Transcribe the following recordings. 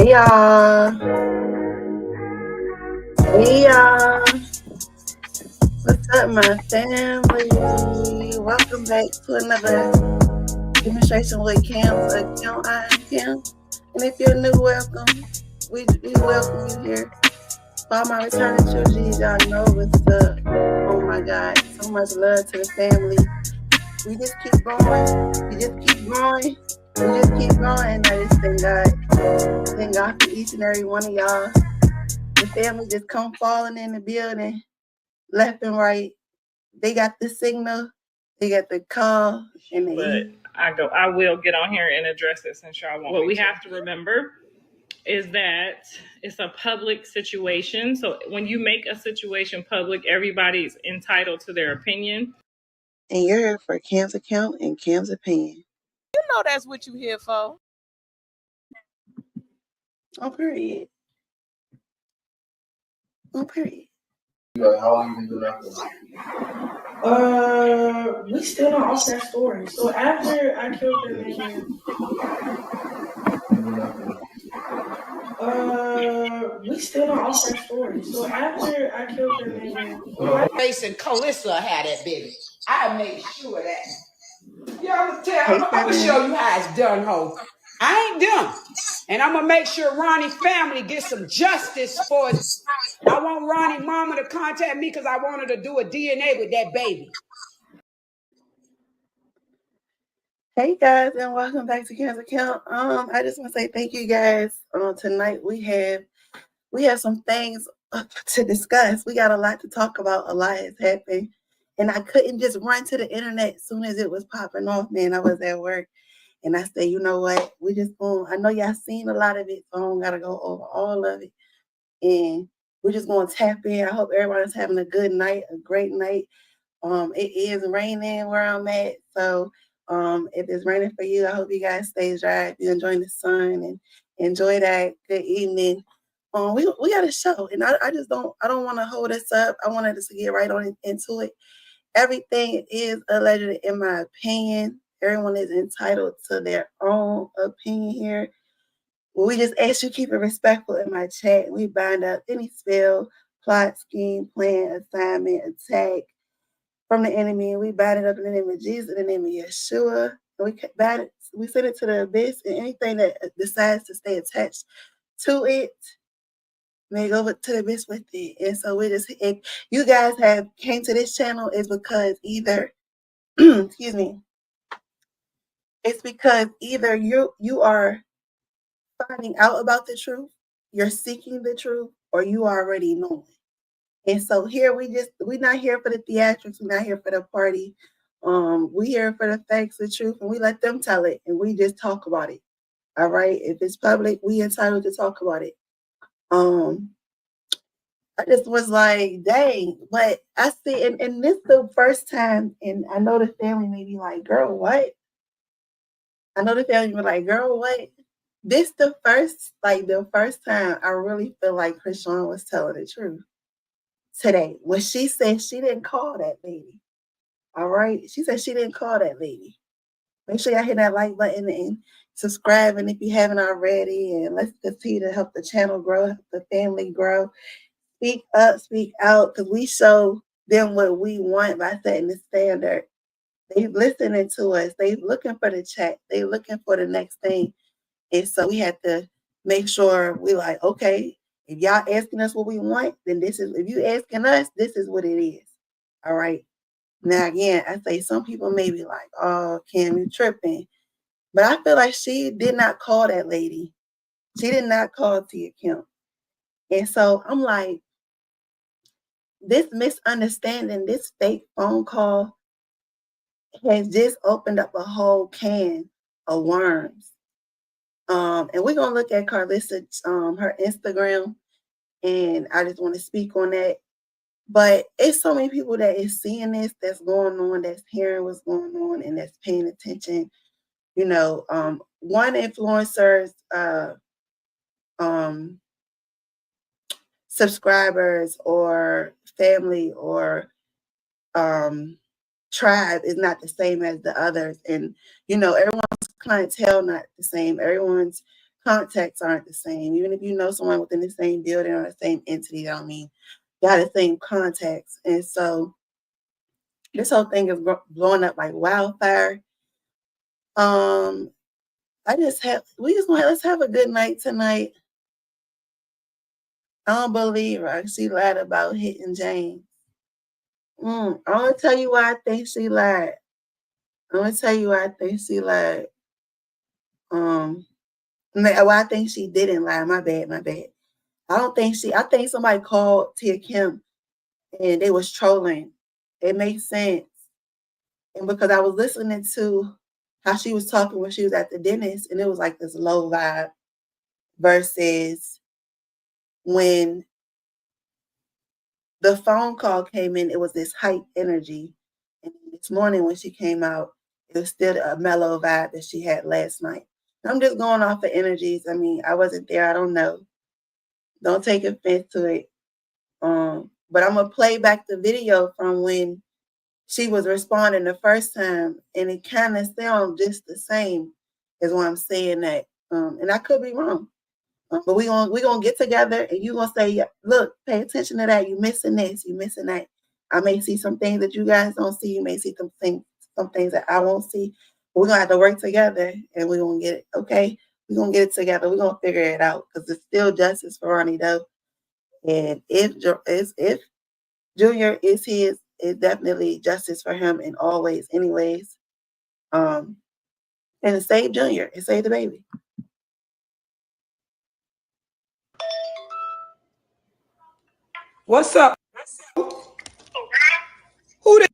Hey y'all. Hey y'all. What's up, my family? Welcome back to another demonstration with Kemp'S. I am Kemp. And if you're new, welcome. We welcome you here. For all my returning children, y'all know what's up. Oh my God. So much love to the family. We just keep going. We just keep growing. We just keep growing. And I just thank God. Thank God for each and every one of y'all. The family just come falling in the building, left and right. They got the signal, they got the call, and I will get on here and address it since y'all want. What we have to remember is that it's a public situation. So when you make a situation public, everybody's entitled to their opinion. And you're here for Kemp'S account and Kemp'S opinion. You know that's what you here for. Oh, period. Oh, period. How long you been doing that? We still don't off that story. So after I killed the nigga, we still don't off that story. So after I killed the nigga, Mason Calissa had that baby. I made sure of that. Yeah, I'm gonna show you how it's done, ho. I ain't done. And I'm gonna make sure Ronnie family gets some justice for it. I want Ronnie mama to contact me because I want her to do a DNA with that baby. Hey guys, and welcome back to Kemp'S account. I just want to say thank you guys. Tonight we have some things to discuss. We got a lot to talk about. A lot has happened, and I couldn't just run to the internet as soon as it was popping off. Man, I was at work, and I said, you know what? We just going. I know y'all seen a lot of it, so I don't gotta go over all of it. And we're just gonna tap in. I hope everybody's having a good night, a great night. It is raining where I'm at, so if it's raining for you, I hope you guys stay dry. If you're enjoying the sun and enjoy that, good evening. We got a show, and I don't want to hold us up. I wanted us to get right on into it. Everything is alleged in my opinion. Everyone is entitled to their own opinion here. We just ask you keep it respectful in my chat. We bind up any spell, plot, scheme, plan, assignment, attack from the enemy. We bind it up in the name of Jesus, in the name of Yeshua. We send it to the abyss, and anything that decides to stay attached to it may go to the abyss with it. And so if you guys have came to this channel, is because either excuse me, it's because either you are finding out about the truth, you're seeking the truth, or you already know it. And so here we're not here for the theatrics, we're not here for the party. We here for the facts, the truth, and we let them tell it, and we just talk about it. All right. If it's public, we entitled to talk about it. I just was like, dang, but I see, and this the first time, and I know the family may be like, girl, what? I know the family be like, girl, what? This the first time I really feel like Krishan was telling the truth today. When she said she didn't call that lady. All right. She said she didn't call that lady. Make sure y'all hit that like button and subscribe. And if you haven't already, and let's continue to help the channel grow, help the family grow. Speak up, speak out, because we show them what we want by setting the standard. They listening to us. They looking for the chat. They looking for the next thing. And so we have to make sure we like, okay, if y'all asking us what we want, then this is, if you asking us, this is what it is. All right. Now, again, I say some people may be like, oh, Kim, you tripping. But I feel like she did not call that lady. She did not call Tia Kemp. And so I'm like, this misunderstanding, this fake phone call has just opened up a whole can of worms. And we're going to look at Carlissa, her Instagram, and I just want to speak on that. But it's so many people that is seeing this, that's going on, that's hearing what's going on, and that's paying attention. You know, one influencer's subscribers or family or tribe is not the same as the others. And, you know, everyone's clientele not the same. Everyone's contacts aren't the same. Even if you know someone within the same building or the same entity, I mean, got the same contacts. And so this whole thing is blowing up like wildfire. Let's have a good night tonight. I don't believe her. She lied about hitting James. I'm gonna tell you why I think she lied. Well, I think she didn't lie. My bad. I think somebody called Tia Kemp and they was trolling. It makes sense. And because I was listening to how she was talking when she was at the dentist, and it was like this low vibe versus when the phone call came in, it was this hype energy. And this morning when she came out, it was still a mellow vibe that she had last night. I'm just going off of energies. I mean, I wasn't there. I don't know. Don't take offense to it. But I'm going to play back the video from when she was responding the first time, and it kind of sounds just the same as what I'm saying that. And I could be wrong. But we gonna get together, and you gonna say, look, pay attention to that. You missing this, you missing that. I may see some things that you guys don't see. You may see some things that I won't see. But we're gonna have to work together, and we're gonna get it. Okay, we're gonna get it together. We're gonna figure it out because it's still justice for Ronny though. And if Junior is his, it's definitely justice for him and always, anyways. And save Junior and save the baby. What's up? Who this?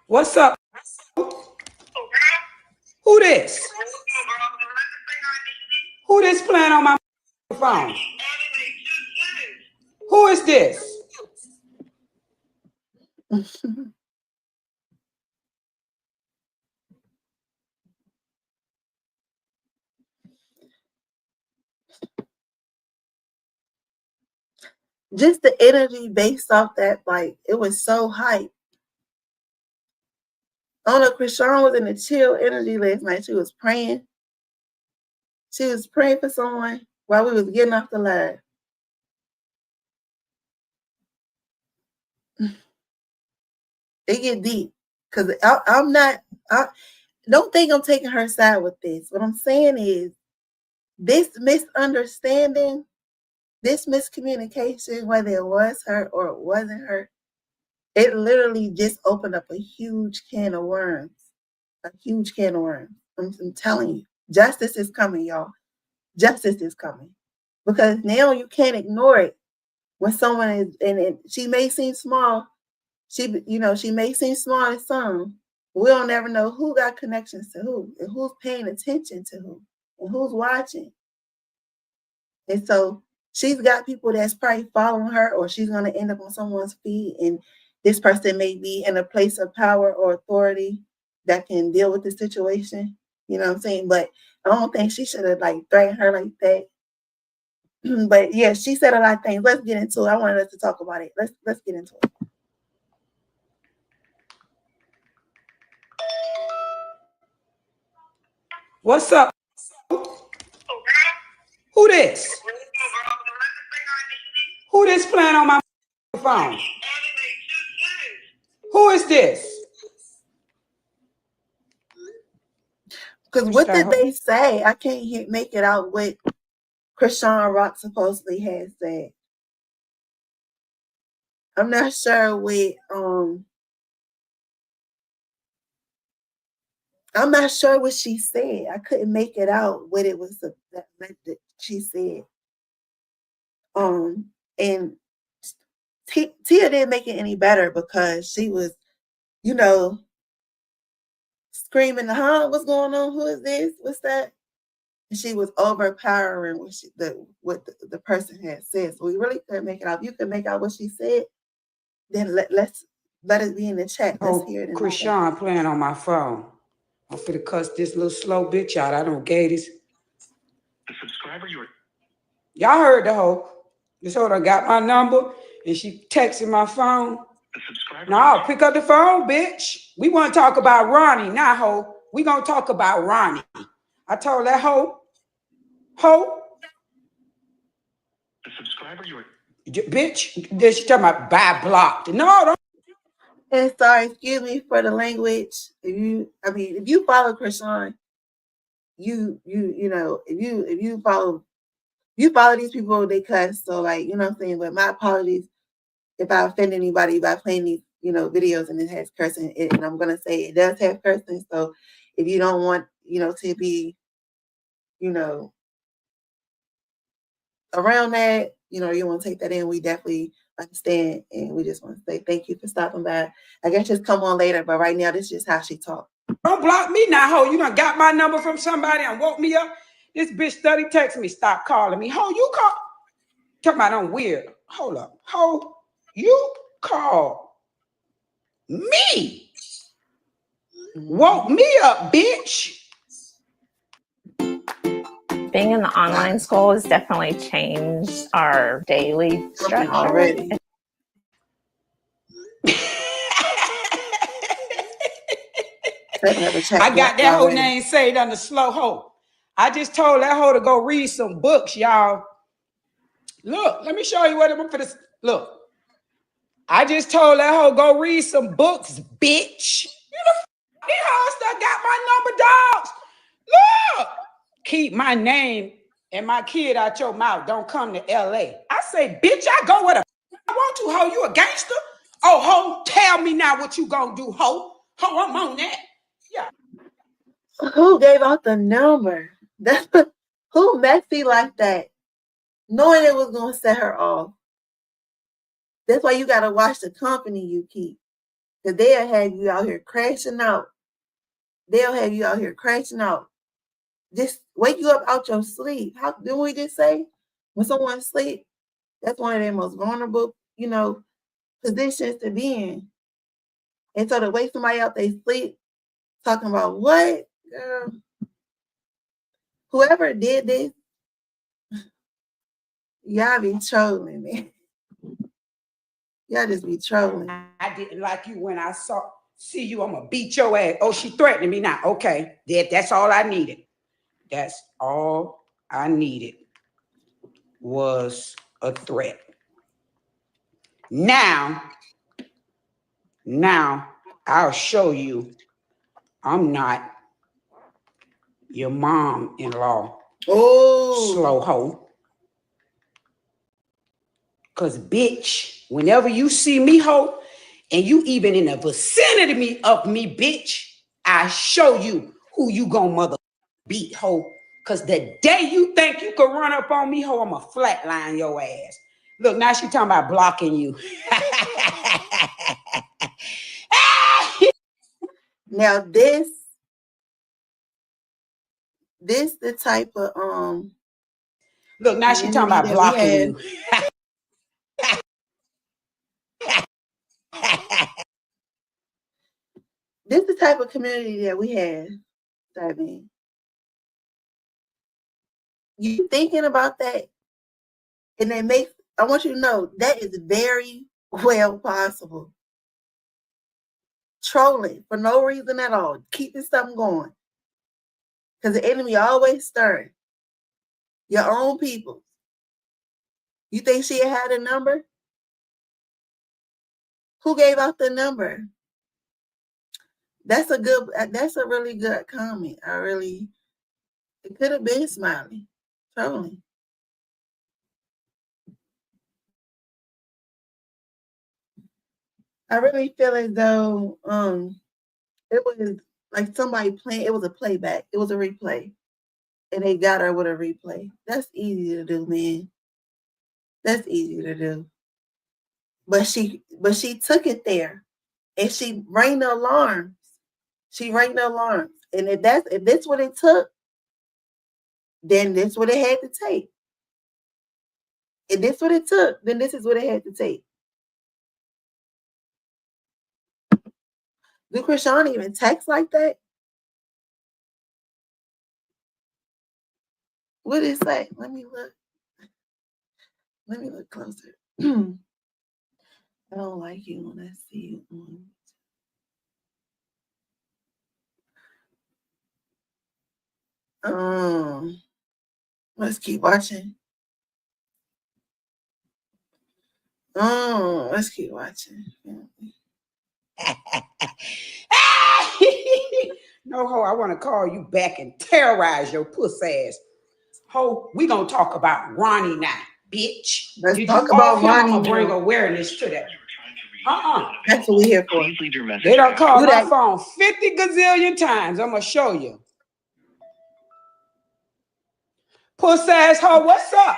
What's up? Who this? Who this playing on my phone? Who is this? Just the energy based off that, like, it was so hype. I don't know, Krishan was in the chill energy last night. She was praying. She was praying for someone while we was getting off the live. It get deep. Because I'm not, I don't think I'm taking her side with this. What I'm saying is this misunderstanding, this miscommunication, whether it was her or it wasn't her, it literally just opened up a huge can of worms. A huge can of worms. I'm telling you, justice is coming, y'all. Justice is coming. Because now you can't ignore it when someone is, and she may seem small. She may seem small to some. We don't ever know who got connections to who and who's paying attention to who and who's watching. And so she's got people that's probably following her, or she's going to end up on someone's feed, and this person may be in a place of power or authority that can deal with the situation. You know what I'm saying? But I don't think she should have like threatened her like that. But yeah, she said a lot of things. Let's get into it. I wanted us to talk about it. Let's get into it. What's up? Who this? Who this playing on my phone? Who is this? Because what did they say? I can't make it out what Krishan Rock supposedly has said. I'm not sure what I'm not sure what she said. I couldn't make it out what it was that she said. And Tia didn't make it any better because she was, screaming, what's going on? Who is this? What's that? And she was overpowering what the person had said. So we really couldn't make it out. If you could make out what she said, then let it be in the chat. Let's hear it. Krishan playing on my phone. I'm finna cuss this little slow bitch out. I don't gay this. The subscriber y'all heard the hoe. This hoe done got my number and she texting my phone. No, pick up the phone, bitch. We want to talk about Ronny, not hoe. We gonna talk about Ronny. I told that hoe, the subscriber you were, bitch. Then she talking about buy blocked. No, don't. And sorry, excuse me for the language. If you follow Krishan, you know, if you follow these people, they cuss. So like, you know what I'm saying? But my apologies if I offend anybody by playing these, you know, videos and it has cursing. And I'm gonna say it does have cursing. So if you don't want, you know, to be, you know, around that, you know, you want to take that in, we definitely understand. And we just want to say thank you for stopping by. I guess just come on later, but right now this is just how she talks. Don't block me now, ho. You done got my number from somebody and woke me up. This bitch study text me, stop calling me. Ho, you call. Talking about I'm weird. Hold up. Ho, you call me. Woke me up, bitch. Being in the online school has definitely changed our daily structure. Already. I got that whole name saved under slow ho. I just told that hoe to go read some books, y'all. Look, let me show you what I'm for this. Look, I just told that hoe go read some books, bitch. You know, these hoes that got my number, dogs. Look, keep my name and my kid out your mouth. Don't come to LA. I say, bitch, I go with a I want to, ho. You a gangster? Oh, ho, tell me now what you gonna do, ho. Ho, I'm on that. Yeah. Who gave out the number? Who messy like that? Knowing it was gonna set her off. That's why you gotta watch the company you keep. Cause they'll have you out here crashing out. Just wake you up out your sleep. How didn't we just say when someone sleep, that's one of their most vulnerable, you know, positions to be in. And so to wake somebody out they sleep, talking about what? Girl, whoever did this, y'all be trolling, man. Y'all just be trolling. I didn't like you when I see you. I'm gonna beat your ass. Oh, she threatening me now. Okay, that's all I needed. That's all I needed was a threat. Now I'll show you I'm not your mom-in-law. Oh, slow hoe. Cause bitch, whenever you see me, hoe, and you even in the vicinity of me, bitch, I show you who you gonna mother beat, hoe. Cause the day you think you can run up on me, hoe, I'ma flatline your ass. Look, now she talking about blocking you. now this the type of Look, now she talking about blocking you. This is the type of community that we have, I mean. You thinking about that, and it makes, I want you to know, that is very well possible. Trolling for no reason at all, keeping something going. Because the enemy always stirring. Your own people. You think she had a number? Who gave out the number? That's a really good comment. It could have been Smiley. Totally. I really feel as though it was like somebody playing, it was a playback. It was a replay. And they got her with a replay. That's easy to do, man. That's easy to do. But she took it there and she rang the alarms. And if that's what it took, then that's what it had to take. If this what it took, then this is what it had to take. Do Krishan even text like that? What did it say? Let me look. Let me look closer. I don't like you when I see you. Let's keep watching. Let's keep watching. No, ho, I want to call you back and terrorize your puss ass. Ho, we gonna talk about Ronny now, bitch. Let's Did talk you about off him? Ronny I'm gonna bring now. awareness to that. That's what we here for. They don't call my phone 50 gazillion times. I'm gonna show you. Puss ass hoe, what's up?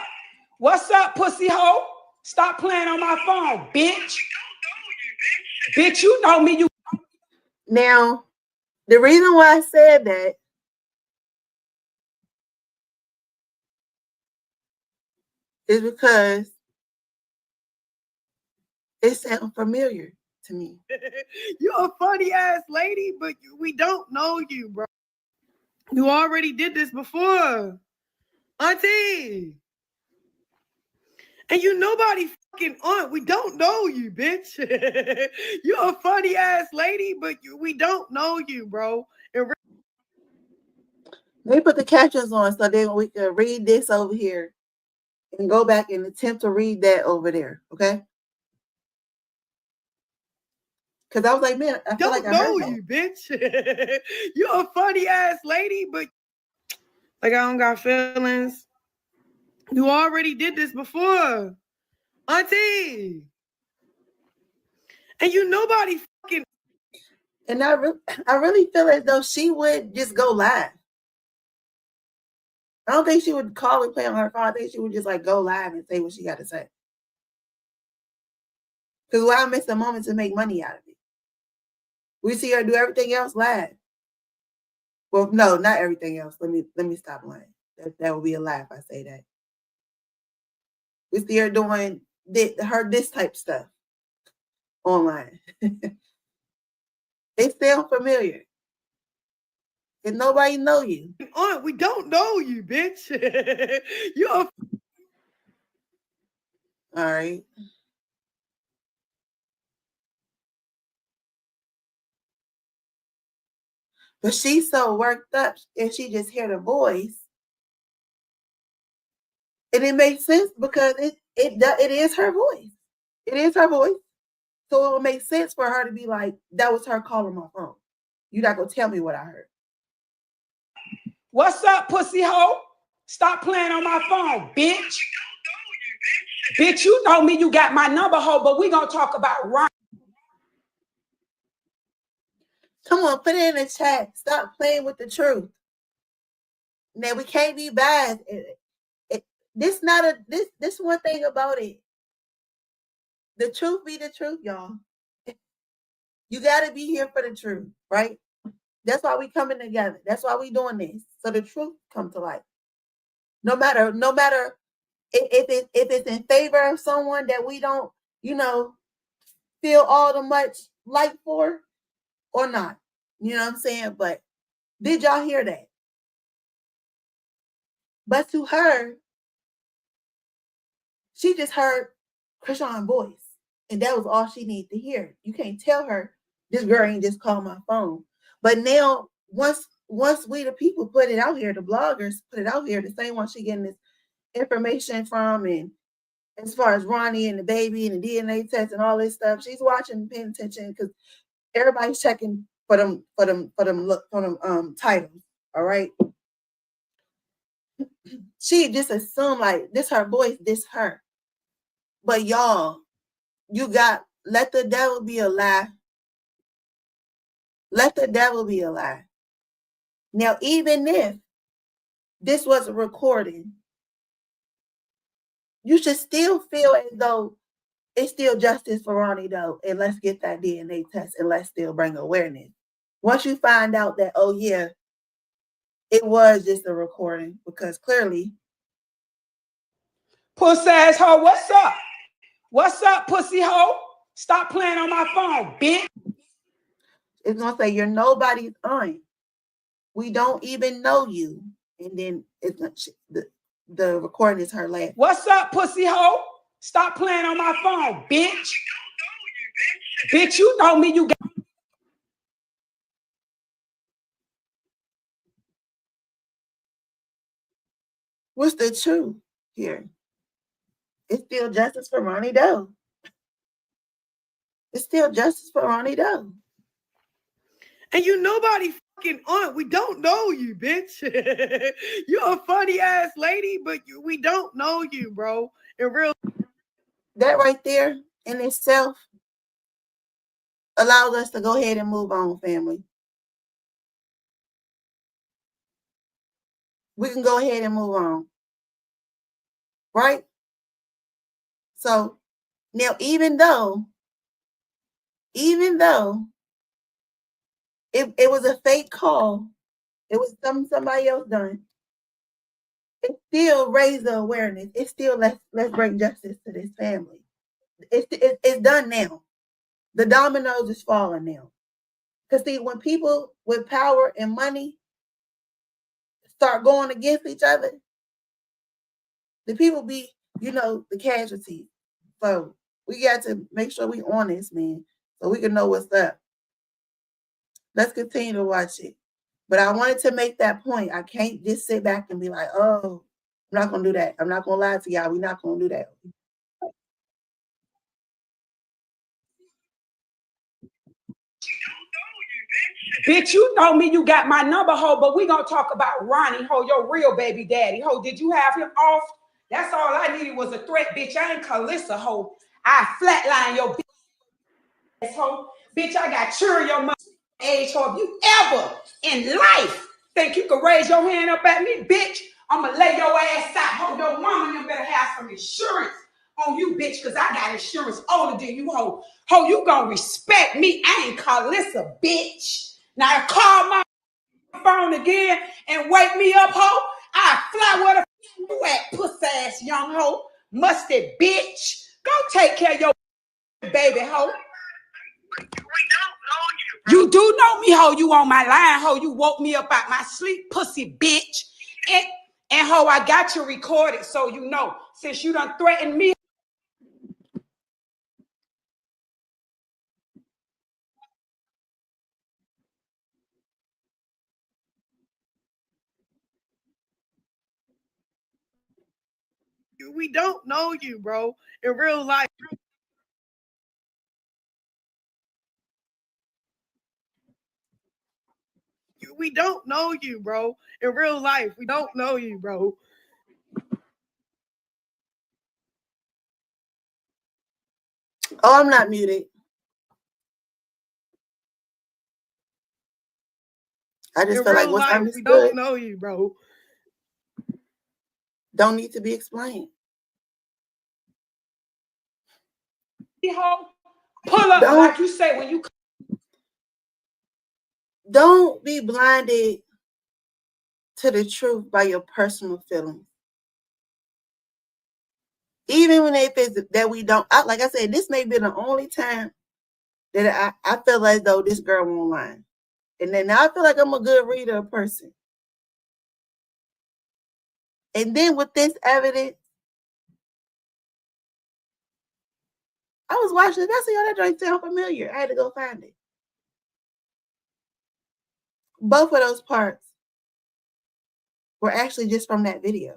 What's up, pussy hoe? Stop playing on my phone, bitch. Bitch, you know me. You now, the reason why I said that is because it sounds familiar to me. You're a funny ass lady, but we don't know you, bro. You already did this before, auntie. And you nobody fucking aunt. We don't know you, bitch. You're a funny ass lady, but we don't know you, bro. They put the captions on so then we can read this over here and go back and attempt to read that over there, okay? Because I was like, man, I feel like I know you, bitch. You're a funny ass lady, but like I don't got feelings. You already did this before, auntie. And you nobody fucking. And I really feel as though she would just go live. I don't think she would call and play on her phone. I think she would just like go live and say what she got to say. Because why miss a moment to make money out of it? We see her do everything else live. Well, no, not everything else. Let me stop lying. That would be a lie if I say that. We see her doing this type stuff online. They sound familiar. And nobody know you. Aunt, we don't know you, bitch. You're all right. But she's so worked up and she just hear the voice. And it makes sense because it is her voice. It is her voice. So it will make sense for her to be like, that was her calling my phone. You're not going to tell me what I heard. What's up, pussy hoe? Stop playing on my phone, bitch. Bitch, you know me. You got my number, hoe, but we going to talk about Ronny. Come on, put it in the chat. Stop playing with the truth. Now, we can't be biased. This one thing about it. The truth be the truth, y'all. You got to be here for the truth, right? That's why we coming together. That's why we doing this. So the truth come to light. No matter if it's in favor of someone that we don't, feel all the much like for or not. You know what I'm saying? But did y'all hear that? But to her, she just heard Krishan's voice. And that was all she needed to hear. You can't tell her this girl ain't just called my phone. But now, once we the people put it out here, the bloggers put it out here, the same one she getting this information from, and as far as Ronny and the baby and the DNA test and all this stuff, she's watching and paying attention because everybody's checking for them titles. All right. She just assumed like this her voice, this her. But y'all, let the devil be a lie. Let the devil be a lie. Now, even if this was a recording, you should still feel as though it's still justice for Ronny, though, and let's get that DNA test and let's still bring awareness. Once you find out that, oh, yeah, it was just a recording, because clearly. Puss ass hoe, what's up? What's up, pussy hoe? Stop playing on my phone, bitch. It's going to say, you're nobody's aunt. We don't even know you. And then the recording is her laugh. What's up, pussy hoe? Stop playing on my phone, bitch. Bitch, you know me. You got. What's the truth here? It's still justice for Ronnie Doe. It's still justice for Ronnie Doe. And you nobody fucking on. We don't know you, bitch. You're a funny ass lady, but we don't know you, bro. In real. That right there in itself allows us to go ahead and move on, family. We can go ahead and move on. Right? So now, even though it was a fake call, it was somebody else done, it still raised the awareness. It's still let's bring justice to this family. It's done now. The dominoes is falling now. Because see, when people with power and money start going against each other, the people be, the casualties. So we got to make sure we honest, man, so we can know what's up. Let's continue to watch it. But I wanted to make that point. I can't just sit back and be like, oh, I'm not going to do that. I'm not going to lie to y'all. We're not going to do that. Bitch, you know me, you got my number, ho, but we gonna talk about Ronnie, ho, your real baby daddy, ho. Did you have him off? That's all I needed was a threat, bitch. I ain't Calissa, ho. I flatline your bitch, ho. Bitch, I got children your mother age, ho. If you ever in life think you can raise your hand up at me, bitch, I'ma lay your ass out, ho. Your mama, you better have some insurance on you, bitch, because I got insurance older than you, ho. Ho, you gonna respect me. I ain't Calissa, bitch. Now call my phone again and wake me up, ho. I fly where the you at, puss ass young ho. Musty bitch. Go take care of your baby, ho. You do know me, ho. You on my line, ho. You woke me up out my sleep, pussy bitch. And ho, I got you recorded, so you know. Since you done threatened me. We don't know you, bro. In real life. We don't know you, bro. In real life, we don't know you, bro. Oh, I'm not muted. I just feel like what's understood. We don't know you, bro. Don't need to be explained. Pull up, like you say when you. Don't be blinded to the truth by your personal feelings. Even when if it's that we don't, like I said, this may be the only time that I feel as though this girl won't lie. And then now I feel like I'm a good reader of person. And then with this evidence, I was watching it. I said, that joint sound familiar. I had to go find it. Both of those parts were actually just from that video.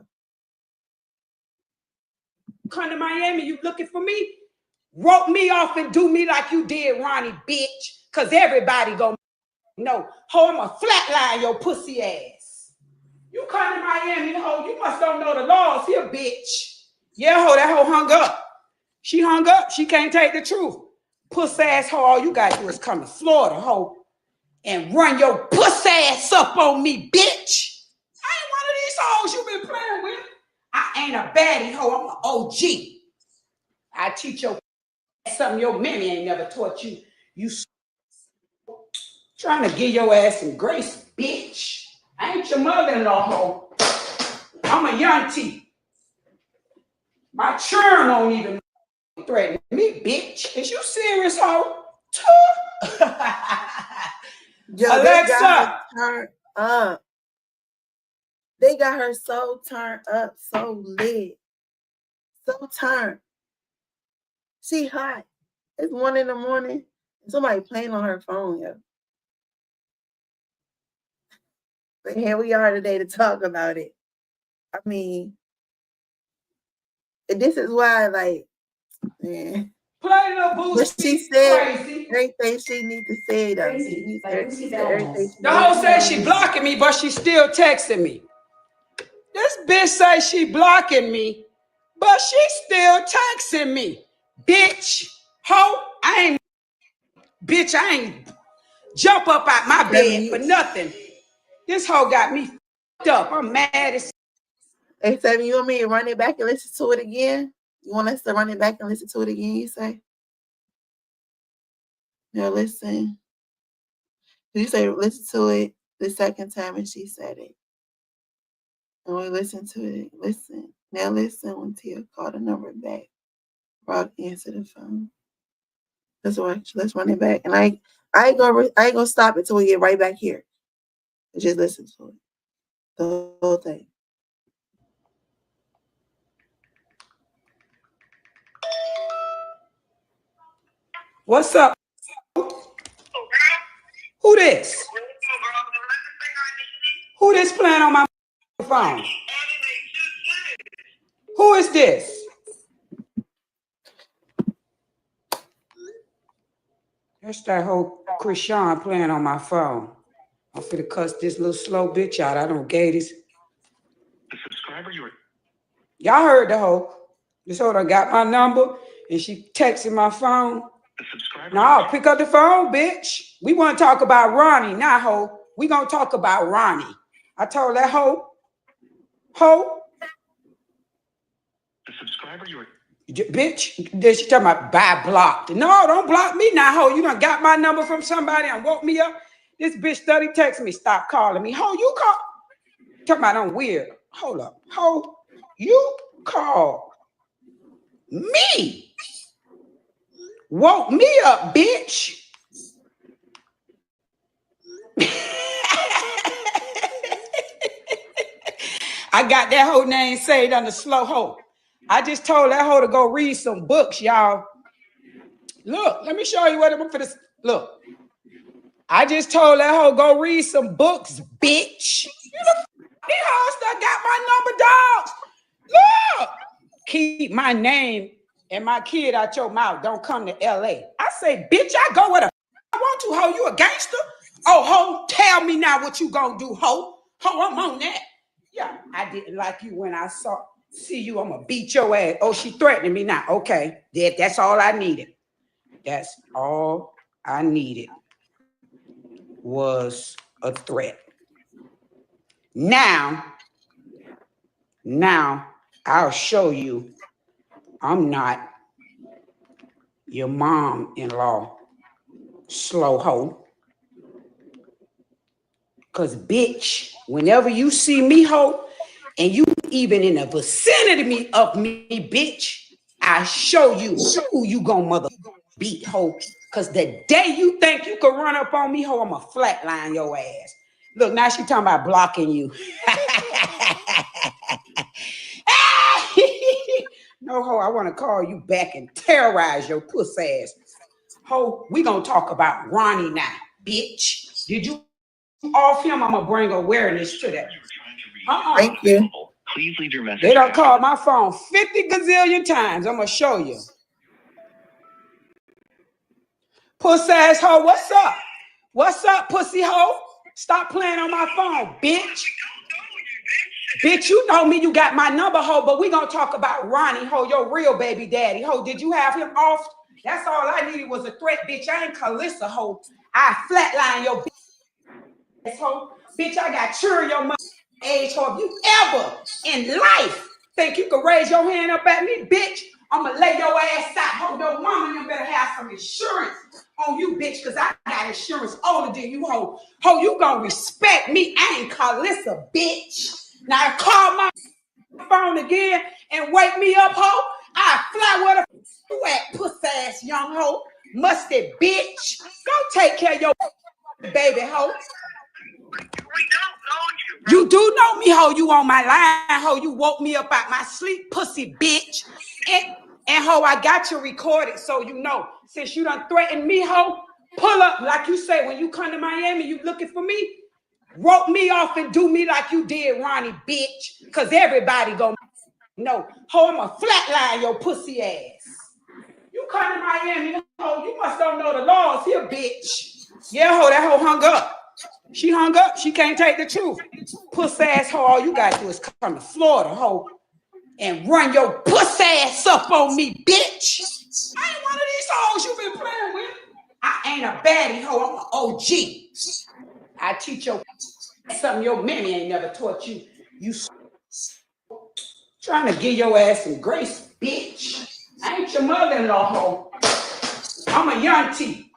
Come to Miami, you looking for me? Wrote me off and do me like you did, Ronnie, bitch. Because everybody gonna know. Ho, I'm a flatline your pussy ass. You come to Miami, ho, you must don't know the laws here, bitch. Yeah, ho, that hoe hung up. She hung up. She can't take the truth. Puss ass hoe, all you gotta do is come to Florida, ho, and run your puss ass up on me, bitch. I ain't one of these hoes you been playing with. I ain't a baddie, ho. I'm an OG. I teach your something your mammy ain't never taught you. You trying to give your ass some grace, bitch. I ain't your mother-in-law, ho. I'm a young T. My churn don't even threaten me, bitch. Is you serious, ho? Yo, Alexa. They got her turned up. They got her so turned up, so lit, so turned. She hot. It's 1 in the morning. Somebody playing on her phone, yo. But here we are today to talk about it. I mean, this is why, like, man. Play the boost. But she said everything she needs to say, though. She said everything. The whole says she blocking me, but she still texting me. This bitch say she blocking me, but she still texting me. Bitch, hoe, I ain't jump up out my bed for nothing. This hoe got me fucked up. I'm mad as. Hey, Seven, you want me to run it back and listen to it again? You want us to run it back and listen to it again, you say? No, listen. You say listen to it the second time and she said it. And we listen to it. Listen. Now listen when Tia called the number back. Rock answer the phone. Let's run it back. And I ain't gonna stop until we get right back here. Just listen to it. The whole thing. What's up? Who this? Who this playing on my phone? Who is this? That's that whole Krishan playing on my phone. I'm finna cuss this little slow bitch out. I don't gay this. The subscriber y'all heard the hoe. This hoe done got my number and she texting my phone. No, pick up the phone, bitch. We want to talk about Ronny, not hoe. We gonna talk about Ronny. I told that hoe. The subscriber bitch, then she talking about buy blocked. No, don't block me now, hoe. You done got my number from somebody and woke me up. This bitch study text me, stop calling me. Ho, you call. Talking about I'm weird. Hold up. Ho, you call me. Woke me up, bitch. I got that whole name saved on the slow hoe. I just told that hoe to go read some books, y'all. Look, let me show you what I'm for this. Look. I just told that hoe go read some books, bitch. You the these hoes that got my number, dogs. Look, keep my name and my kid out your mouth. Don't come to LA. I say, bitch, I go where the I want to, hoe. You a gangster? Oh, hoe, tell me now what you gonna do, hoe. Hoe, I'm on that. Yeah, I didn't like you when I see you. I'm gonna beat your ass. Oh, she threatening me now. Okay, that's all I needed. That's all I needed. Was a threat. Now I'll show you I'm not your mom-in-law, slow hoe. Cause bitch, whenever you see me, hoe, and you even in the vicinity of me, bitch, I show you who you gonna mother beat, hoe. Cause the day you think you can run up on me, hoe, I'ma flatline your ass. Look, now she talking about blocking you. No, ho, I want to call you back and terrorize your puss ass. Ho, we gonna talk about Ronny now, bitch. Did you off him? I'm gonna bring awareness to that. Thank you. Please leave your message. They done called my phone 50 gazillion times. I'm gonna show you. Puss ass hoe, what's up? What's up, pussy hoe? Stop playing on my phone, bitch. Bitch, you know me, you got my number, hoe, but we gonna talk about Ronny, hoe, your real baby daddy, hoe. Did you have him off? That's all I needed was a threat, bitch. I ain't Calissa, hoe. I flatline your bitch, hoe. Bitch, I got sure your mother age, hoe. If you ever in life think you can raise your hand up at me, bitch, I'ma lay your ass out, hoe. Your mama, you better have some insurance on you, bitch, because I got insurance older than you, hoe. Hoe, you gonna respect me. I ain't Calissa, bitch. Now call my phone again and wake me up, ho. I fly where the you at, puss ass young ho. Musty bitch. Go take care of your baby, ho. We don't know you. You do know me, ho. You on my line, ho. You woke me up out my sleep, pussy bitch. And And ho, I got you recorded, so you know. Since you done threatened me, ho, pull up, like you say, when you come to Miami, you looking for me, rope me off and do me like you did, Ronny, bitch. Because everybody gonna know. Ho, I'm a flatline your pussy ass. You come to Miami, ho, you must don't know the laws here, bitch. Yeah, ho, that ho hung up. She hung up. She can't take the truth. Puss ass ho, all you gotta do is come to Florida, ho, and run your puss ass up on me, bitch. I ain't one of these hoes you been playing with. I ain't a baddie hoe. I'm an OG. I teach your something your mammy ain't never taught you. You trying to give your ass some grace, bitch. I ain't your mother-in-law hoe. I'm a young T.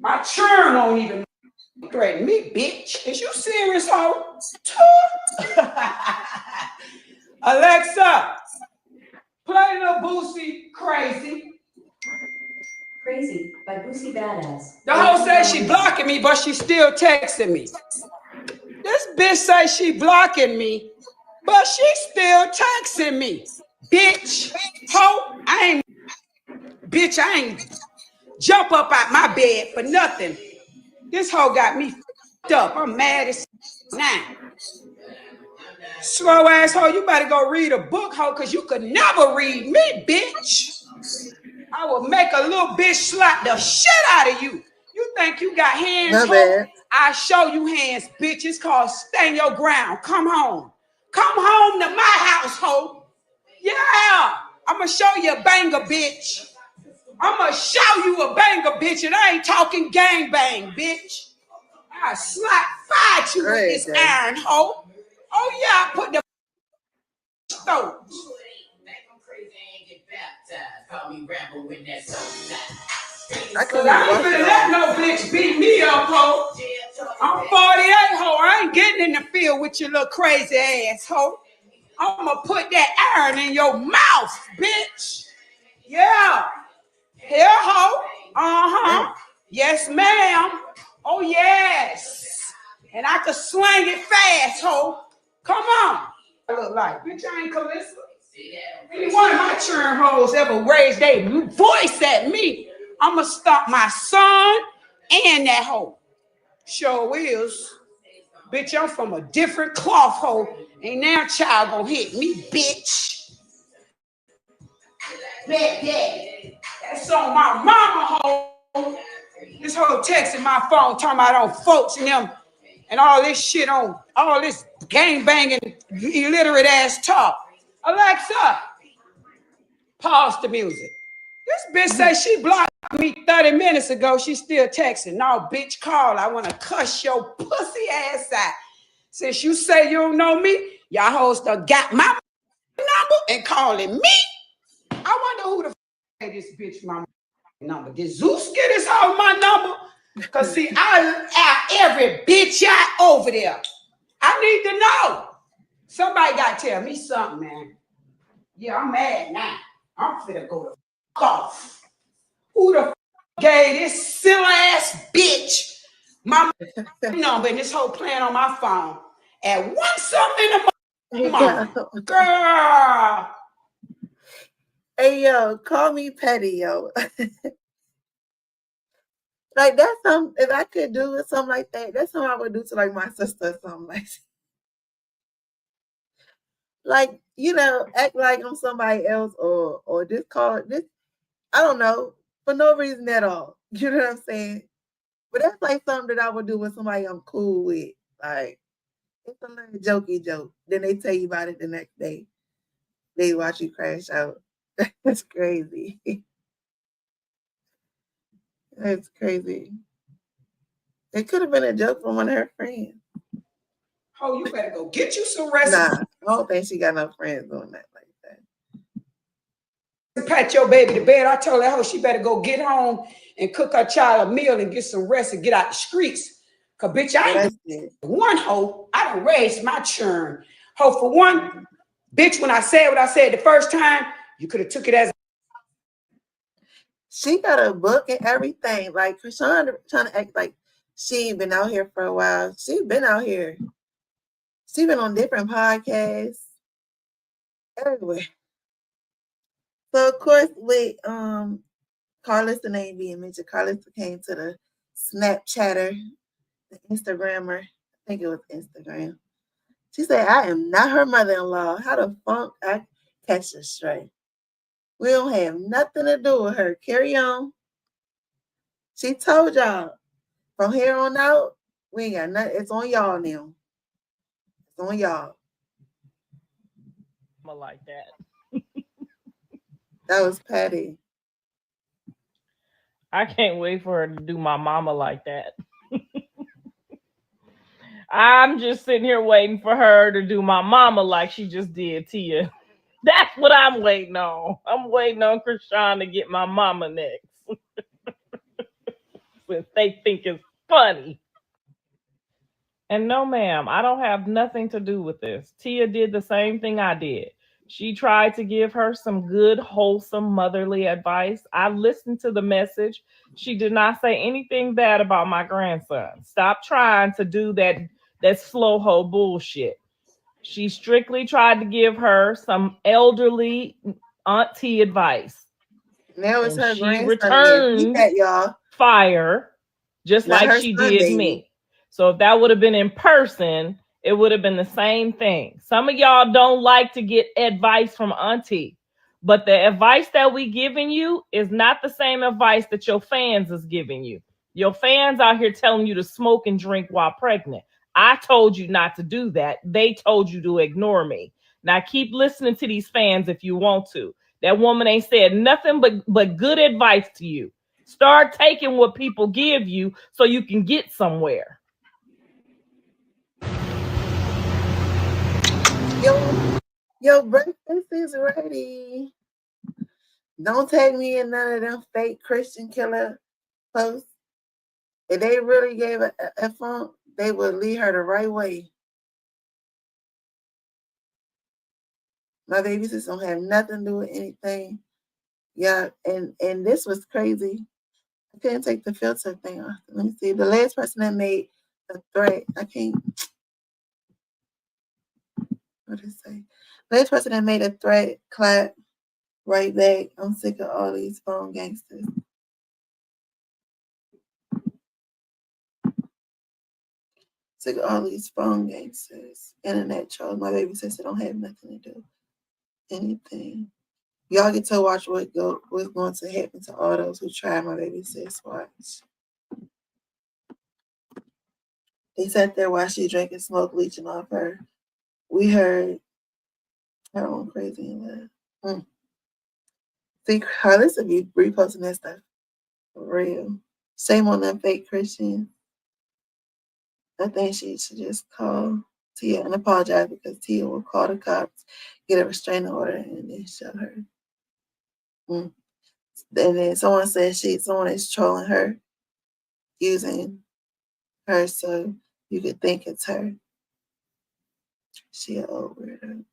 My churn don't even threaten me, bitch. Is you serious, hoe? Alexa, play Lil Boosie Crazy. Crazy by Boosie Badass. The hoe says she blocking me, but she still texting me. This bitch say she blocking me, but she still texting me. Bitch, hoe, I ain't jump up out my bed for nothing. This hoe got me f***ed up. I'm mad as now. Slow ass hoe, you better go read a book, hoe, because you could never read me, bitch. I will make a little bitch slap the shit out of you. You think you got hands, hoe? I show you hands, bitch. It's called stand your ground. Come home. Come home to my house, hoe. Yeah. I'm going to show you a banger, bitch. I'm going to show you a banger, bitch, and I ain't talking gang bang, bitch. I fight you with this iron, hoe. Oh, yeah, I put the stove. Call me Rambo with that song. I ain't finna let no bitch beat me up, ho. I'm 48, ho. I ain't getting in the field with your little crazy ass, ho. I'm gonna put that iron in your mouth, bitch. Yeah. Here, ho. Uh-huh. Yes, ma'am. Oh, yes. And I can slang it fast, ho. Come on. I look like, bitch, I ain't Calissa. Any one of my churn hoes ever raised their voice at me, I'ma stop my son and that hoe. Sure is. Bitch, I'm from a different cloth, hoe. Ain't now child gonna hit me, bitch. That's on my mama, hoe. This hoe texting my phone, talking about on folks and them and all this shit on, all this gang banging, illiterate ass talk. Alexa, pause the music. This bitch say she blocked me 30 minutes ago. She still texting. No, bitch, call. I want to cuss your pussy ass out. Since you say you don't know me, y'all hoes done got my number and calling me. I wonder who the f this bitch my number. Did Zeus get this hoe my number? Because see, I out every bitch out over there. I need to know. Somebody got to tell me something, man. Yeah, I'm mad now. I'm finna go to off. Who the gave this silly ass bitch my number and this whole plan on my phone at 1 something in the morning? Girl. Hey, yo, call me petty, yo. Like, that's something, if I could do something like that, that's something I would do to, like, my sister or something like that. Like, you know, act like I'm somebody else or just call this, I don't know, for no reason at all. You know what I'm saying? But that's like something that I would do with somebody I'm cool with. Like, it's a little jokey joke. Then they tell you about it the next day. They watch you crash out. That's crazy. That's crazy. It could have been a joke from one of her friends. Oh, you better go get you some rest. Nah, I don't think she got no friends doing that like that. Pat your baby to bed. I told her, she better go get home and cook her child a meal and get some rest and get out the streets. Cause bitch, I ain't one hoe. I done raised my churn. Hoe for one, bitch, when I said what I said the first time, you could have took it as she got a book and everything. Like Krishan trying to act like she ain't been out here for a while. She been out here. She been on different podcasts. Everywhere. So of course with Carlissa name being mentioned, Carlissa came to the Snapchatter, the Instagrammer. I think it was Instagram. She said, I am not her mother-in-law. How the funk I catch her straight? We don't have nothing to do with her. Carry on. She told y'all, from here on out, we ain't got nothing. It's on y'all now. It's on y'all. Like that. That was Patty. I can't wait for her to do my mama like that. I'm just sitting here waiting for her to do my mama like she just did Tia. That's what I'm waiting on. I'm waiting on Krishan to get my mama next. Since they think it's funny. And no, ma'am, I don't have nothing to do with this. Tia did the same thing I did. She tried to give her some good, wholesome, motherly advice. I listened to the message. She did not say anything bad about my grandson. Stop trying to do that slow ho bullshit. She strictly tried to give her some elderly auntie advice. Now it's And her she grandson again. Keep returned that, y'all. fire just Not like her she son, did baby. me. So if that would have been in person, it would have been the same thing. Some of y'all don't like to get advice from auntie, but the advice that we giving you is not the same advice that your fans is giving you. Your fans out here telling you to smoke and drink while pregnant. I told you not to do that. They told you to ignore me. Now keep listening to these fans if you want to. That woman ain't said nothing but good advice to you. Start taking what people give you so you can get somewhere. Yo, breakfast is ready. Don't tag me in none of them fake Christian killer posts. If they really gave a funk, they would lead her the right way. My baby sis don't have nothing to do with anything. Yeah, and this was crazy. I couldn't take the filter thing off. Let me see. The last person that made a threat, I can't. What did it say? Last person that made a threat, clap right back. I'm sick of all these phone gangsters. Sick of all these phone gangsters. Internet trolls. My baby sister don't have nothing to do. Anything. Y'all get to watch what's going to happen to all those who try my baby sis. Watch. They sat there while she drank and smoked, leeching off her. We heard her own crazy in that. See, Carlos would be reposting that stuff. For real. Shame on them fake Christians. I think she should just call Tia and apologize because Tia will call the cops, get a restraining order, and then show her. And then someone says someone is trolling her, using her so you could think it's her. She an old weirdo.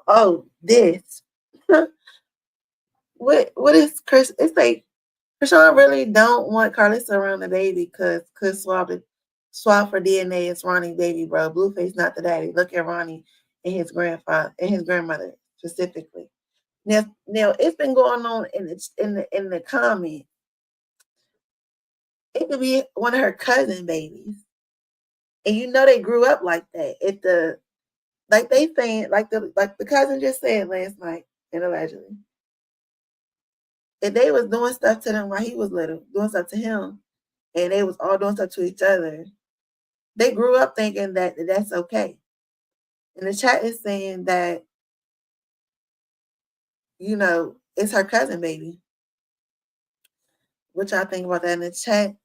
Oh, this. What is Chris? It's like Krishan really don't want Carlissa around the baby because could swap for DNA. It's Ronny baby, bro. Blueface not the daddy. Look at Ronny and his grandfather and his grandmother specifically. Now it's been going on in the comment. It could be one of her cousin babies, and you know they grew up like that. They saying like the cousin just said last night, and allegedly, if they was doing stuff to them while he was little, doing stuff to him, and they was all doing stuff to each other, they grew up thinking that that's okay. And the chat is saying that, it's her cousin baby. What y'all think about that in the chat?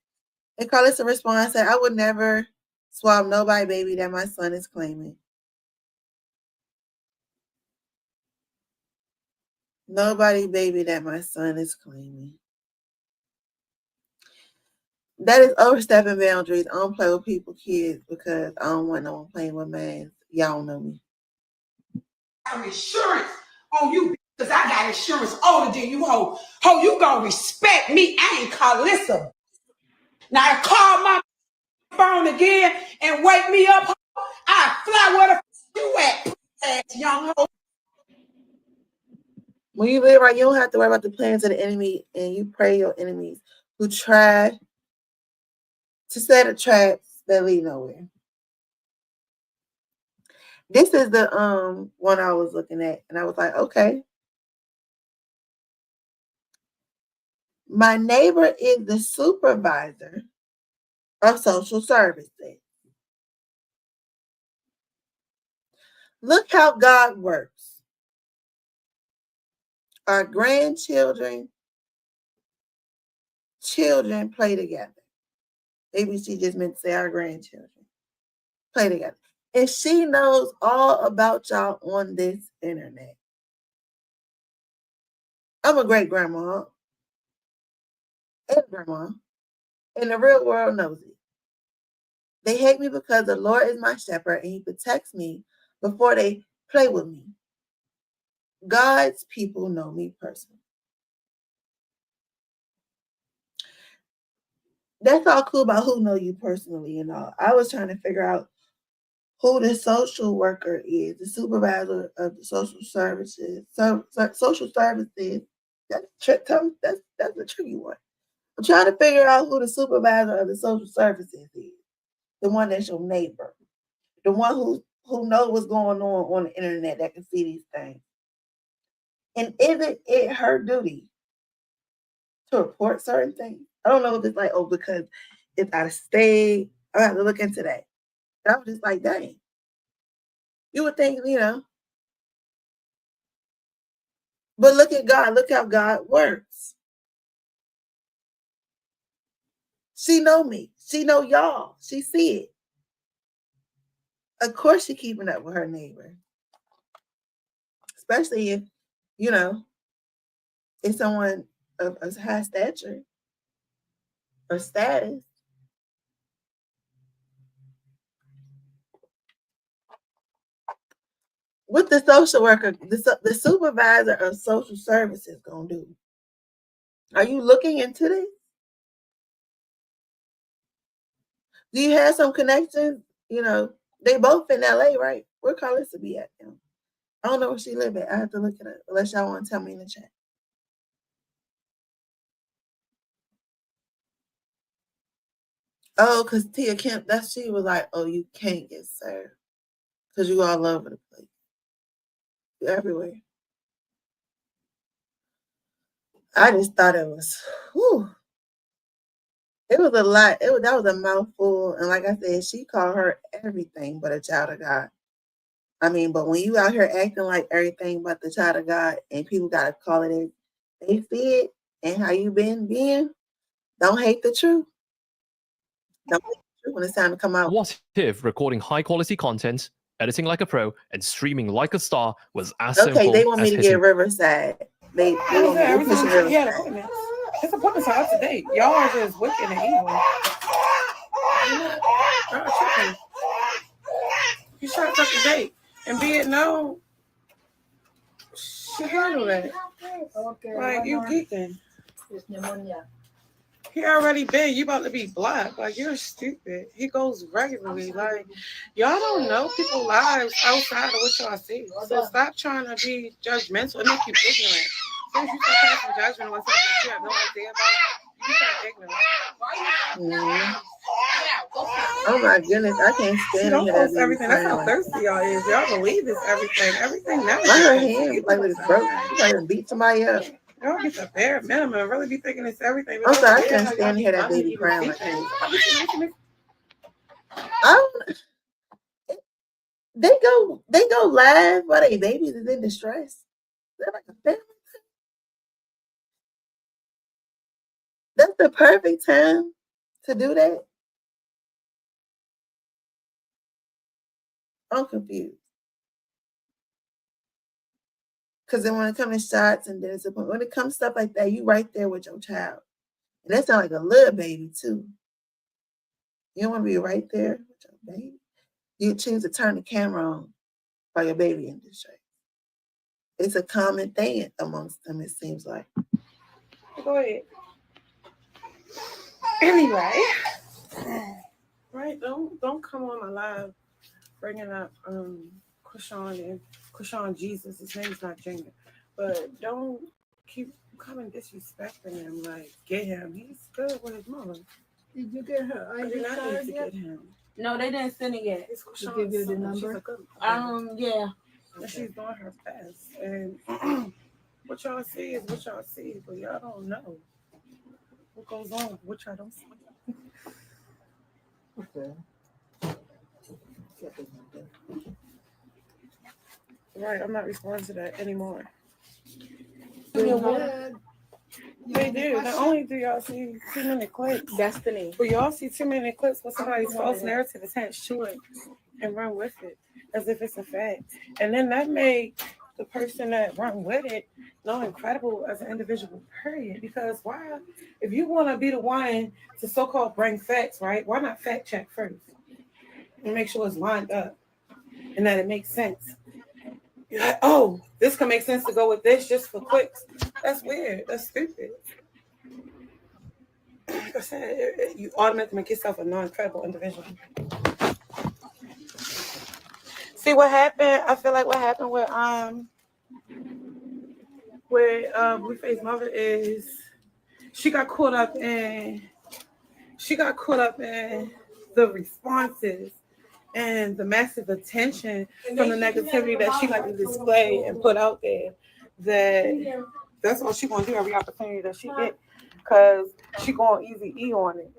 And Carlissa responds said, I would never swap nobody baby that my son is claiming. Nobody baby that my son is claiming. That is overstepping boundaries. I don't play with people, kids, because I don't want no one playing with mine. Y'all know me. Insurance on you because I got insurance older than you, ho. Ho, you gonna respect me. I ain't Carlissa. Now I call my phone again and wake me up. I fly where the You at young hoe? When you live right, you don't have to worry about the plans of the enemy, and you pray your enemies who try to set a traps that lead nowhere. This is the one I was looking at, and I was like, okay. My neighbor is the supervisor of social services. Look how God works. Our grandchildren, children play together. Maybe she just meant to say our grandchildren play together. And she knows all about y'all on this internet. I'm a great grandma and grandma, and the real world knows it. They hate me because the Lord is my shepherd and he protects me before they play with me. God's people know me personally. That's all cool about who know you personally and all. I was trying to figure out who the social worker is, the supervisor of the social services. Social services. That's a tricky one. I'm trying to figure out who the supervisor of the social services is. The one that's your neighbor. The one who knows what's going on the internet that can see these things. And isn't it her duty to report certain things? I don't know if it's like, oh, because it's out of state. I have to look into that. I was just like, dang. You would think, but look at God. Look how God works. She know me. She know y'all. She see it. Of course she keeping up with her neighbor. Especially if, it's someone of high stature or status. What the social worker, the supervisor of social services gonna do? Are you looking into this? Do you have some connections? They both in LA, right? Where Carlissa be at now? I don't know where she live at. I have to look it up. Unless y'all want to tell me in the chat. Oh, because Tia Kemp, she was like, oh, you can't get served. Because you all over the place. You're everywhere. I just thought it was, whew. It was a lot. That was a mouthful. And like I said, she called her everything but a child of God. I mean, but when you out here acting like everything but the child of God and people got to call it as they see it and how you been being, don't hate the truth. Don't hate the truth when it's time to come out. What if recording high-quality content, editing like a pro, and streaming like a star was as Okay, simple they want me as to hitting... get Riverside. They want me to push Riverside. Yeah, appointments. His appointments are up to date. Y'all are just wicked and evil. You trying to up to date and be it known. She handle that. Like you geeking. He already been. You about to be blocked. Like you're stupid. He goes regularly. Like y'all don't know people's lives outside of what y'all see. So stop trying to be judgmental. It make you ignorant. As soon as you start passing judgment on something that you have no idea about, you become ignorant. Oh my goodness, I can't stand don't it. post everything. That's how thirsty y'all is. Y'all believe it's everything. Everything never. Why her hand like it's broke? She like to beat somebody up. Y'all get the bare minimum. Really be thinking it's everything. I'm sorry, I can't stand to hear that baby crying like that. They go live while they babies is in distress. They're like a family. That's the perfect time to do that. I'm confused. Because then when it comes to shots and disappointment, when it comes to stuff like that, you right there with your child. And that sounds like a little baby too. You don't want to be right there with your baby. You choose to turn the camera on while your baby in distress. It's a common thing amongst them, it seems like. Go ahead. Anyway. Right, don't come on my live bringing up Krishan Jesus. His name's not Junior. But don't keep coming disrespecting him. Like, get him. He's good with his mother. Did you get her ID card yet? Get him. No, they didn't send it yet. It's To give you the number. Yeah. And she's doing her best. And what y'all see is what y'all see, but y'all don't know what goes on, what y'all don't see. Okay. Right, I'm not responding to that anymore. They They do. Not only do y'all see 2 minute clips, Destiny. but y'all see 2 minute clips with somebody's false narrative attached to it and run with it as if it's a fact. And then that made the person that run with it not incredible as an individual, period. Because why, if you want to be the one to so-called bring facts, right, why not fact check first and make sure it's lined up and that it makes sense? You're like, oh, this can make sense to go with this just for clicks. That's weird. That's stupid. Like I said, you automatically make yourself a non-credible individual. See what happened? I feel like what happened with Blueface's mother is she got caught up in the responses and the massive attention from the negativity that she like to display and put out there. That's all she gonna do every opportunity that she get, because she going easy E on it.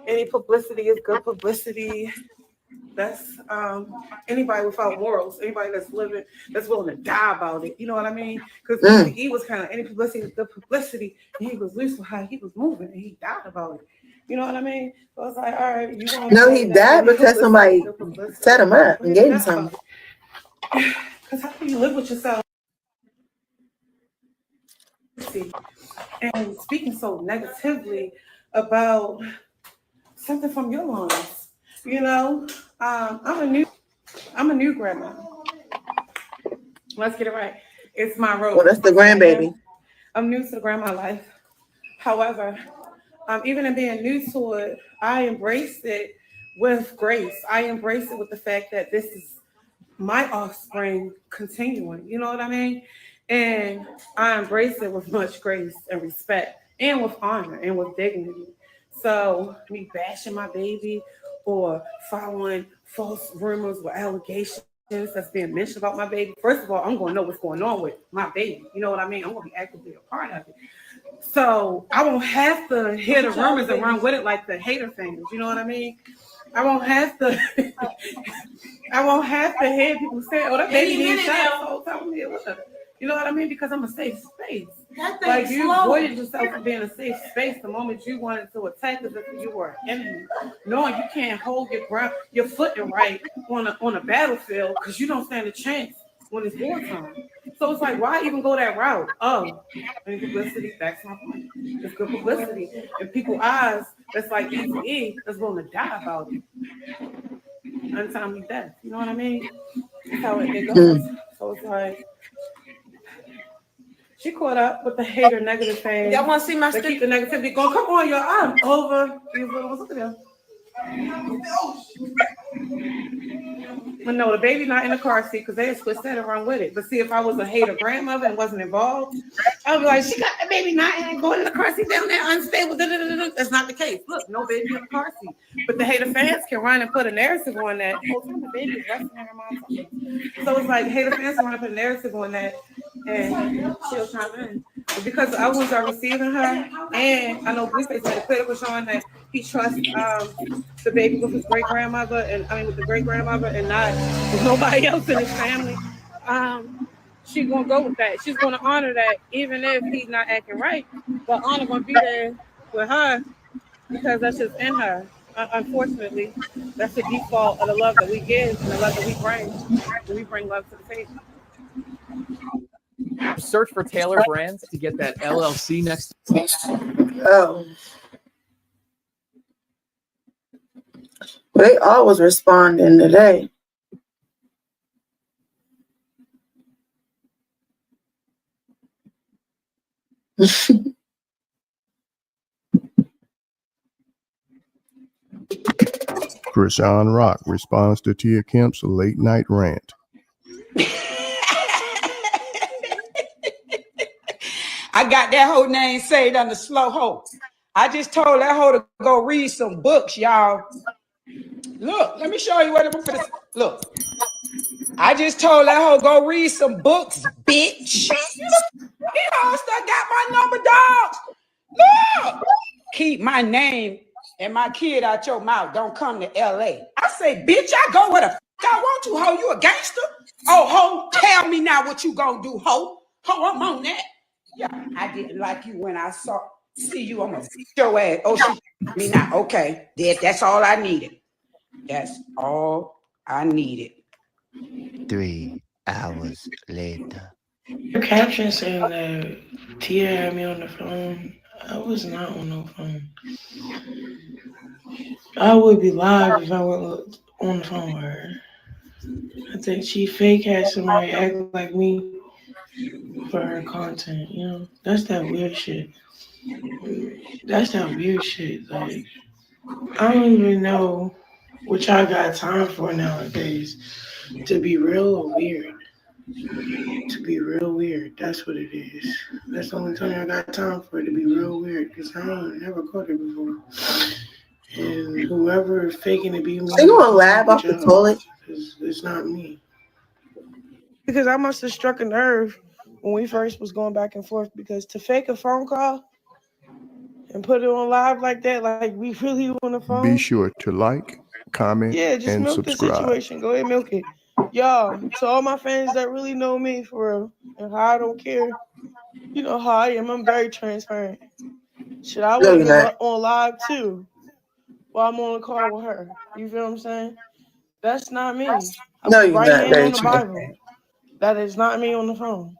Any publicity is good publicity. That's anybody without morals, anybody that's willing to die about it. You know what I mean? Because he was kind of any publicity is good publicity, and he was loose with how he was moving, and he died about it. You know what I mean? So I was like, all right, you gonna No, he died because somebody set him up and gave him something. Because how can you live with yourself and speaking so negatively about something from your lungs? You know, I'm a new grandma. Let's get it right. It's my role. Well, that's the grandbaby. I'm new to the grandma life. However, even in being new to it, I embraced it with grace. I embraced it with the fact that this is my offspring continuing. You know what I mean? And I embrace it with much grace and respect and with honor and with dignity. So me bashing my baby or following false rumors or allegations that's being mentioned about my baby, first of all, I'm going to know what's going on with my baby. You know what I mean? I'm going to be actively a part of it. So I won't have to hear the rumors and run with it like the hater fans. You know what I mean? I won't have to hear people say, oh, that baby needs shot. So tell me what's up. You know what I mean? Because I'm a safe space. Like you avoided yourself from being a safe space the moment you wanted to attack as if you were an enemy. Knowing you can't hold your footing right on a battlefield because you don't stand a chance when it's wartime. So it's like, why even go that route? Oh, and publicity, that's my point. It's good publicity. And people's eyes, that's like easy that's going to die about it. Untimely death. You know what I mean? That's how it goes. So it's like, she caught up with the hater negative fans. Y'all want to see my stick? Keep the negativity going. Come on, y'all. I'm over these little ones. Look at them. But no, the baby not in the car seat because they had switched that and run with it. But see, if I was a hater grandmother and wasn't involved, I would be like, she got the baby not in, going in the car seat down there unstable. That's not the case. Look, no baby in the car seat. But the hater fans can run and put a narrative on that. Oh, the baby is resting in her mom's. So it's like hater fans can run and put a narrative on that, and she'll chime in. But because the other ones are receiving her, and I know Blueface made it clear with Sean that he trusts the baby with his great grandmother, with the great grandmother, and not with nobody else in his family. She's gonna go with that. She's gonna honor that, even if he's not acting right. But honor gonna be there with her because that's just in her. Unfortunately, that's the default of the love that we give and the love that we bring when we bring love to the table. Search for Taylor Brands to get that LLC next. Oh. They always responding today. Krishan Rock responds to Tia Kemp's late night rant. I got that whole name saved under slow hoe. I just told that hoe to go read some books, y'all. Look, let me show you what I'm finna. Look, I just told that hoe go read some books, bitch. You know, still got my number, dog. Look, keep my name and my kid out your mouth. Don't come to LA. I say, bitch, I go where the f I want to, hoe. You a gangster? Oh, hoe, tell me now what you gonna do, hoe. Hoe, I'm on that. Yeah, I didn't like you when I see you. I'm gonna beat your ass. Oh, she me now. Okay, that's all I needed. That's all I needed. 3 hours later. The caption saying that Tia had me on the phone. I was not on no phone. I would be live if I were on the phone with her. I think she fake had somebody act like me for her content. You know, that's that weird shit. That's that weird shit. Like, I don't even know what y'all got time for nowadays. To be real or weird. To be real weird. That's what it is. That's the only time I got time for it, to be real weird. Because I ain't never caught it before. And whoever faking to be me, She gonna laugh off the toilet. It's not me. Because I must have struck a nerve when we first was going back and forth. Because to fake a phone call and put it on live like that, like we really on the phone. Be sure to like, comment, just and milk subscribe. The situation. Go ahead, milk it. Y'all, to all my fans that really know me for real and how I don't care, you know how I am. I'm very transparent. Shit, I would have been on live too while I'm on the call with her. You feel what I'm saying? That's not me. I put right hand on the Bible. That is not me on the phone.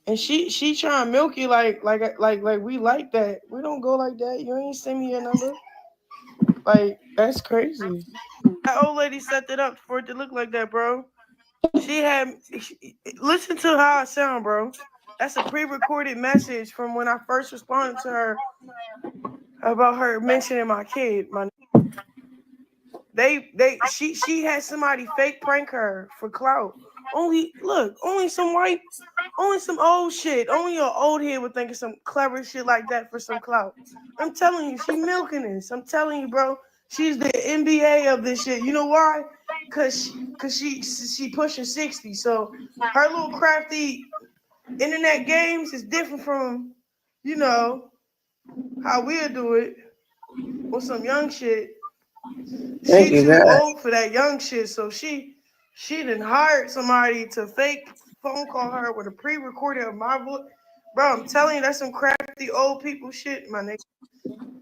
And she trying to milk you like we like that. We don't go like that. You ain't send me your number. Like, that's crazy. That old lady set it up for it to look like that, bro. Listen to how I sound, bro. That's a pre-recorded message from when I first responded to her about her mentioning my kid. She had somebody fake prank her for clout. Only some old shit. Only an old head would think of some clever shit like that for some clout. I'm telling you, she milking this. I'm telling you, bro. She's the NBA of this shit. You know why? Cause she pushing 60. So her little crafty internet games is different from, you know, how we'll do it with some young shit. She too old for that young shit. So she done hired somebody to fake phone call her with a pre-recorded of my voice. Bro, I'm telling you, that's some crafty old people shit, my nigga.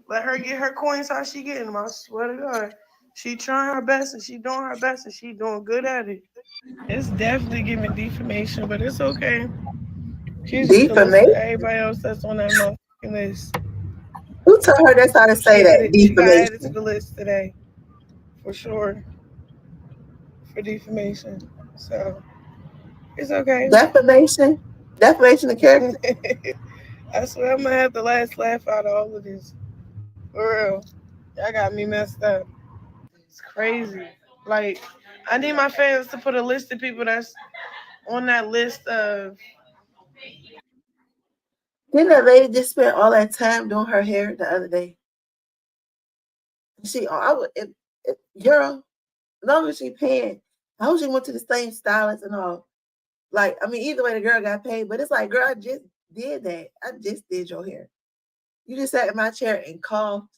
Let her get her coins how she getting them. I swear to God. She trying her best and she doing her best and she doing good at it. It's definitely giving defamation, but it's okay. She's just a list of everybody else that's on that motherfucking list. Who told her that's how to say that? She got added to the list today. For sure. For defamation. So it's okay. Defamation of character. I swear I'm gonna have the last laugh out of all of this. For real. Y'all got me messed up. It's crazy. Like, I need my fans to put a list of people that's on that list of. Didn't that lady just spend all that time doing her hair the other day? Girl, as long as she paying, I hope she went to the same stylist and all. Like, I mean, either way, the girl got paid, but it's like, girl, I just did that. I just did your hair. You just sat in my chair and coughed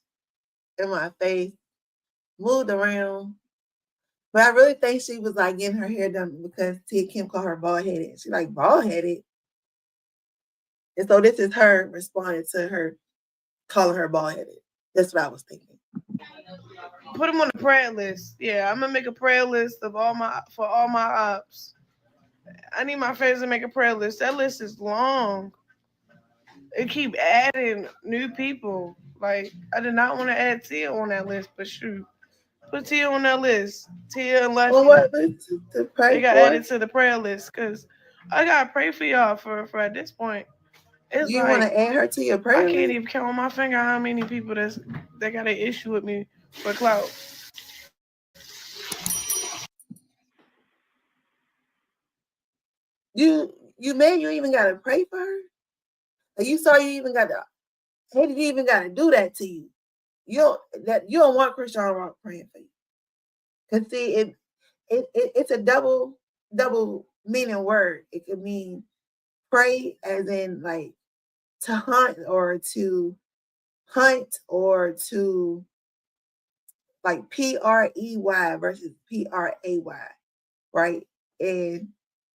in my face, moved around. But I really think she was like getting her hair done because Tia Kemp called her bald headed. She like bald headed. And so this is her responding to her calling her bald headed. That's what I was thinking. Put them on the prayer list. Yeah, I'm gonna make a prayer list of all my ops. I need my fans to make a prayer list. That list is long. They keep adding new people. Like, I did not want to add Tia on that list, but shoot. Put Tia on that list. Tia and Lefty. Well, what to pray they got for? added to the prayer list because I gotta pray for y'all for at this point. It's you want to add her to your prayer list? I can't even count on my finger how many people that got an issue with me for clout. You even gotta pray for her? Like you saw, you even got to. He even got to do that to you. You don't want Christian Rock praying for you. Cause see, it's a double meaning word. It could mean pray as in like to hunt or to like PREY versus PRAY, right? And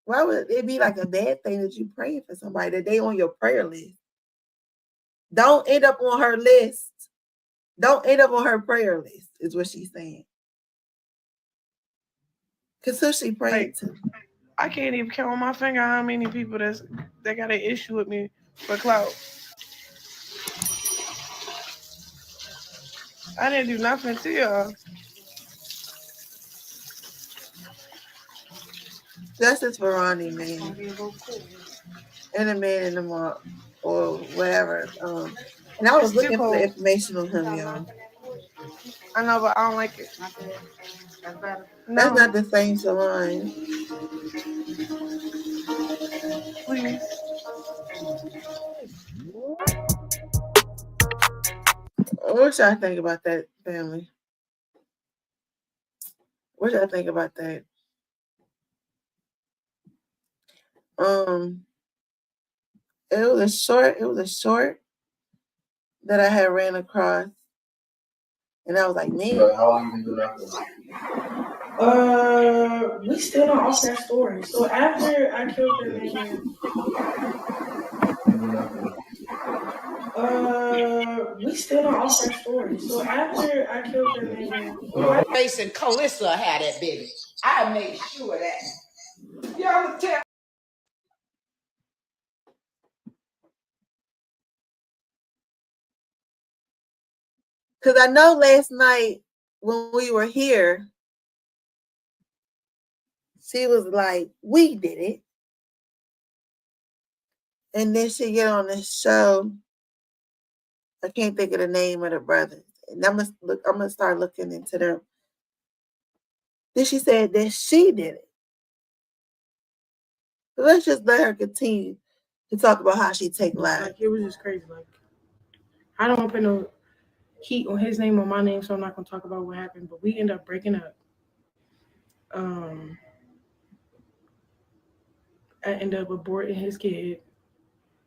why would it be like a bad thing that you praying for somebody that they on your prayer list? Don't end up on her list. Don't end up on her prayer list, is what she's saying. Because who she praying to? I can't even count on my finger how many people that got an issue with me for clout. I didn't do nothing to y'all. Justice for Ronny, man. And the man in the mall or whatever. And I was looking for the information on him, y'all. I know, but I don't like it. That's not the same salon. Please. What y'all think about that, family? What y'all think about that? It was a short that I had ran across. And I was like, man. How long you been doing that? We still don't off that story. So after I killed that nigga, we still don't off that story. So after I killed that nigga, Grace and Calissa had that baby. I made sure of that. Y'all tell. Because I know last night when we were here, she was like, we did it. And then she get on the show. I can't think of the name of the brothers. And I'm gonna start looking into them. Then she said that she did it. So let's just let her continue to talk about how she take lives. Like it was just crazy. Like I don't want to put no heat on his name or my name, so I'm not gonna talk about what happened. But we end up breaking up. I ended up aborting his kid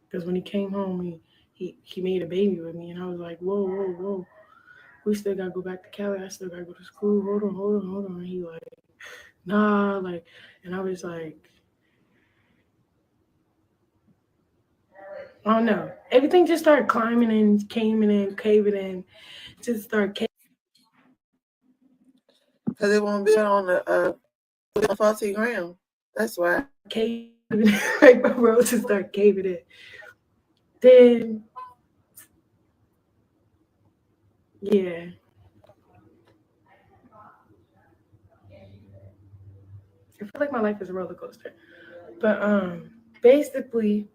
because when he came home, he made a baby with me, and I was like, whoa. We still gotta go back to Cali. I still gotta go to school. Hold on. And he like, nah, like, and I was like, I don't know. Everything just started climbing and caving in. Just started caving. Because it won't be on the faulty ground. That's why. Caving like my bro just started caving in. Then, yeah. I feel like my life is a roller coaster. But basically,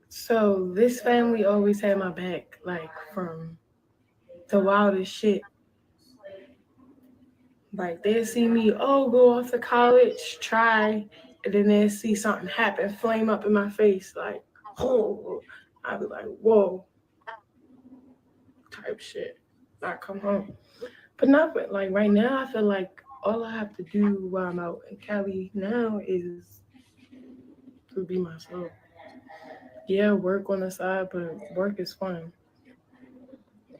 so this family always had my back, like from the wildest shit. Like they'll see me, go off to college, try, and then they'll see something happen, flame up in my face, like, oh, I'll be like, whoa, type shit. I come home. But not like right now, I feel like all I have to do while I'm out in Cali now is to be myself. Yeah, work on the side, but work is fun.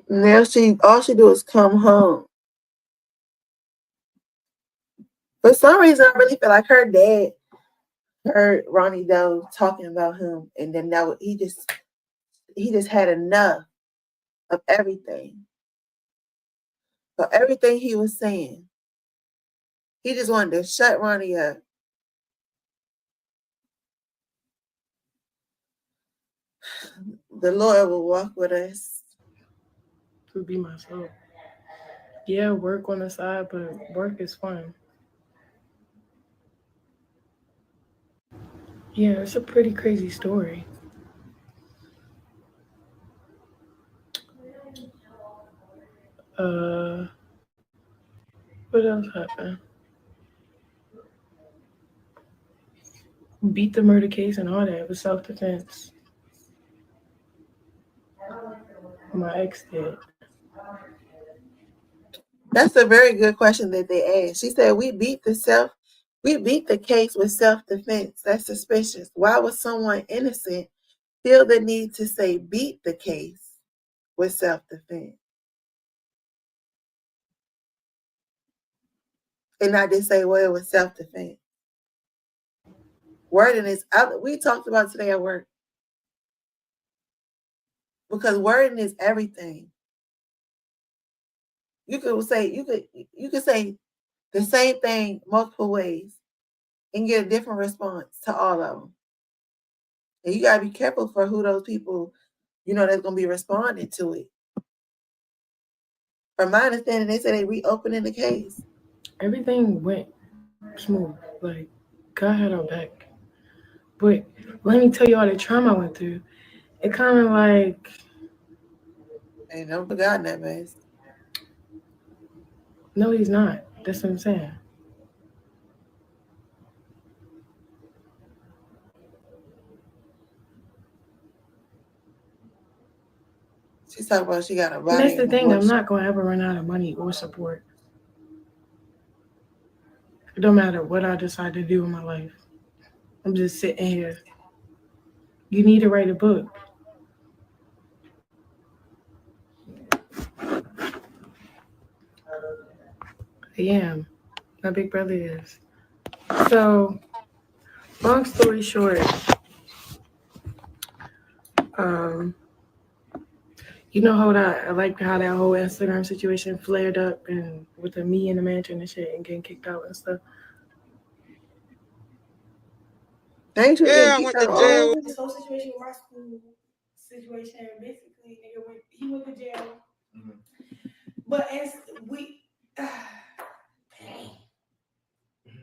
Now all she do is come home. For some reason, I really feel like her dad heard Ronny though talking about him, and then he just had enough of everything. Of everything he was saying. He just wanted to shut Ronny up. The Lord will walk with us. To be myself. Yeah, work on the side, but work is fun. Yeah, it's a pretty crazy story. What else happened? beat the murder case and all that. It was self-defense. My ex did. That's a very good question that they asked. She said, we beat the case with self-defense. That's suspicious. Why would someone innocent feel the need to say beat the case with self-defense? And not just say, well, it was self-defense. Wording is out. We talked about today at work. Because wording is everything. You could say the same thing multiple ways and get a different response to all of them. And you gotta be careful for who those people, that's gonna be responding to it. From my understanding, they said they reopening the case. Everything went smooth. Like, God had our back. But let me tell you all the trauma I went through. It kind of like... Ain't never forgotten that, man. No, he's not. That's what I'm saying. She's talking about she got a body. And that's the thing. I'm not going to ever run out of money or support. It don't matter what I decide to do in my life. I'm just sitting here. You need to write a book. I am. My big brother is. So, long story short, you know how I like how that whole Instagram situation flared up and with the me in the mansion and shit and getting kicked out and stuff. Yeah, I went to jail. This whole situation with my school situation, basically, he went to jail. Mm-hmm. But as we,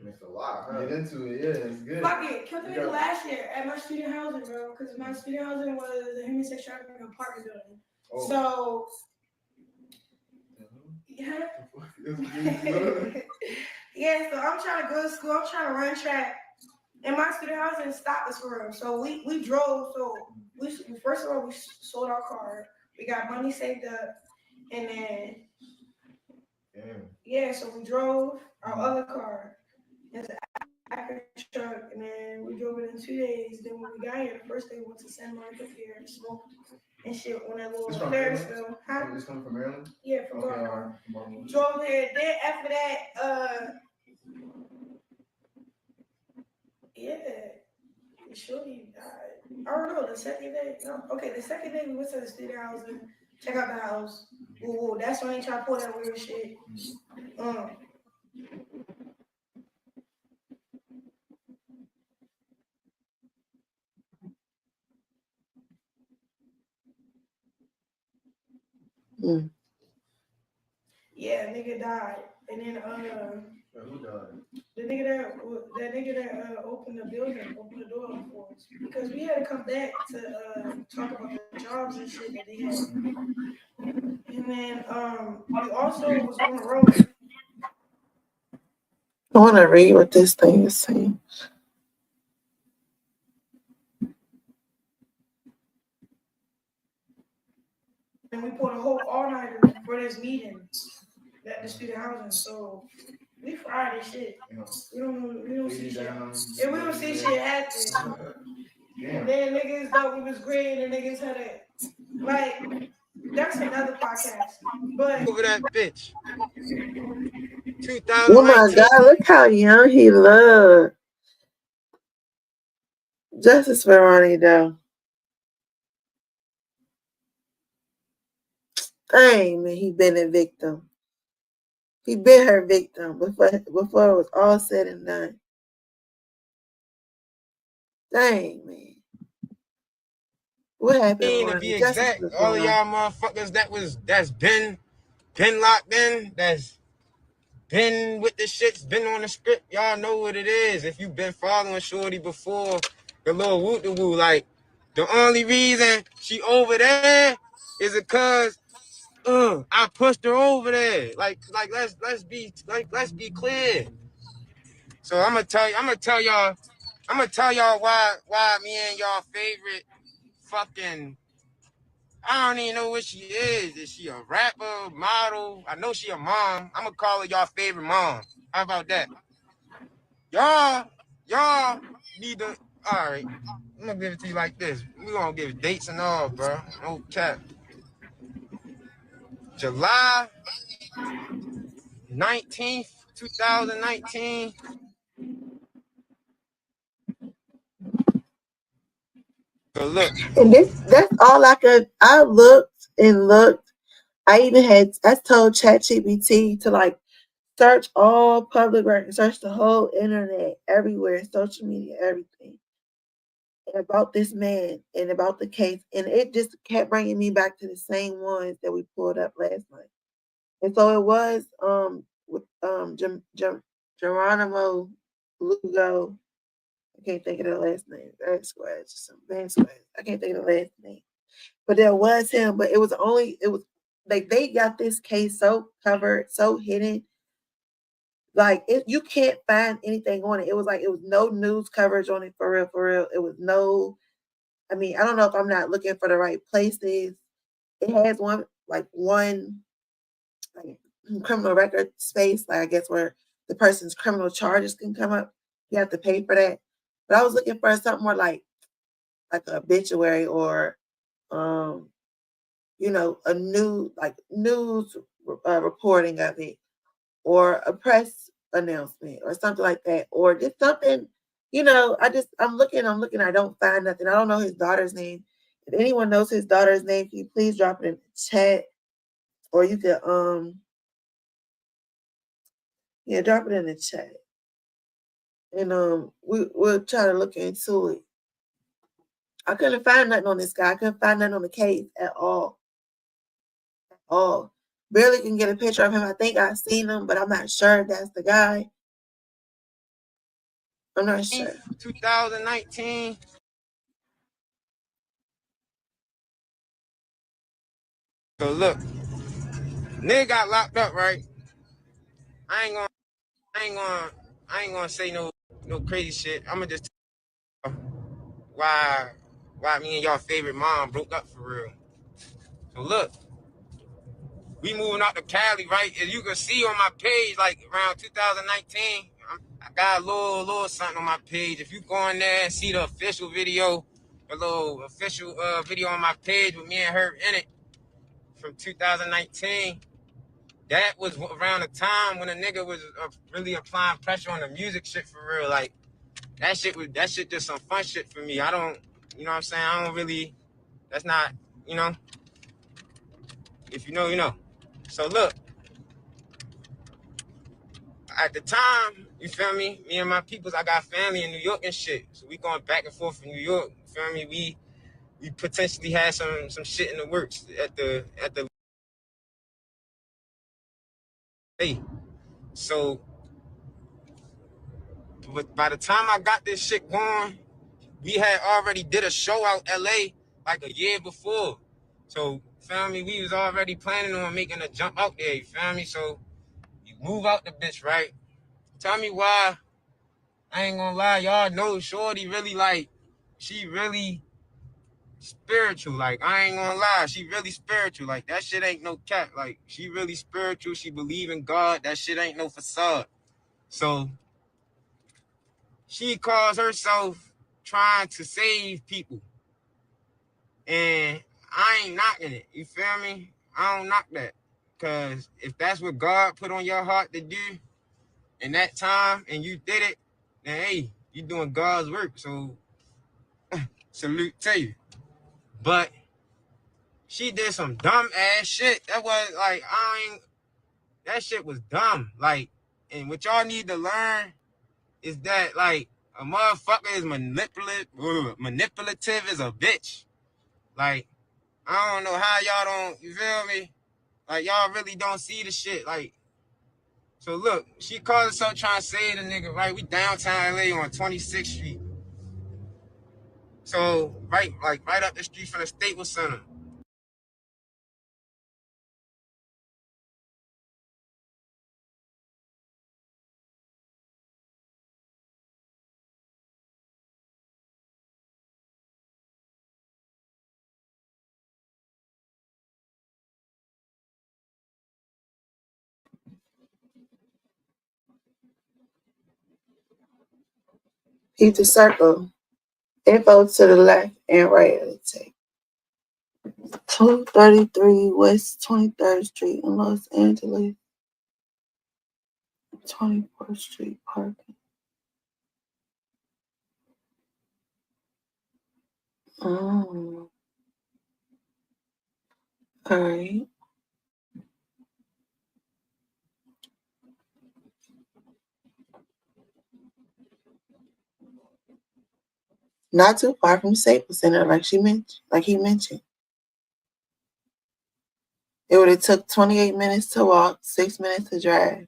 It's a lot. Get into it, yeah, it's good. Fuck it, killed the nigga last year at my student housing, bro, because my student housing was a homosexuality apartment building. Oh. So, yeah. Yeah, so I'm trying to go to school, I'm trying to run track. And my student housing stopped us for real. So we drove. So first of all, we sold our car. We got money saved up. And then, yeah, so we drove our other car. It's an Acura truck. And then we drove it in 2 days. Then when we got here, the first day we went to San Marcos Pier and smoked and shit on that little Ferris wheel. It's coming from Maryland? Yeah, from Baltimore. Drove there. Then after that, yeah. Shorty died. I don't know. The second day, the second day we went to the student house and check out the house. Ooh, that's when they try to pull that weird shit. Yeah, nigga died, and then who died? The nigga that opened the door for us because we had to come back to talk about the jobs and shit that they had. And then we also was on the road. I want to read what this thing is saying. And we pulled a whole all-nighter for this meeting at the student housing. So we fried this shit. We don't see shit. And we don't see shit happen. And then niggas thought we was great and niggas had it. Like, that's another podcast. But over that bitch. 2019. Oh my God, look how young he looked. Justice for Ronny, though. Dang, man, he been a victim. He been her victim before it was all said and done. Dang, man. What happened, To be exact, all of y'all motherfuckers that's been locked in, that's been with the shits, been on the script, y'all know what it is. If you been following Shorty before the little woo-de-woo, like, the only reason she over there is because I pushed her over there. Like let's be clear. So I'm gonna tell y'all I'm gonna tell y'all why me and y'all favorite fucking. I don't even know what she is. Is she a rapper, model? I know she a mom. I'm gonna call her y'all favorite mom. How about that? Y'all need to. All right. I'm gonna give it to you like this. We gonna give dates and all, bro. No cap. July 19th, 2019. So look. And that's all I looked and looked. I told ChatGPT to like search all public records, search the whole internet, everywhere, social media, everything, and about this man and about the case. And it just kept bringing me back to the same ones that we pulled up last night. And so it was with Geronimo Lugo. I can't think of the last name. Vasquez. I can't think of the last name. But there was him. But it was like they got this case so covered, so hidden. Like you can't find anything on it. It was like it was no news coverage on it for real, for real. It was no. I mean, I don't know if I'm not looking for the right places. It has one like criminal record space, like I guess where the person's criminal charges can come up. You have to pay for that. But I was looking for something more like an obituary or a news reporting of it or a press announcement or something like that or just something. I'm looking, I don't find nothing. I don't know his daughter's name. If anyone knows his daughter's name, can you please drop it in the chat? Or you could drop it in the chat. And we'll try to look into it. I couldn't find nothing on this guy. I couldn't find nothing on the case at all. Barely can get a picture of him. I think I've seen him, but I'm not sure if that's the guy. I'm not sure. 2019. So look, nigga got locked up, right? I ain't gonna say no crazy shit. I'ma just tell you why me and y'all favorite mom broke up for real. So look, we moving out to Cali, right? As you can see on my page, like around 2019, I got a little something on my page. If you go in there and see the official video, a little official video on my page with me and her in it from 2019, that was around the time when a nigga was really applying pressure on the music shit for real. Like that shit just some fun shit for me. I don't, you know what I'm saying? I don't really, that's not, you know, if you know, you know. So look, at the time, you feel me? Me and my peoples, I got family in New York and shit. So we going back and forth from New York. You feel me? We potentially had some shit in the works at the hey. So but by the time I got this shit going, we had already did a show out LA like a year before. So, feel me, we was already planning on making a jump out there, you feel me? So you move out the bitch, right? Tell me why. I ain't gonna lie, y'all know Shorty really like, she really spiritual. Like, I ain't gonna lie, she really spiritual. Like, that shit ain't no cap. Like, she really spiritual. She believe in God. That shit ain't no facade. So, she calls herself trying to save people. And I ain't knocking it. You feel me? I don't knock that. Because if that's what God put on your heart to do in that time and you did it, then hey, you doing God's work. So salute to you. But she did some dumb ass shit. That was like, that shit was dumb. Like, and what y'all need to learn is that like a motherfucker is manipulative as a bitch. Like, I don't know how y'all don't, you feel me? Like, y'all really don't see the shit. Like, so look, she called herself trying to save the nigga, right? We downtown LA on 26th Street. So, right up the street from the Staples Center. Keep the circle. Info to the left and right of the tape. 233 West 23rd Street in Los Angeles. 24th Street parking. Oh. All right. Not too far from Staples Center, like he mentioned. It would have took 28 minutes to walk, 6 minutes to drive.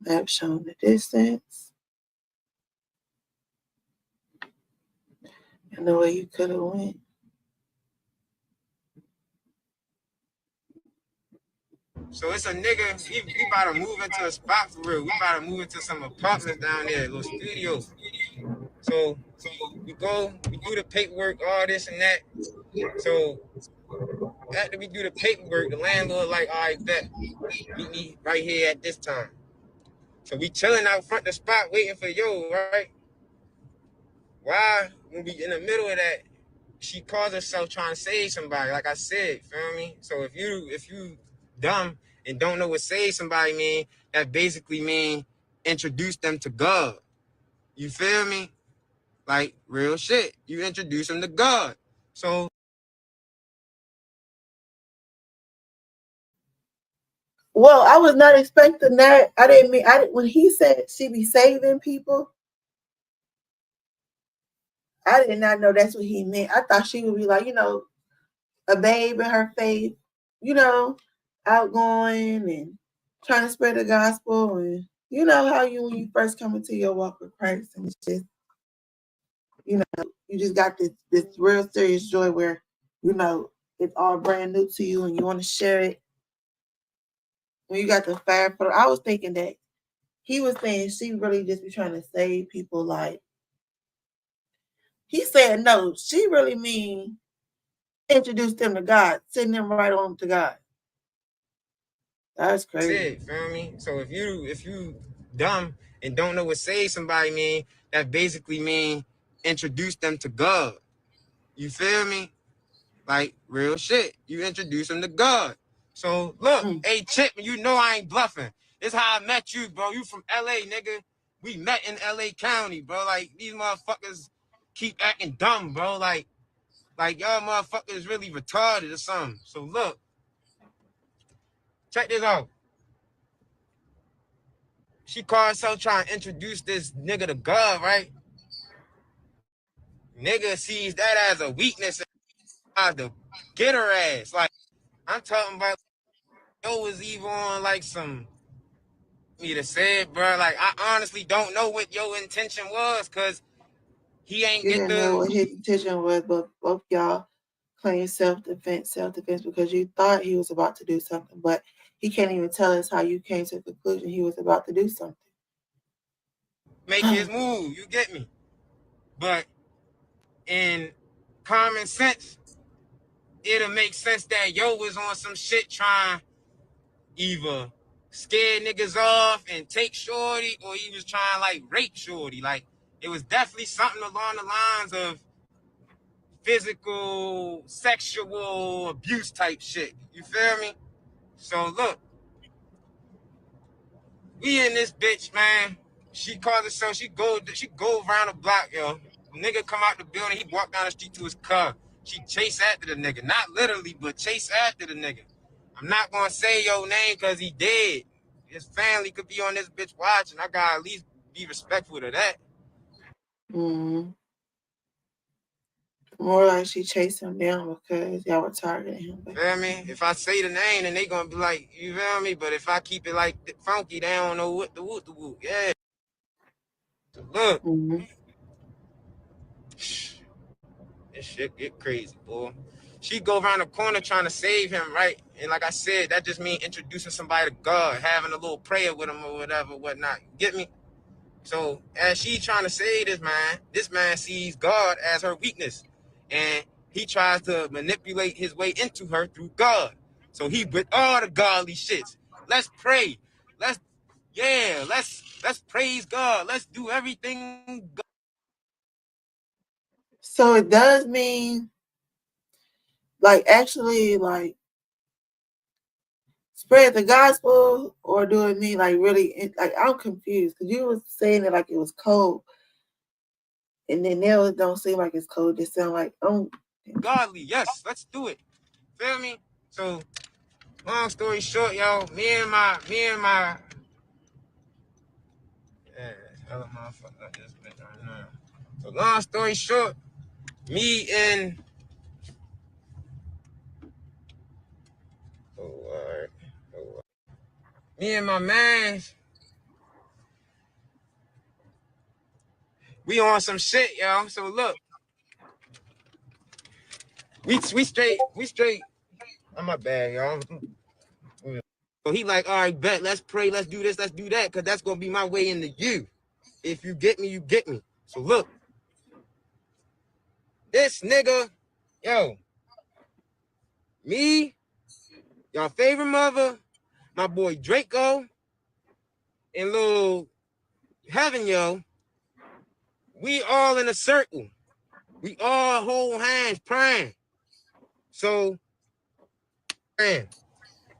Map showing the distance and the way you could have went. So it's a nigga, we about to move into a spot for real. We about to move into some apartments down there, a little studio. So we do the paperwork, all this and that. So after we do the paperwork, the landlord like, all right, bet, meet me right here at this time. So we chilling out front of the spot waiting for yo, right? Why, when we in the middle of that, she calls herself trying to save somebody, like I said, feel me? So if you dumb and don't know what save somebody mean, that basically mean introduce them to God. You feel me? Like real shit. You introduce them to God. So Well, I was not expecting that. When he said she be saving people, I did not know that's what he meant. I thought she would be like, a babe in her faith, outgoing and trying to spread the gospel. And you know how when you first come into your walk with Christ and it's just, you just got this real serious joy where, it's all brand new to you and you want to share it. When you got the fire for I was thinking that he was saying she really just be trying to save people. Like, he said, no, she really mean introduce them to God, send them right on to God. That's crazy. feel me? So if you dumb and don't know what save somebody mean, that basically mean introduce them to God. You feel me? Like real shit. You introduce them to God. So look, hey Chip, you know I ain't bluffing. This how I met you, bro. You from LA, nigga. We met in LA County, bro. Like these motherfuckers keep acting dumb, bro. Like y'all motherfuckers really retarded or something. So look, check this out. She called herself trying to introduce this nigga to God, right? Nigga sees that as a weakness and tries to get her ass. Like, I'm talking about yo was even on like some me to say it, bro. Like, I honestly don't know what your intention was, cause he ain't You get didn't know the what his intention was, but both y'all claim self-defense, because you thought he was about to do something, but he can't even tell us how you came to the conclusion he was about to do something. make his move. You get me? But in common sense, it'll make sense that yo was on some shit trying either scare niggas off and take shorty, or he was trying like rape shorty. Like it was definitely something along the lines of physical, sexual abuse type shit. You feel me? So look, we in this bitch, man. She calls herself, she go around the block, yo. Nigga come out the building, he walk down the street to his car. She chase after the nigga. Not literally, but chase after the nigga. I'm not gonna say your name cause he dead. His family could be on this bitch watching. I gotta at least be respectful to that. Mm-hmm. More like she chased him down because y'all were targeting him. Feel me? If I say the name, then they gonna be like, you feel me? But if I keep it like funky, they don't know what the whoop. Yeah. So look. Mm-hmm. This shit get crazy, boy. She go around the corner trying to save him, right? And like I said, that just means introducing somebody to God, having a little prayer with him or whatever, whatnot. Get me? So as she trying to save this man sees God as her weakness, and he tries to manipulate his way into her through God. So he with all the godly shits. Let's pray. Let's praise God. Let's do everything. So it does mean, like, actually, like, spread the gospel, or do it mean, like, really, like, I'm confused because you was saying it like it was cold, and then now it don't seem like it's cold. It sound like, godly. Yes, let's do it. Feel me? So long story short, yo, me and my hell of motherfucker like this bitch right now. So long story short, me and me and my man, we on some shit, yo. So look, we straight. Oh, my bad, y'all. So he like, all right, bet, let's pray, let's do this, let's do that, because that's gonna be my way into you. If you get me, you get me. So look, this nigga, yo, me, y'all favorite mother, my boy Draco, and little Heaven, yo, we all in a circle. We all hold hands praying. So, praying.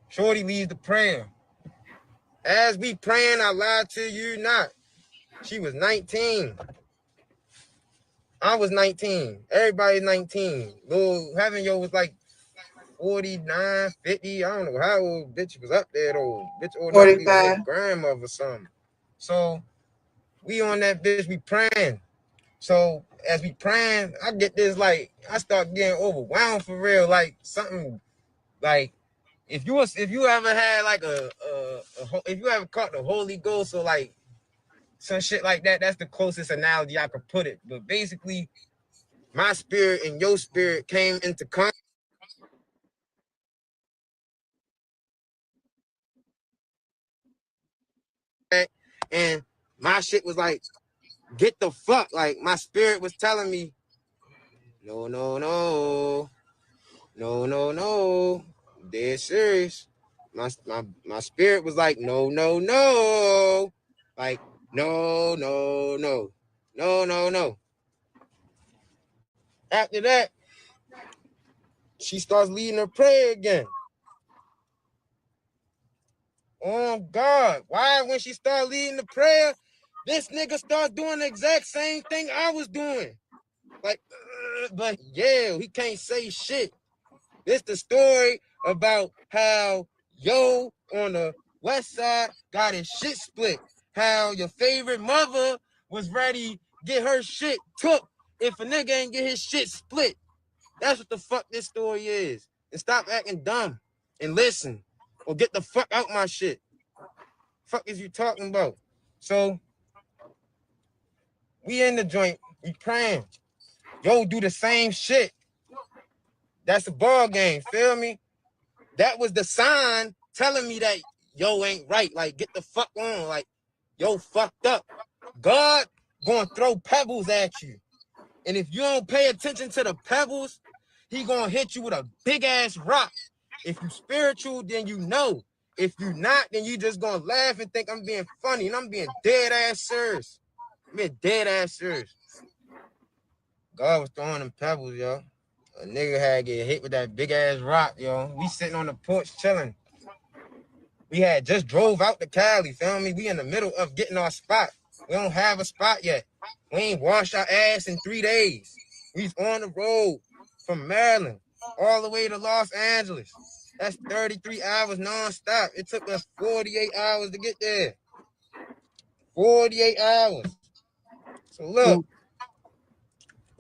Shorty leads the prayer. As we praying, I lied to you not. She was 19. I was 19. Everybody's 19. Little Heaven, yo, was like 49, 50. I don't know how old bitch was up there, though. Bitch old enough to be a nigga grandmother or something. So, we on that bitch, we praying. So, as we praying, I get this, like, I start getting overwhelmed for real. Like, something, like, if you ever had, like, if you ever caught the Holy Ghost or, like, some shit like that, that's the closest analogy I could put it. But basically, my spirit and your spirit came into contact. And my shit was like, get the fuck. Like, my spirit was telling me, no, no, no. No, no, no. Dead serious. My spirit was like, no, no, no. Like, no, no, no. No, no, no. After that, she starts leading her prayer again. Oh God. Why when she started leading the prayer, this nigga starts doing the exact same thing I was doing. Like, but yeah, he can't say shit. This the story about how yo on the west side got his shit split. How your favorite mother was ready to get her shit took if a nigga ain't get his shit split. That's what the fuck this story is. And stop acting dumb and listen, or get the fuck out my shit. Fuck is you talking about? So we in the joint, we praying. Yo do the same shit. That's a ball game, feel me? That was the sign telling me that yo ain't right. Like, get the fuck on. Like, yo fucked up. God gonna throw pebbles at you. And if you don't pay attention to the pebbles, he gonna hit you with a big ass rock. If you spiritual, then you know. If you not, then you just gonna laugh and think I'm being funny. And I'm being dead ass serious. I'm being dead ass serious. God was throwing them pebbles, yo. A nigga had to get hit with that big ass rock, yo. We sitting on the porch chilling. We had just drove out to Cali, feel me? We in the middle of getting our spot. We don't have a spot yet. We ain't washed our ass in 3 days. We's on the road from Maryland all the way to Los Angeles. That's 33 hours nonstop. It took us 48 hours to get there. 48 hours. So look,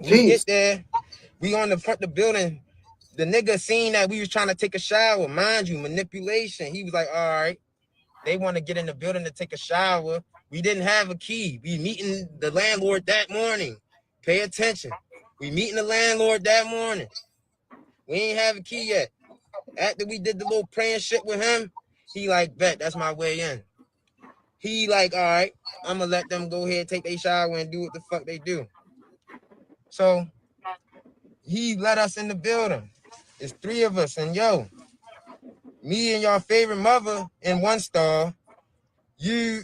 we get there. We on the front of the building. The nigga seen that we was trying to take a shower. Mind you, manipulation. He was like, all right. They want to get in the building to take a shower. We didn't have a key. We meeting the landlord that morning. Pay attention. We meeting the landlord that morning. We ain't have a key yet. After we did the little praying shit with him, he like, bet, that's my way in. he like, all right, I'm gonna let them go ahead, take their shower and do what the fuck they do. So he let us in the building. It's 3 of us, and yo, me and your favorite mother in one stall. You,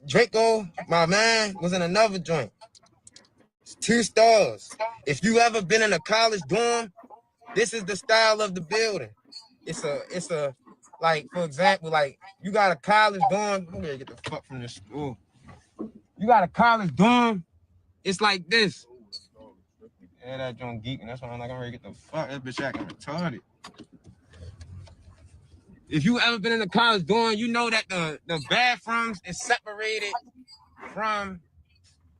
Draco, my man, was in another joint. It's 2 stalls. If you ever been in a college dorm, this is the style of the building. It's a like, for example, like you got a college dorm. I'm gonna get the fuck from this school. You got a college dorm. It's like this. Yeah, that joint geeking. That's why I'm like, I'm ready to get the fuck. That bitch acting retarded. If you ever been in a college dorm, you know that the bathrooms is separated from.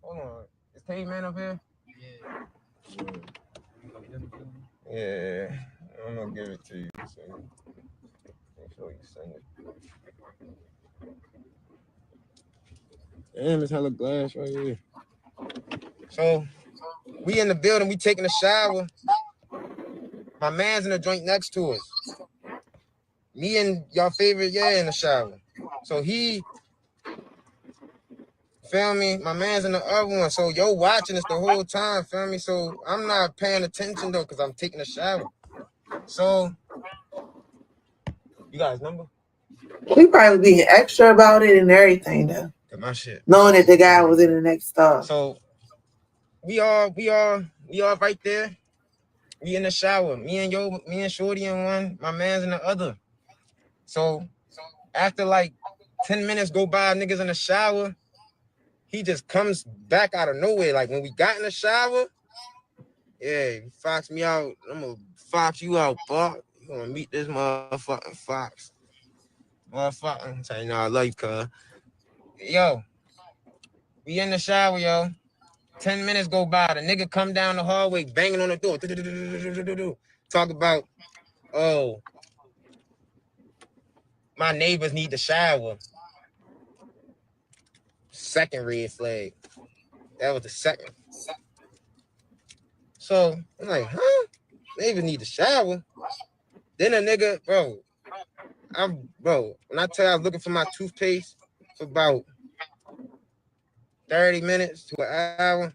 Hold on, is Tay Man up here? Yeah, I'm gonna give it to you. So make sure you send it. Damn, it's hella glass right here. So we in the building, we taking a shower. My man's in the joint next to us. Me and y'all favorite, in the shower. So he, feel me? My man's in the other one. So yo watching us the whole time, feel me? So I'm not paying attention though, because I'm taking a shower. So you got his number? We probably being extra about it and everything though. Got my shit. Knowing that the guy was in the next stall. So we all right there. We in the shower. Me and Shorty in one, my man's in the other. So after like 10 minutes go by, niggas in the shower, he just comes back out of nowhere. Like when we got in the shower, he fox me out. I'm gonna fox you out, Bob. You gonna meet this motherfucking fox. Motherfucking say, I love you, cuz. Yo, we in the shower, yo. 10 minutes go by. The nigga come down the hallway, banging on the door. Talk about, oh, my neighbors need to shower. Second red flag. That was the second. So I'm like, huh? Neighbors need to shower. Then a nigga, bro, when I tell you I was looking for my toothpaste for about 30 minutes to an hour,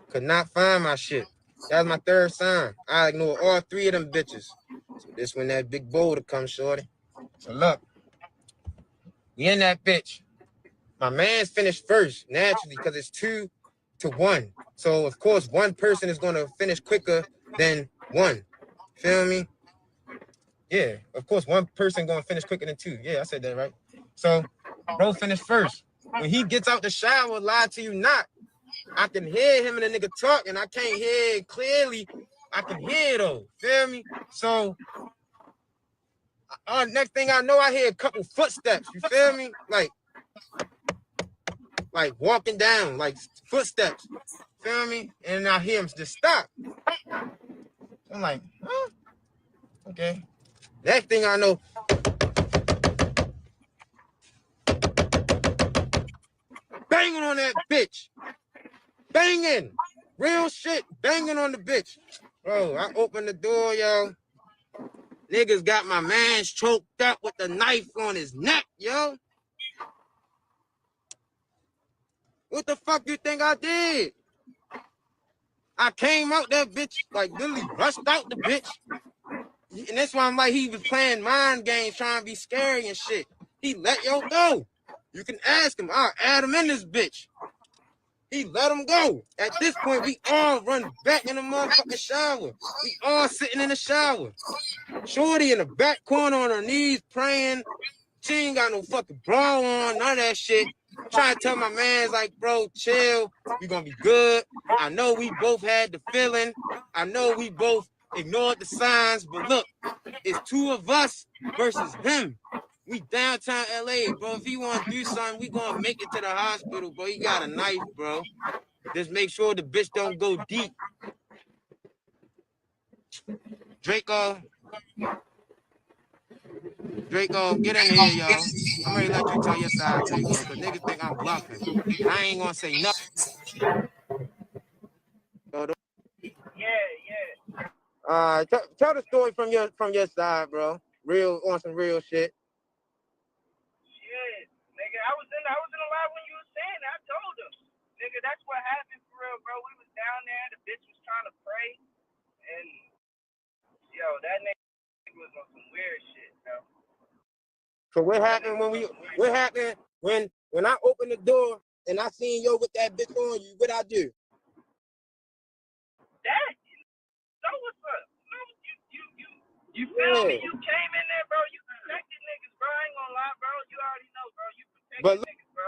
could not find my shit. That was my 3rd sign. I ignored all 3 of them bitches. So this when that big boulder comes, shorty. So look, we in that bitch. My man's finished first, naturally, because it's 2 to 1. So of course, one person is gonna finish quicker than one. Feel me? Yeah, of course, one person gonna finish quicker than 2. Yeah, I said that right. So, bro finished first. When he gets out the shower, lie to you not, I can hear him and the nigga talking. I can't hear it clearly. I can hear it though. Feel me? So, next thing I know, I hear a couple footsteps. You feel me? Like walking down, like footsteps. Feel me? And I hear him just stop. I'm like, huh? Okay. Next thing I know, banging on that bitch. Banging. Real shit. Banging on the bitch. Bro, I opened the door, yo. Niggas got my man choked up with the knife on his neck, yo. What the fuck you think I did? I came out that bitch, like literally rushed out the bitch. And that's why I'm like, he was playing mind games, trying to be scary and shit. He let yo go. You can ask him. I'll add him in this bitch. He let him go. At this point, we all run back in the motherfucking shower. We all sitting in the shower. Shorty in the back corner on her knees praying. She ain't got no fucking bra on, none of that shit. Trying to tell my man's like, bro, chill. We gonna be good. I know we both had the feeling. I know we both ignored the signs, but look, it's 2 of us versus him. We downtown LA, bro. If he want to do something, we gonna make it to the hospital, bro. He got a knife, bro. Just make sure the bitch don't go deep. Draco, get in here, yo. I'm ready to let you tell your side, Draco, because niggas think I'm bluffing. And I ain't gonna say nothing. Tell the story from your side, bro. On some real shit. Shit. lie when you were saying that. I told him, nigga, that's what happened for real, bro. We was down there, the bitch was trying to pray, and yo, that nigga was on some weird shit, bro. So what happened when I opened the door and I seen yo with that bitch on you? What I do? That. So what's up? You feel me? You came in there, bro. You protected niggas, bro. I ain't gonna lie, bro. You already know, bro. You protected niggas, bro.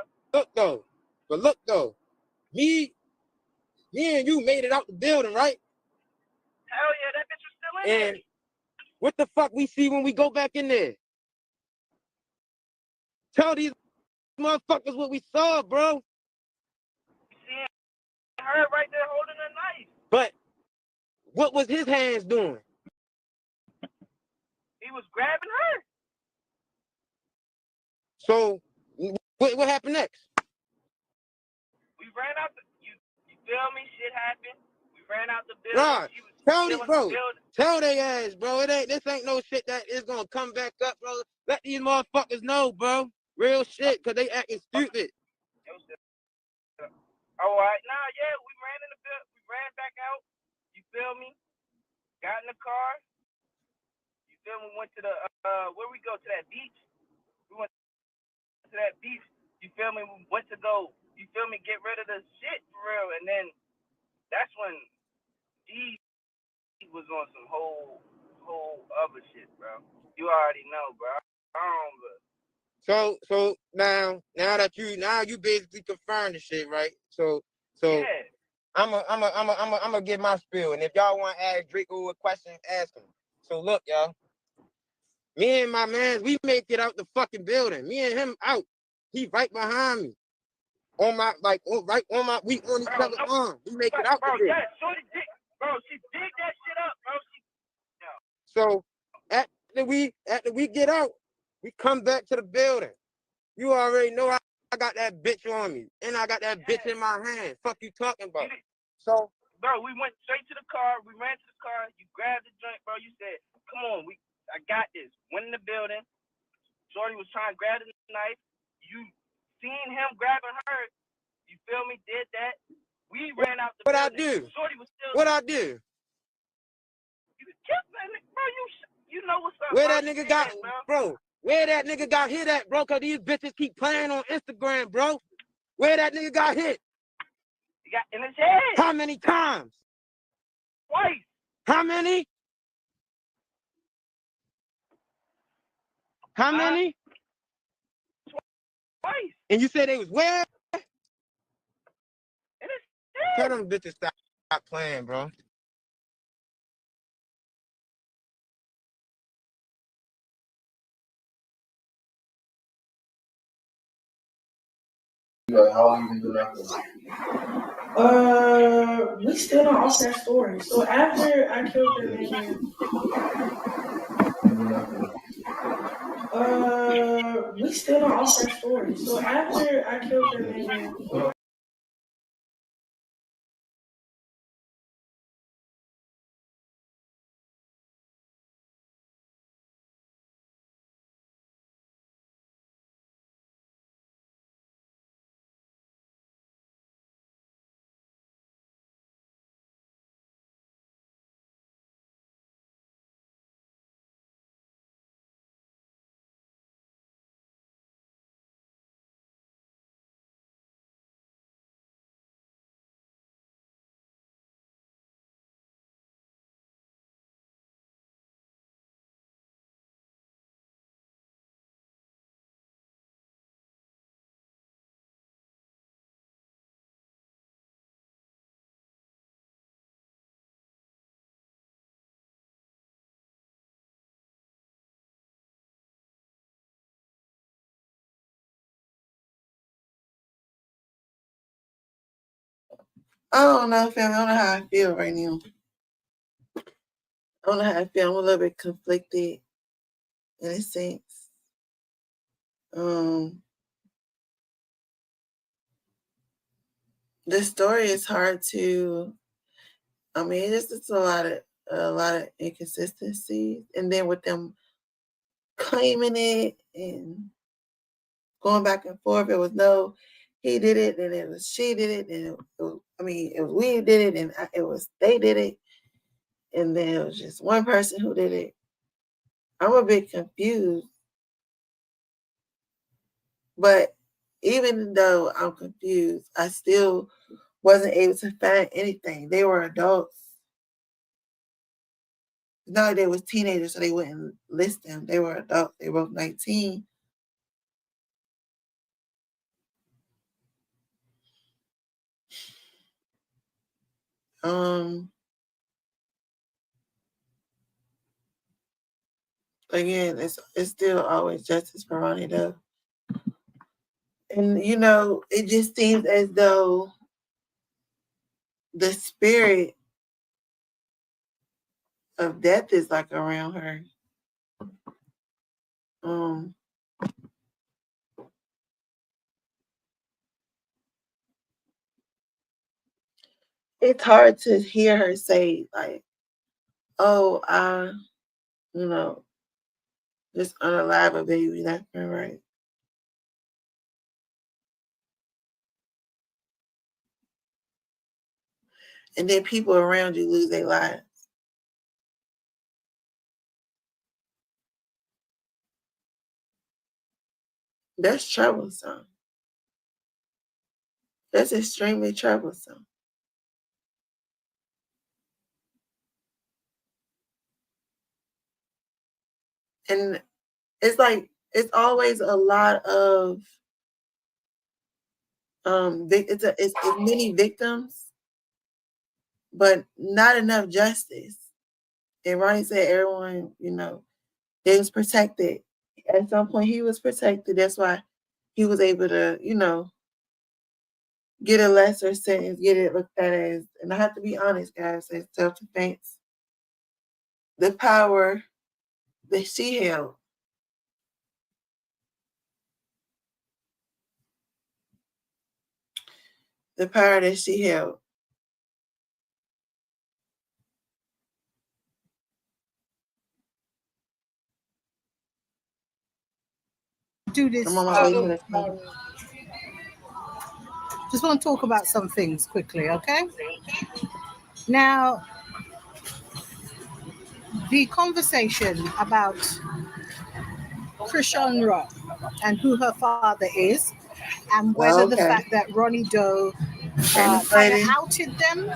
Look though. Me and you made it out the building, right? Hell yeah, that bitch was still in there. What the fuck we see when we go back in there? Tell these motherfuckers what we saw, bro. You see her right there holding a knife. But what was his hands doing? He was grabbing her. So what happened next? We ran out you feel me? Shit happened. We ran out the building. Right. Tell they ass, bro. This ain't no shit that is gonna come back up, bro. Let these motherfuckers know, bro. Real shit, cause they acting stupid. All right, we ran in the building. We ran back out. You feel me? Got in the car. You feel me? Went to the where we go to that beach. We went to that beach. You feel me? We went to go. You feel me? Get rid of the shit for real, and then that's when he was on some whole other shit, bro. You already know, bro. So now that you basically confirmed the shit, right? So yeah. I'm gonna give my spiel, and if y'all want to ask Draco a question, ask him. So look, y'all. Me and my man, we make it out the fucking building. Me and him out. He right behind me. We on each other's arm. We make it out the building. Yeah, shorty dig, bro. She dig that shit up, bro. So after we get out, we come back to the building. You already know I got that bitch on me, and I got that bitch in my hand. Fuck you talking about? So, bro, we went straight to the car. We ran to the car. You grabbed the joint, bro. You said, "Come on, I got this." Went in the building. Shorty was trying to grab the knife. You seen him grabbing her. You feel me? Did that. We ran out the building. What I do? Shorty was still. What I do? You killed that nigga, bro. You know what's up, where bro. That nigga got, bro? Where that nigga got hit at, bro? Cause these bitches keep playing on Instagram, bro. Where that nigga got hit? He got in his head. How many times? Twice. How many? How many? Twice. And you said they was where? In his head. Tell them bitches stop playing, bro. How long you been doing that? We still don't off that story. So after I killed that nigga, we still don't off that story. So after I killed that nigga. I don't know, fam. I don't know how I feel right now. I don't know how I feel. I'm a little bit conflicted in a sense. This story is hard to. I mean, it's just a lot of inconsistencies, and then with them claiming it and going back and forth, it was no he did it, then it was she did it, then it was we did it, and it was they did it, and then it was just one person who did it. I'm a bit confused, but even though I'm confused, I still wasn't able to find anything. They were adults. It's not like they was teenagers, so they wouldn't list them. They were adults. They were both 19. Again, it's still always justice for Ronny though. And it just seems as though the spirit of death is like around her. It's hard to hear her say like, "Oh, I, just unalive a baby." That's been right. And then people around you lose their lives. That's troublesome. That's extremely troublesome. And it's like it's always a lot of it's many victims, but not enough justice. And Ronny said everyone, they was protected. At some point he was protected. That's why he was able to, get a lesser sentence, get it looked at as, and I have to be honest, guys, as self-defense. The power that she held. The power that she held. Do this. I'm on my way to the Just want to talk about some things quickly, okay? Now, the conversation about Krishan Rock and who her father is, and whether the fact that Ronny Doe kind of outed them,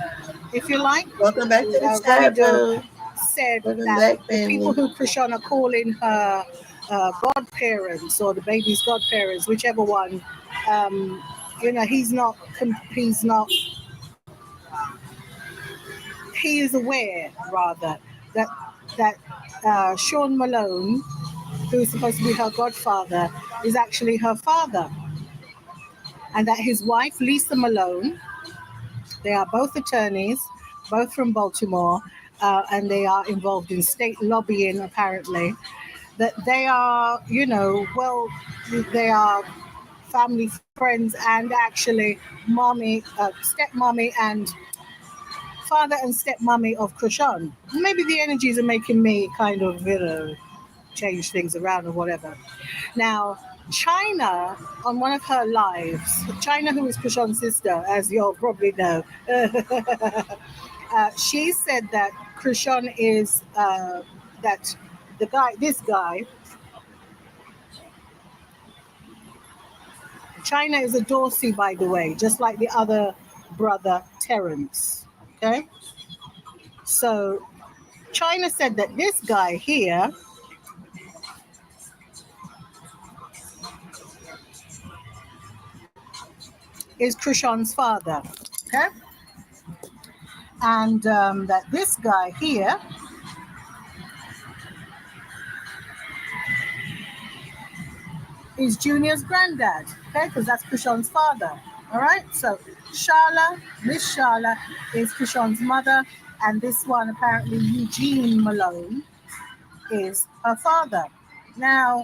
if you like. Welcome back to the Ronny Doe Doe said that the people who Krishan are calling her godparents or the baby's godparents, whichever one, he is aware rather that Sean Malone, who is supposed to be her godfather, is actually her father, and that his wife Lisa Malone, they are both attorneys, both from Baltimore, and they are involved in state lobbying apparently, that they are, they are family friends and actually stepmommy and father and stepmommy of Krishan. Maybe the energies are making me kind of, change things around or whatever. Now, China, on one of her lives, China, who is Krishan's sister, as you all probably know, she said that Krishan is, that this guy, China is a Dorsey, by the way, just like the other brother, Terrence. Okay? So China said that this guy here is Krishan's father. Okay? And that this guy here is Junior's granddad, okay? Because that's Krishan's father. All right? So Miss Sharla is Krishan's mother, and this one, apparently Eugene Malone, is her father. Now,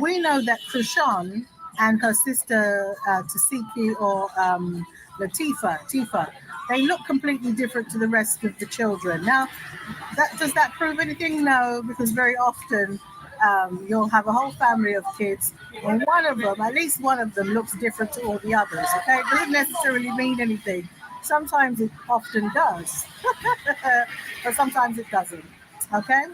we know that Krishan and her sister Tasiki or Tifa, they look completely different to the rest of the children. Now, does that prove anything? No, because very often you'll have a whole family of kids, and one of them, at least one of them, looks different to all the others. Okay, it doesn't necessarily mean anything. Sometimes it often does, but sometimes it doesn't. Okay.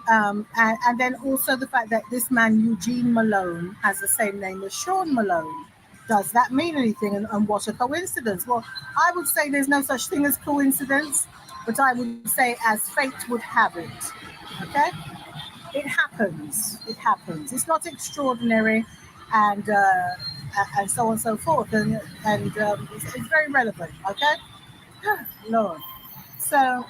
And then also the fact that this man, Eugene Malone, has the same name as Sean Malone. Does that mean anything? And what a coincidence. Well, I would say there's no such thing as coincidence, but I would say as fate would have it. Okay? It happens. It happens. It's not extraordinary and so on and so forth. And it's very relevant. Okay? Lord. So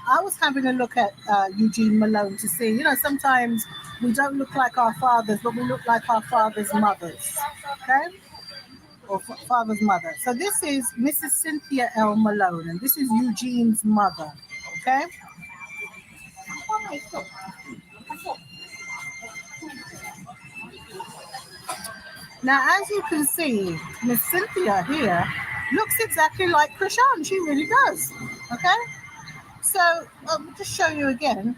I was having a look at Eugene Malone to see, sometimes we don't look like our fathers, but we look like our father's mothers, okay? Or father's mother. So this is Mrs. Cynthia L. Malone, and this is Eugene's mother, okay? Now, as you can see, Miss Cynthia here looks exactly like Krishan. She really does, okay? So I'll just show you again.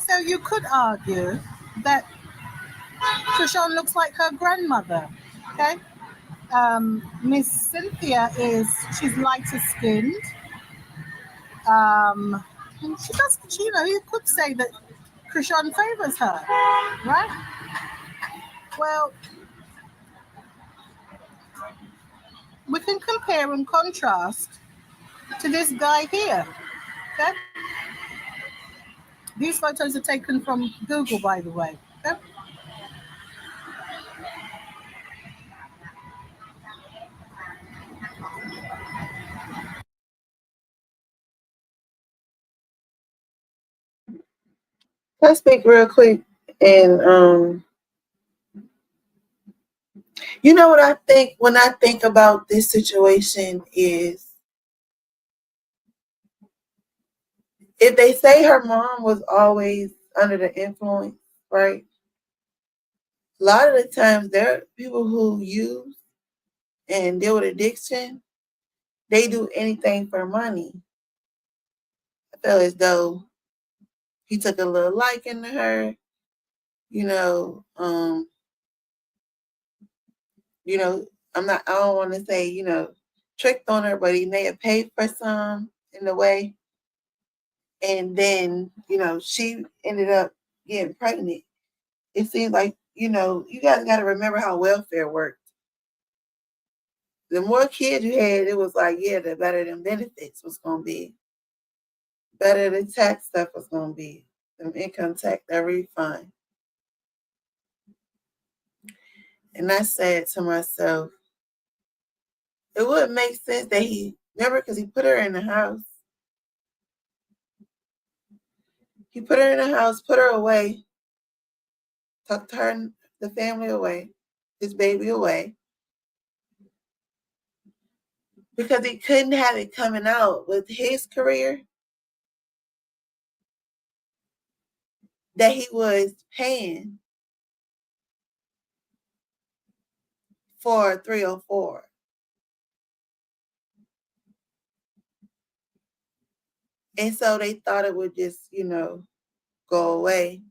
So you could argue that Krishan looks like her grandmother. Okay. Miss Cynthia she's lighter skinned. And she does, you could say that Krishan favors her, right? Well, we can compare and contrast to this guy here. Okay. These photos are taken from Google, by the way. Okay? Let's speak real quick. And you know what I think when I think about this situation is if they say her mom was always under the influence, right? A lot of the times there are people who use and deal with addiction, they do anything for money. I feel as though he took a little liking to her, you know, I don't want to say, tricked on her, but he may have paid for some in a way. And then, she ended up getting pregnant. It seems like, you guys got to remember how welfare worked. The more kids you had, it was like, yeah, the better the benefits was going to be. Better the tax stuff was going to be. The income tax, that refund. And I said to myself, it wouldn't make sense that remember, because he put her in the house. He put her in the house, put her away, tucked her, the family away, his baby away. Because he couldn't have it coming out with his career that he was paying for 304. And so they thought it would just, go away.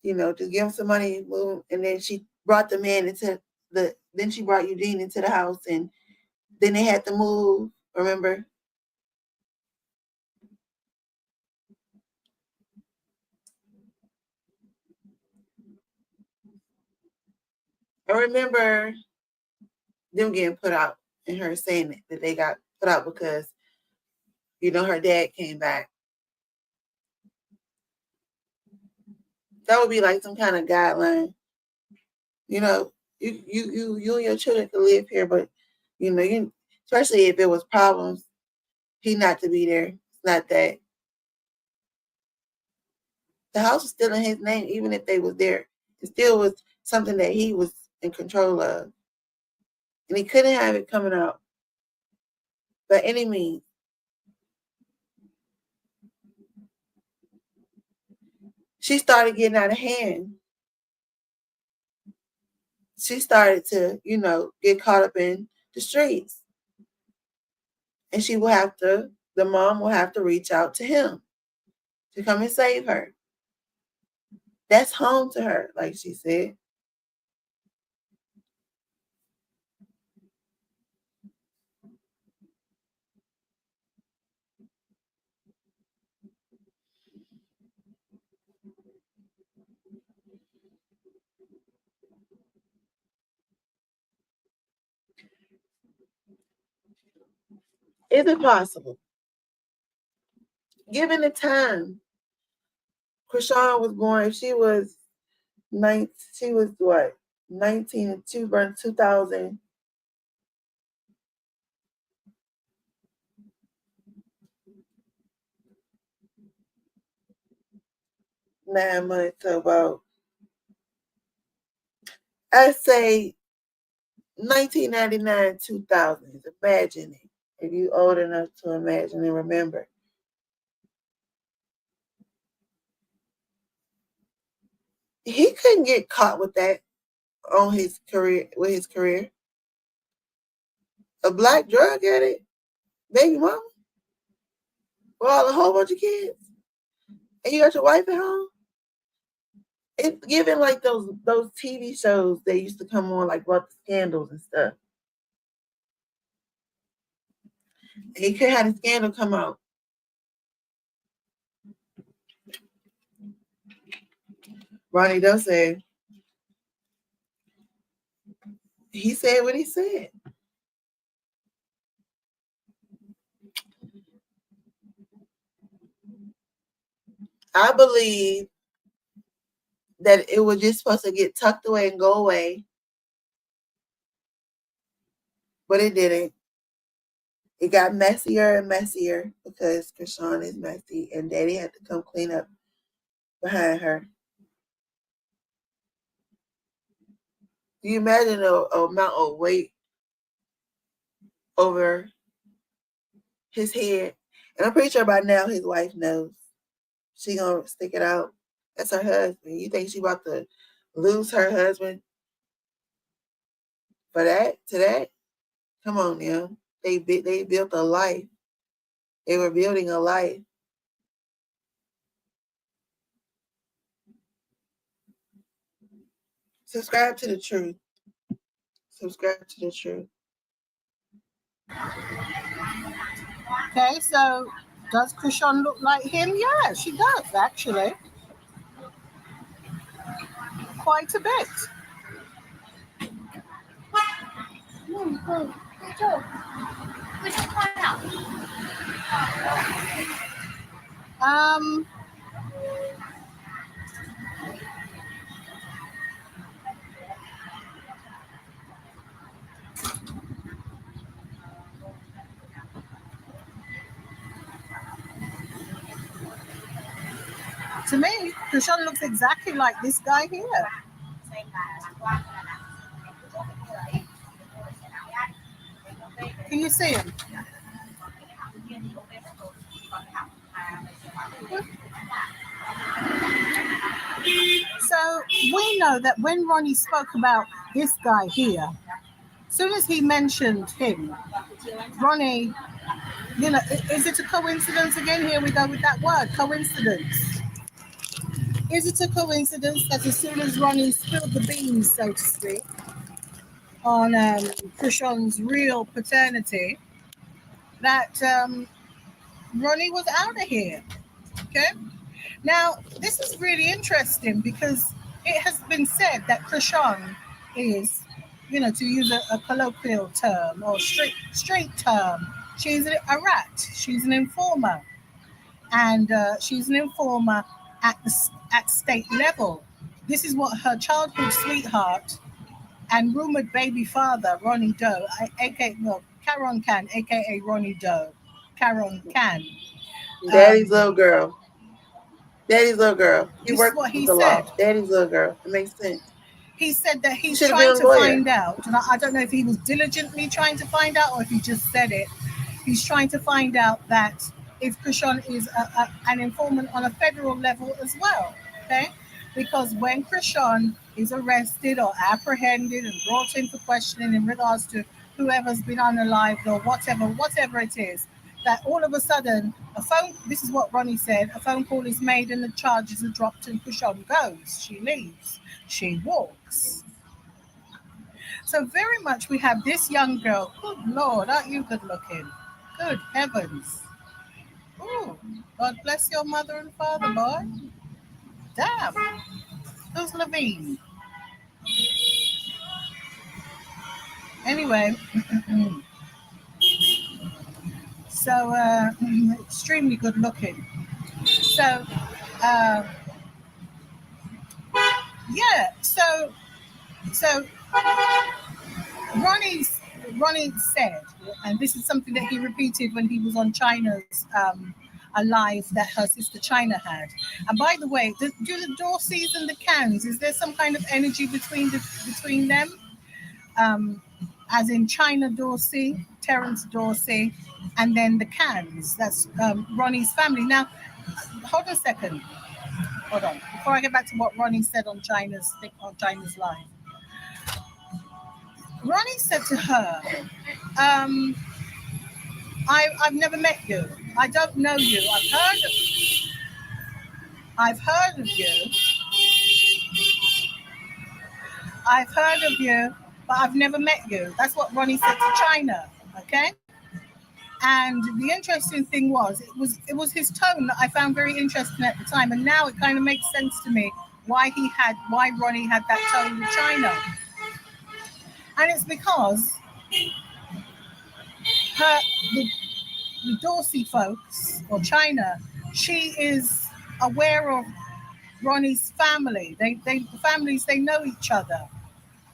Just give him some money, move. And then she brought the man then she brought Eugene into the house, and then they had to move, remember? I remember them getting put out and her saying that they got put out because, her dad came back. That would be like some kind of guideline. You and your children can live here, but especially if it was problems, he not to be there. It's not that. The house was still in his name, even if they was there. It still was something that he was in control of. And he couldn't have it coming out by any means. She started getting out of hand. She started to, get caught up in the streets. And the mom will have to reach out to him to come and save her. That's home to her, like she said. Is it possible? Given the time, Krishan was born, if she was 19, she was what? 19 and 2, born 2000. 9 months, so about, I'd say 1999, 2000. Imagine it. If you old enough to imagine and remember. He couldn't get caught with that on his career, with his career. A black drug addict, baby mama, with a whole bunch of kids. And you got your wife at home? It's given like those TV shows that used to come on, like about the scandals and stuff. He could have the scandal come out. Ronny does say, he said what he said. I believe that it was just supposed to get tucked away and go away, but it didn't. It got messier and messier because Krishan is messy and Daddy had to come clean up behind her. Do you imagine a amount of weight over his head? And I'm pretty sure by now his wife knows. She gonna stick it out. That's her husband. You think she about to lose her husband for that? To that? Come on now. They built a life. They were building a life. Subscribe to the truth. Subscribe to the truth. Okay, so does Krishan look like him? Yeah, she does actually. Quite a bit. Um, to me, Krishan looks exactly like this guy here. Can you see him? So we know that when Ronny spoke about this guy here, as soon as he mentioned him, Ronny, you know, is it a coincidence again? Here we go with that word, coincidence. Is it a coincidence that as soon as Ronny spilled the beans, so to speak, on Krishan's real paternity, that Ronny was out of here? Okay. Now, this is really interesting because it has been said that Krishan is, you know, to use a colloquial term or straight term, she's a rat. She's an informer. And she's an informer at state level. This is what her childhood sweetheart and rumored baby father, Ronny Doe, Caron Can, aka Ronny Doe, Caron Can. Daddy's little girl. Daddy's little girl. He worked what he with the said. law. Daddy's little girl. It makes sense. He said that he's He trying to find out, and I don't know if he was diligently trying to find out or if he just said it. He's trying to find out that if Krishan is an informant on a federal level as well, okay? Because when Krishan is arrested or apprehended and brought in for questioning in regards to whoever's been unalived or whatever it is, that all of a sudden this is what Ronnie said, a phone call is made and the charges are dropped and Kushon goes. She leaves. She walks. So very much we have this young girl. Good Lord, aren't you good looking? Good heavens. Oh, God bless your mother and father, boy. Damn. Who's Levine? Anyway, so extremely good looking. So, yeah, so Ronnie said, and this is something that he repeated when he was on China's a live that her sister China had. And by the way, do the Dorseys and the Cans, is there some kind of energy between them? As in China Dorsey, Terence Dorsey, and then the Cans. That's Ronnie's family. Now, hold a second. Hold on. Before I get back to what Ronnie said on China's live. Ronnie said to her, I've never met you. I don't know you. I've heard of you. I've heard of you, but I've never met you. That's what Ronnie said to China. Okay. And the interesting thing was, it was his tone that I found very interesting at the time, and now it kind of makes sense to me why Ronnie had that tone with China. And it's because the Dorsey folks, or China, she is aware of Ronnie's family. The families, they know each other.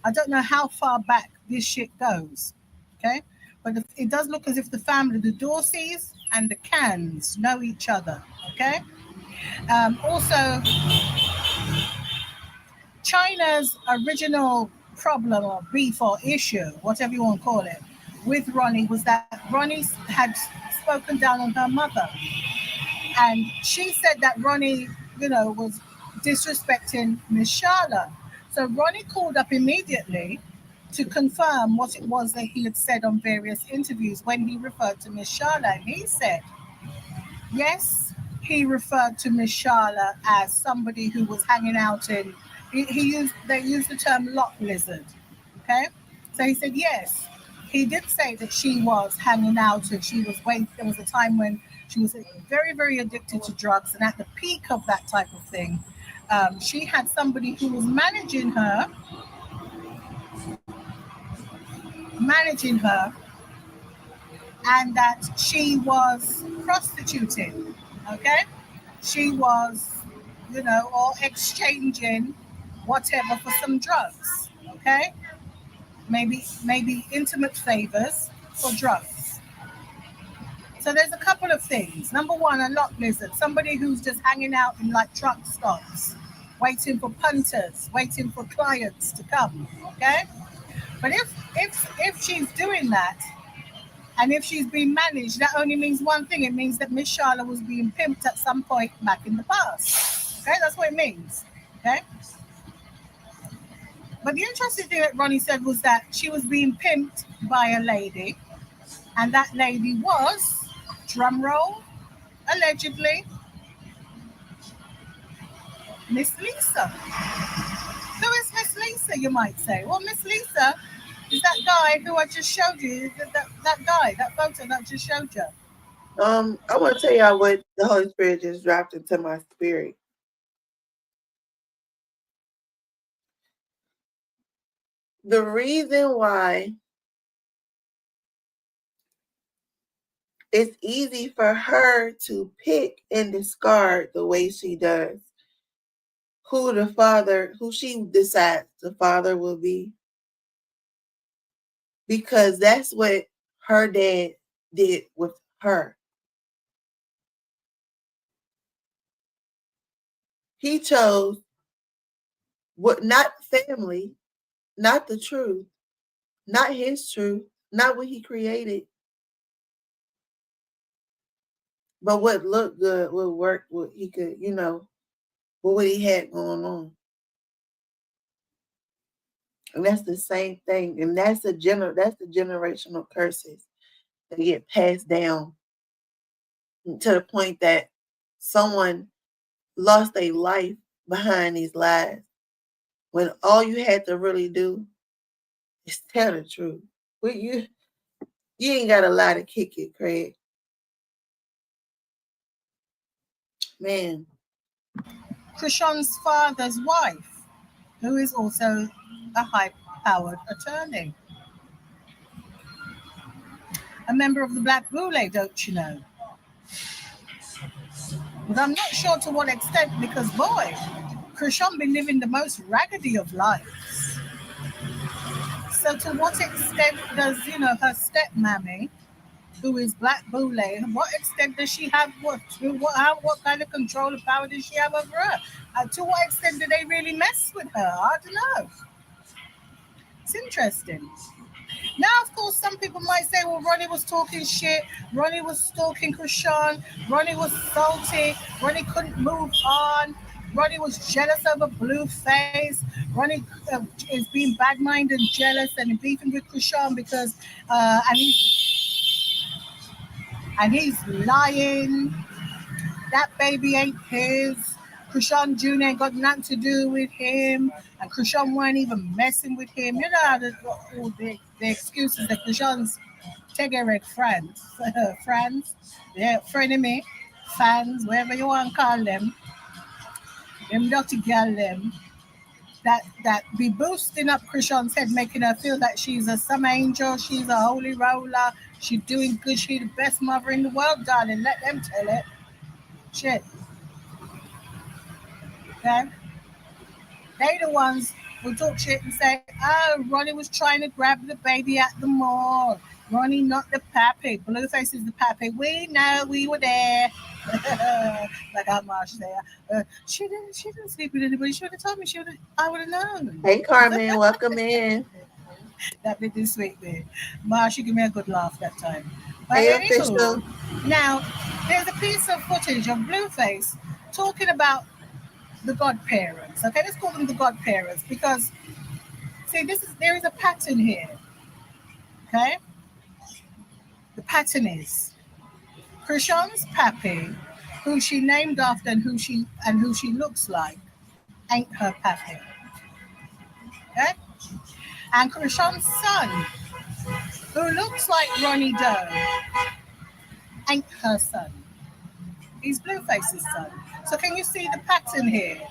I don't know how far back this shit goes, okay? But it does look as if the family, the Dorseys and the Cans, know each other, okay? Also, China's original problem or beef or issue, whatever you want to call it, with Ronnie was that Ronnie had spoken down on her mother. And she said that Ronnie, was disrespecting Miss Charlotte. So Ronnie called up immediately to confirm what it was that he had said on various interviews when he referred to Miss Charlotte. And he said, yes, he referred to Miss Charlotte as somebody who was hanging out in, they used the term lot lizard. Okay? So he said, yes, he did say that she was hanging out and there was a time when she was very, very addicted to drugs. And at the peak of that type of thing, she had somebody who was managing her, and that she was prostituting, okay? She was, or exchanging whatever for some drugs, okay? Maybe intimate favors for drugs. So there's a couple of things. Number one, a lot lizard, somebody who's just hanging out in like truck stops, waiting for punters, waiting for clients to come, okay? But if she's doing that, and if she's being managed, that only means one thing. It means that Miss Charlotte was being pimped at some point back in the past. Okay, that's what it means. Okay? But the interesting thing that Ronnie said was that she was being pimped by a lady, and that lady was, drum roll, allegedly, Miss Lisa. Who is Miss Lisa, you might say? Well, Miss Lisa is that guy who I just showed you, that guy, that photo that I just showed you. I want to tell y'all what the Holy Spirit just dropped into my spirit. The reason why it's easy for her to pick and discard the way she does who she decides the father will be, because that's what her dad did with her. He chose not family, not the truth, not his truth, not what he created, but what looked good, what worked, what he could, what he had going on. And that's the same thing. And that's the generational curses that get passed down to the point that someone lost their life behind these lies when all you had to really do is tell the truth. You ain't got a lie to kick it, Craig. Man. Krishan's father's wife, who is also a high-powered attorney. A member of the Black Boule, don't you know? But I'm not sure to what extent, because boy, Krishan been living the most raggedy of lives. So to what extent does, her stepmammy, who is Black Boule, what extent does she have, what kind of control and power does she have over her? To what extent do they really mess with her? I don't know. It's interesting. Now, of course, some people might say, well, Ronny was talking shit. Ronny was stalking Krishan. Ronny was salty. Ronny couldn't move on. Ronny was jealous over Blueface. Ronny is being bad-minded and jealous and beefing with Krishan because, and he's lying. That baby ain't his. Krishan Jr. ain't got nothing to do with him. And Krishan weren't even messing with him. You know how all the excuses that Krishan's Tegerek friends, yeah, frenemy, fans, whatever you want to call them dirty girl them, that be boosting up Krishan's head, making her feel that she's a some angel, she's a holy roller, she's doing good, she's the best mother in the world, darling. Let them tell it. Shit. Okay? They the ones who talk shit and say, oh, Ronny was trying to grab the baby at the mall. Ronny, not the pappy. Blueface is the pappy. We know, we were there. Like how Marsh there. She didn't sleep with anybody. She would have told me. I would have known. Hey, Carmen, welcome in. That bit is sweet, man. Marsh, you give me a good laugh that time. But Hey, anywho, official. now, there's a piece of footage of Blueface talking about the godparents. Okay, let's call them the godparents because, see, there is a pattern here. Okay, the pattern is Krishan's pappy, who she named after and who she looks like, ain't her pappy. Okay, and Krishan's son, who looks like Ronny Doe, ain't her son. He's Blueface's son. So can you see the pattern here?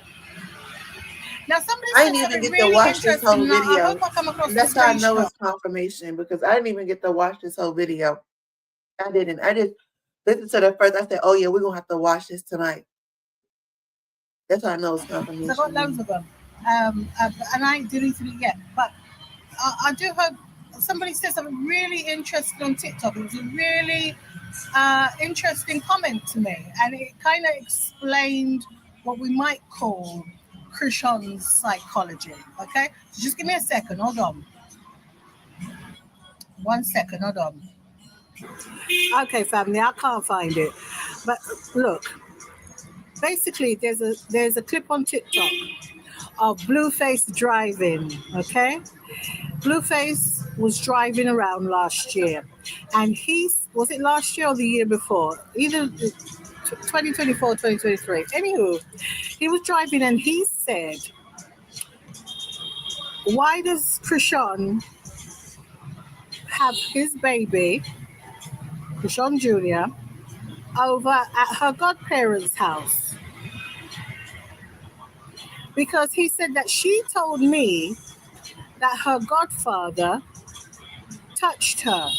Now, somebody I said didn't even something get to really watch this whole interesting. I video. hope I come across And the that's how I know screenshot. it's confirmation because I didn't even get to watch this whole video. I didn't. I just listened to the first. I said, oh, yeah, we're going to have to watch this tonight. That's how I know it's confirmation. I got loads of them. And I ain't deleted it yet. But I do hope somebody said something really interesting on TikTok. It was a really interesting comment to me. And it kind of explained what we might call Krishan's psychology. Okay? So just give me a second. Hold on. 1 second. Hold on. Okay, family, I can't find it. But look, basically, there's a clip on TikTok of Blueface driving, okay? Blueface was driving around last year, and was it last year or the year before? Either 2024, 2023. Anywho, he was driving and he said, why does Krishan have his baby, Krishan Jr., over at her godparents' house? Because he said that she told me that her godfather touched her.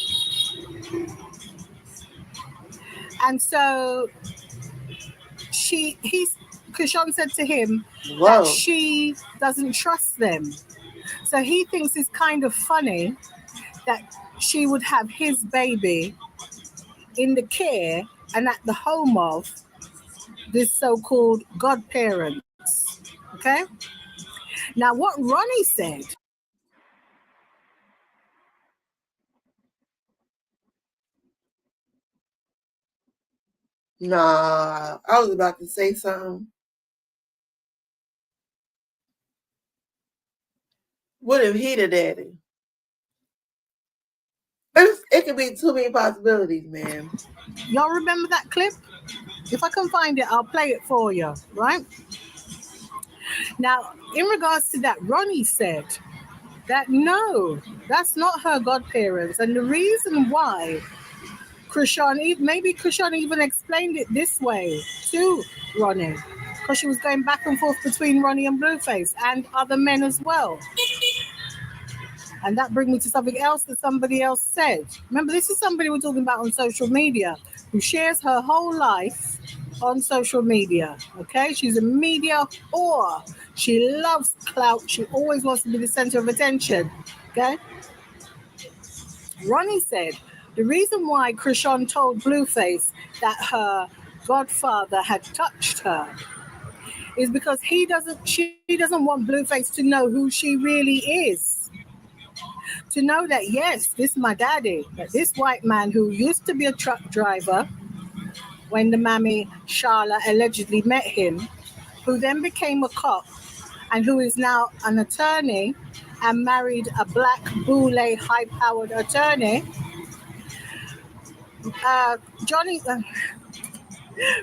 And so Krishan said to him that she doesn't trust them. So he thinks it's kind of funny that she would have his baby in the care and at the home of this so-called godparents. Okay? Now what Ronny said, Nah, I was about to say something. What if he the daddy? It could be too many possibilities, man. Y'all remember that clip? If I can find it, I'll play it for you, right? Now, in regards to that, Ronny said that no, that's not her godparents. And the reason why maybe Krishan even explained it this way to Ronny, because she was going back and forth between Ronny and Blueface and other men as well. And that brings me to something else that somebody else said. Remember, this is somebody we're talking about on social media who shares her whole life on social media. Okay, she's a media whore. She loves clout. She always wants to be the center of attention. Okay. Ronny said the reason why Krishan told Blueface that her godfather had touched her is because she doesn't want Blueface to know who she really is. To know that, yes, this is my daddy, that this white man who used to be a truck driver when the mammy Sharla allegedly met him, who then became a cop and who is now an attorney and married a black boule high-powered attorney,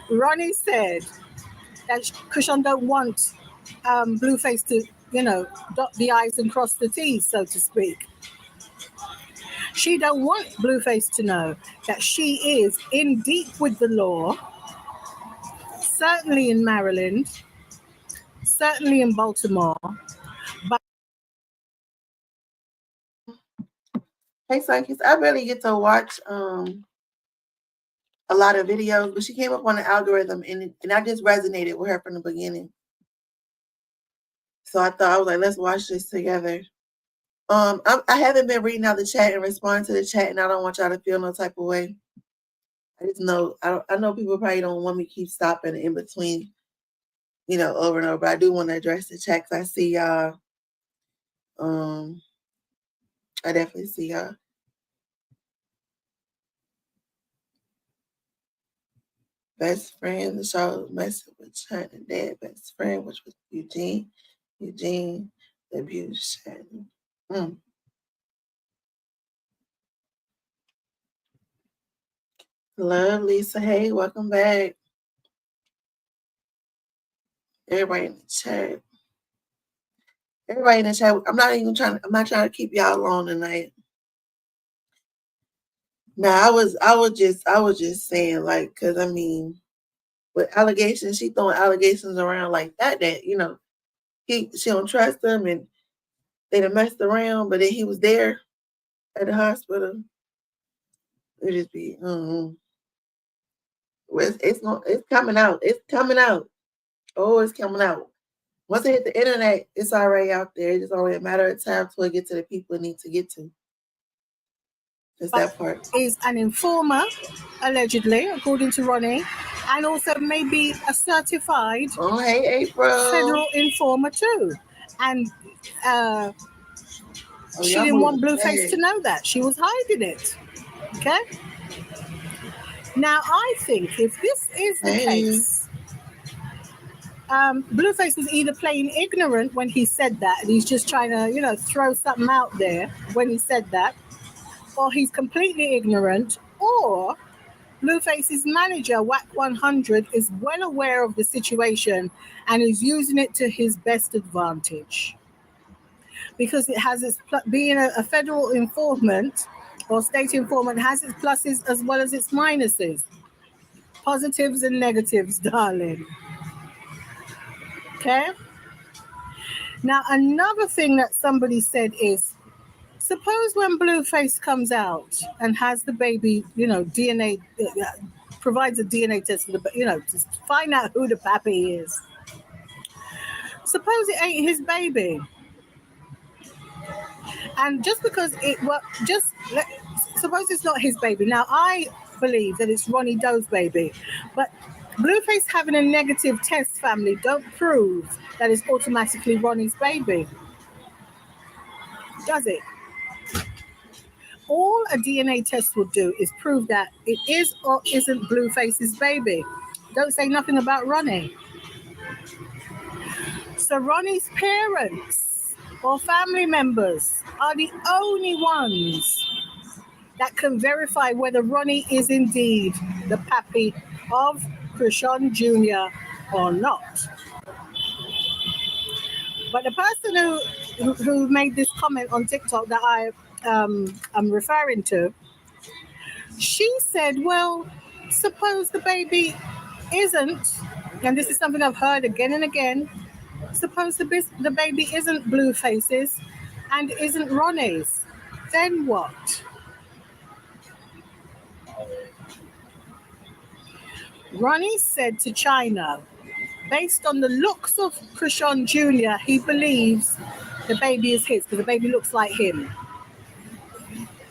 Ronny said that Krishan don't want Blueface to, dot the I's and cross the T's, so to speak. She don't want Blueface to know that she is in deep with the law, certainly in Maryland, certainly in Baltimore. But Hey, Sankis, I really get to watch a lot of videos, but she came up on the algorithm and I just resonated with her from the beginning. So I was like, let's watch this together. I haven't been reading out the chat and responding to the chat, and I don't want y'all to feel no type of way. I just know I know people probably don't want me to keep stopping in between, over and over. But I do want to address the chat because I see y'all. I definitely see y'all. Best friend, the show messing with China dad best friend, which was Eugene, the abuse China. Love, Lisa. Hey, welcome back. Everybody in the chat. I'm not trying to keep y'all alone tonight. Now I was just saying, like, cause I mean, with allegations, she throwing allegations around like that, she don't trust him and they done messed around, but then he was there at the hospital. It just be, it's coming out. It's coming out. Oh, it's coming out. Once it hit the internet, it's already out there. It's just only a matter of time till it get to the people it need to get to. Just that part. Is an informer, allegedly, according to Ronny, and also maybe a certified federal informer too. And she didn't want Blueface to know that. She was hiding it. Okay? Now, I think if this is the case, Blueface was either playing ignorant when he said that, and he's just trying to, throw something out there when he said that, or he's completely ignorant, or Blueface's manager, Whack 100, is well aware of the situation and is using it to his best advantage. Because it has being a federal informant or state informant has its pluses as well as its minuses. Positives and negatives, darling. Okay? Now, another thing that somebody said is, suppose when Blueface comes out and has the baby, DNA, provides a DNA test for the, to find out who the pappy is. Suppose it ain't his baby. And just because suppose it's not his baby. Now, I believe that it's Ronnie Doe's baby, but Blueface having a negative test family don't prove that it's automatically Ronnie's baby. Does it? All a DNA test will do is prove that it is or isn't Blueface's baby. Don't say nothing about Ronnie. So Ronnie's parents or family members are the only ones that can verify whether Ronny is indeed the pappy of Krishan Jr. or not. But the person who made this comment on TikTok that I'm referring to, she said, well, suppose the baby isn't, and this is something I've heard again and again, suppose the baby isn't Blueface's and isn't Ronnie's, then what? Ronnie said to China, based on the looks of Krishan Jr., he believes the baby is his because the baby looks like him.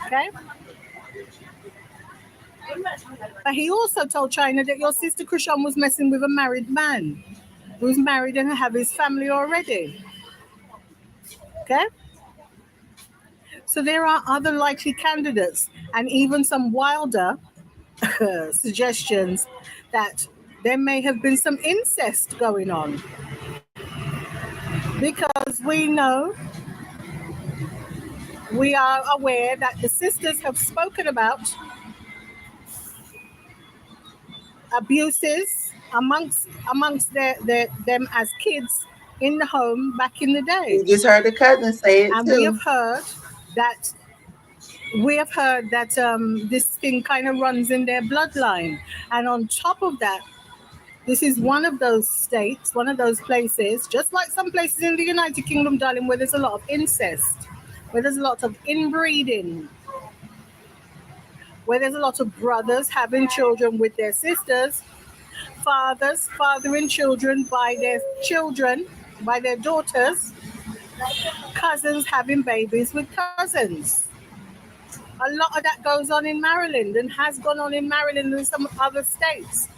Okay? But he also told China that your sister Krishan was messing with a married man who's married and have his family already. Okay? So there are other likely candidates and even some wilder suggestions that there may have been some incest going on. Because we are aware that the sisters have spoken about abuses amongst them as kids in the home back in the day. You just heard the cousin say it and too. we have heard that this thing kind of runs in their bloodline. And on top of that, this is one of those states, one of those places, just like some places in the United Kingdom, darling, where there's a lot of incest, where there's a lot of inbreeding, where there's a lot of brothers having children with their sisters, fathers fathering children by their daughters, cousins having babies with cousins. A lot of that goes on in Maryland and has gone on in Maryland and some other states.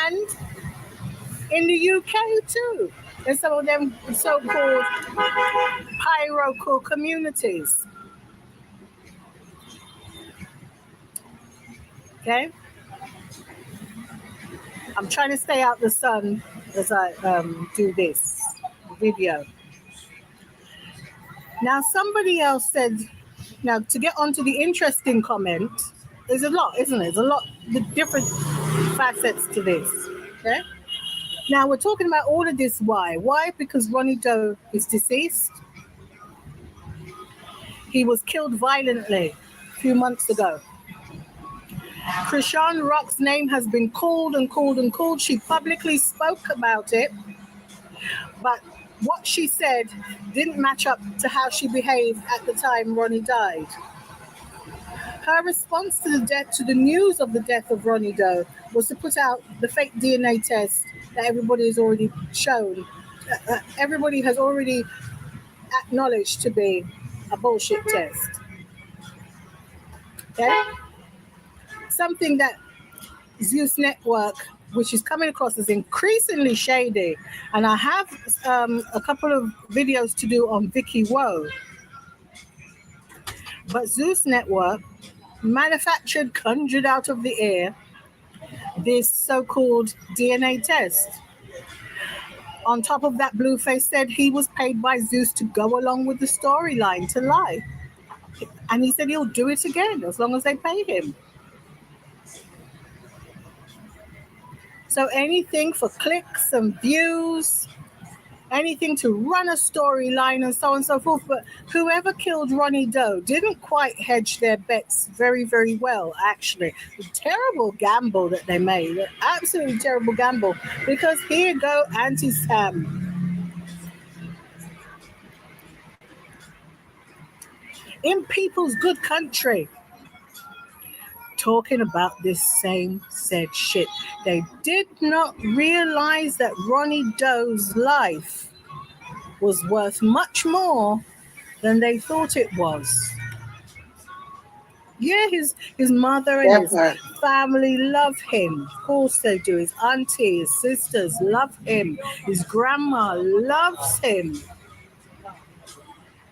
And in the UK too, in some of them so-called hierarchical communities. Okay? I'm trying to stay out the sun as I do this video. Now, somebody else said, now to get onto the interesting comment, there's a lot, isn't it? There's a lot of different facets to this. Okay? Now, we're talking about all of this. Why? Why? Because Ronny Doe is deceased. He was killed violently a few months ago. Krishan Rock's name has been called and called and called. She publicly spoke about it, but what she said didn't match up to how she behaved at the time Ronny died. Her response to the news of the death of Ronny Doe was to put out the fake DNA test that everybody has already shown, everybody has already acknowledged to be a bullshit test. Okay? Something that Zeus Network, which is coming across as increasingly shady, and I have a couple of videos to do on Vicky Woe, but Zeus Network manufactured, conjured out of the air, this so-called DNA test. On top of that, Blueface said he was paid by Zeus to go along with the storyline, to lie. And he said he'll do it again as long as they pay him. So anything for clicks and views, anything to run a storyline and so on and so forth. But whoever killed Ronny Doe didn't quite hedge their bets very, very well, actually. A terrible gamble that they made. An absolutely terrible gamble. Because here go Auntie Sam. In people's good country, talking about this same said shit. They did not realize that Ronny Doe's life was worth much more than they thought it was. Yeah, his mother and his family love him. Of course they do. His auntie, his sisters love him. His grandma loves him.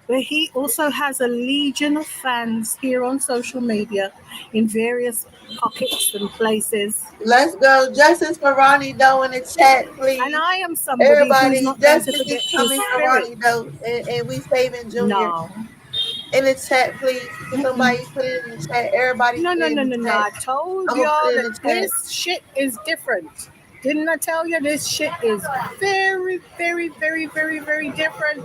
But he also has a legion of fans here on social media in various pockets and places. Let's go. Justice for Ronnie Doe in the chat, please. And I am somebody who's Everybody, not going to justice is forget his coming for spirit. Ronnie Doe, and we saving Junior. No. In the chat, please. Can somebody put it in the chat? Everybody No, put no, it no, in no, the no. chat. I told I'm gonna put y'all it in that the chat. this shit is different. Didn't I tell you this shit is very, very, very, very, very different?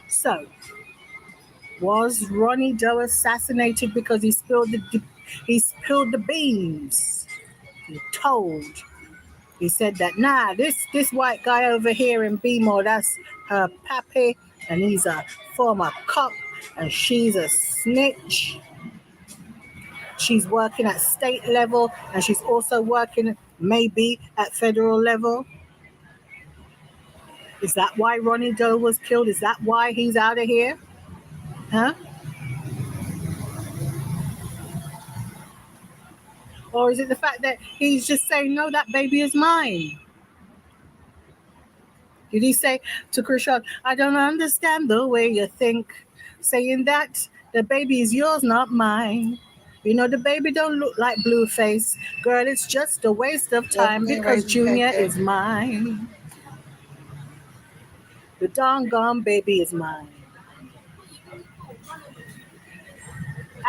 So, was Ronnie Doe assassinated because he spilled the beans? He told. He said that this white guy over here in BMO, that's her pappy, and he's a former cop, and she's a snitch. She's working at state level, and she's also working maybe at federal level. Is that why Ronnie Doe was killed? Is that why he's out of here? Huh? Or is it the fact that he's just saying, no, that baby is mine? Did he say to Krishan, I don't understand the way you think, saying that the baby is yours, not mine? You know, the baby don't look like Blueface. Girl, it's just a waste of time because Junior is mine. The doggone baby is mine.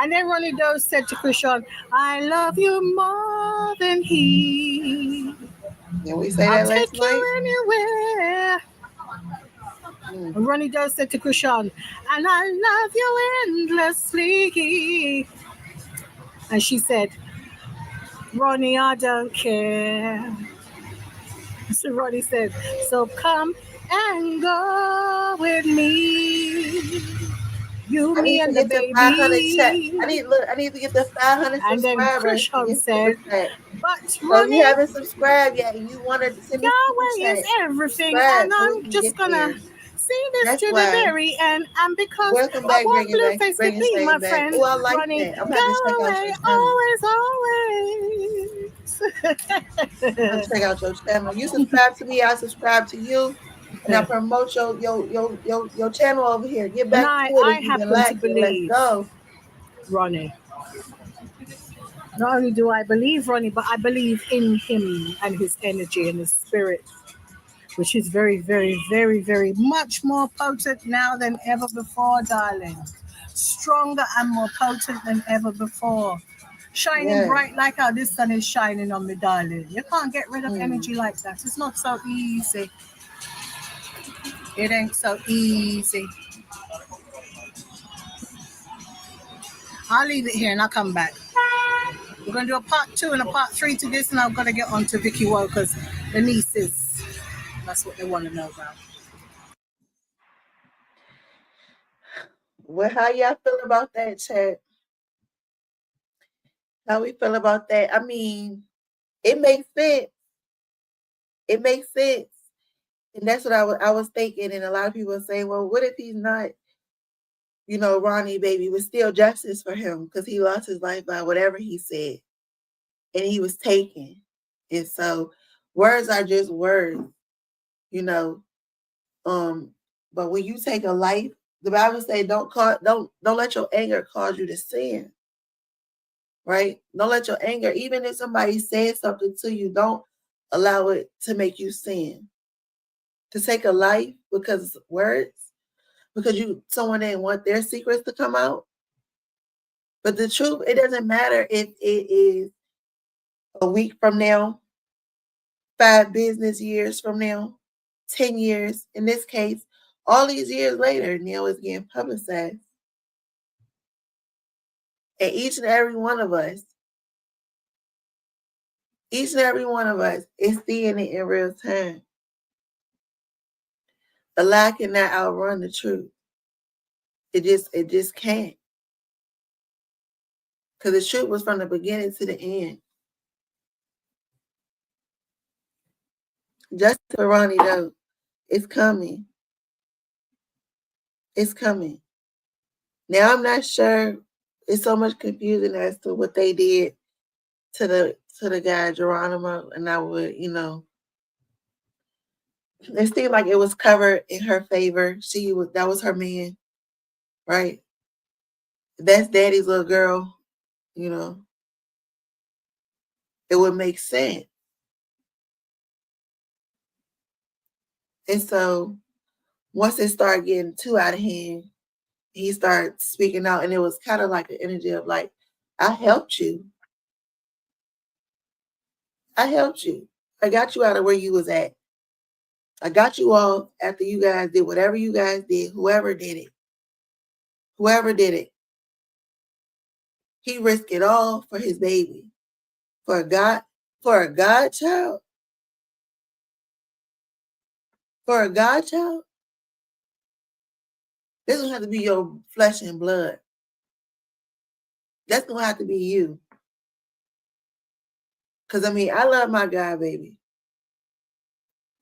And then Ronnie Doe said to Krishan, I love you more than he. Did we say that I'll last take night? you anywhere. And Ronnie Doe said to Krishan, and I love you endlessly. And she said, Ronnie, I don't care. So Ronnie said, so come and go with me. You, I me, need to and the get to 500 chat. baby. I need to get to 500 And then subscribers to Krishan get super said, chat. but So if you Ronnie, haven't subscribed yet and you want to send me super Yahweh is chat, everything, subscribe and so we I'm can just get gonna there. see this That's to the why. very end. And because Welcome I back, want Blueface to bringing be my Shane back. friend, Oh, I like Ronnie, that. I'm about to check out Yahweh, your channel. I'm gonna always. check out your channel. You subscribe to me, I subscribe to you, and I promote your channel over here. Get back And to it I if you've been happen to lacking. Let's believe, go. Ronnie. Not only do I believe Ronnie, but I believe in him and his energy and his spirit, which is very, very, very, very much more potent now than ever before, darling. Stronger and more potent than ever before. Shining bright like how this sun is shining on me, darling. You can't get rid of energy like that. It's not so easy. It ain't so easy. I'll leave it here and I'll come back. We're going to do a part 2 and a part 3 to this, and I'm going to get on to Vicky Woe because the nieces, that's what they want to know about. Well, how y'all feel about that, chat? How we feel about that? I mean, it makes sense. It makes sense. And that's what I was thinking. And a lot of people are saying, well, what if he's not, Ronnie baby, was still justice for him because he lost his life by whatever he said. And he was taken. And so words are just words, But when you take a life, the Bible says don't let your anger cause you to sin. Right? Don't let your anger, even if somebody says something to you, don't allow it to make you sin. To take a life because words, because someone didn't want their secrets to come out. But the truth, it doesn't matter if it is a week from now, 5 business years from now, 10 years. In this case, all these years later, Neil is getting publicized. And each and every one of us is seeing it in real time. A lie cannot outrun the truth. It just can't. Because the truth was from the beginning to the end. Justice for Ronnie, though, it's coming. It's coming. Now, I'm not sure it's so much confusion as to what they did to the guy Geronimo, and I would, it seemed like it was covered in her favor. That was her man, right? That's daddy's little girl, it would make sense. And so once it started getting too out of hand, he started speaking out, and it was kind of like an energy of like, I helped you. I helped you. I got you out of where you was at. I got you all after you guys did whatever you guys did, whoever did it. Whoever did it. He risked it all for his baby. For a godchild. For a godchild. This doesn't have to be your flesh and blood. That's going to have to be you. Because, I love my God, baby.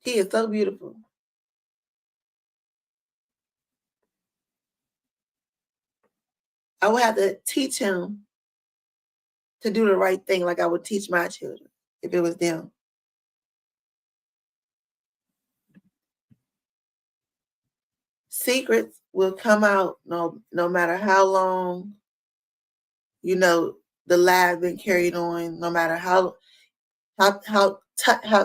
He is so beautiful. I would have to teach him to do the right thing like I would teach my children if it was them. Secrets will come out no matter how long, the lie been carried on, no matter how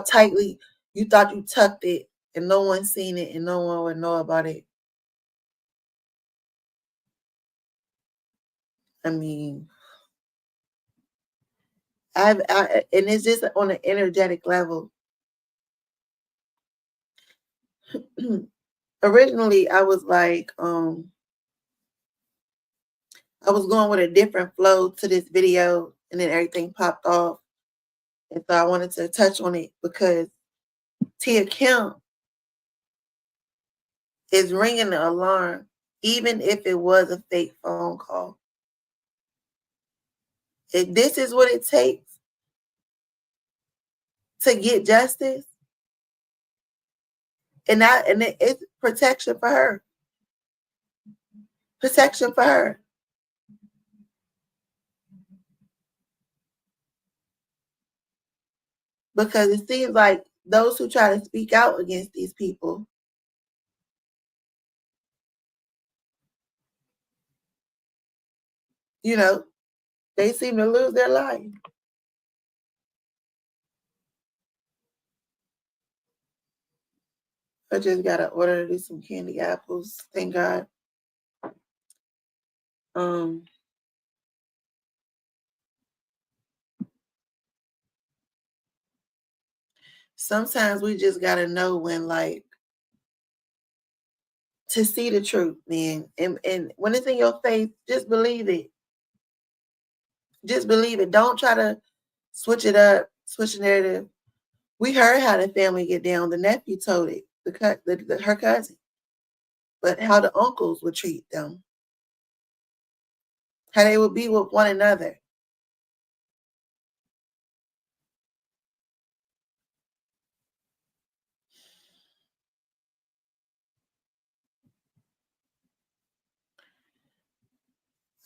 tightly you thought you tucked it and no one seen it and no one would know about it. And it's just on an energetic level. Originally, I was like, I was going with a different flow to this video, and then everything popped off. And so I wanted to touch on it because Tia Kemp is ringing the alarm, even if it was a fake phone call. If this is what it takes to get justice, and it's protection for her. Protection for her. Because it seems like those who try to speak out against these people, they seem to lose their life. I just got to order to do some candy apples. Thank God. Sometimes we just got to know when, to see the truth, man. And when it's in your face, just believe it. Just believe it. Don't try to switch it up, switch the narrative. We heard how the family get down. The nephew told it, her cousin. But how the uncles would treat them. How they would be with one another.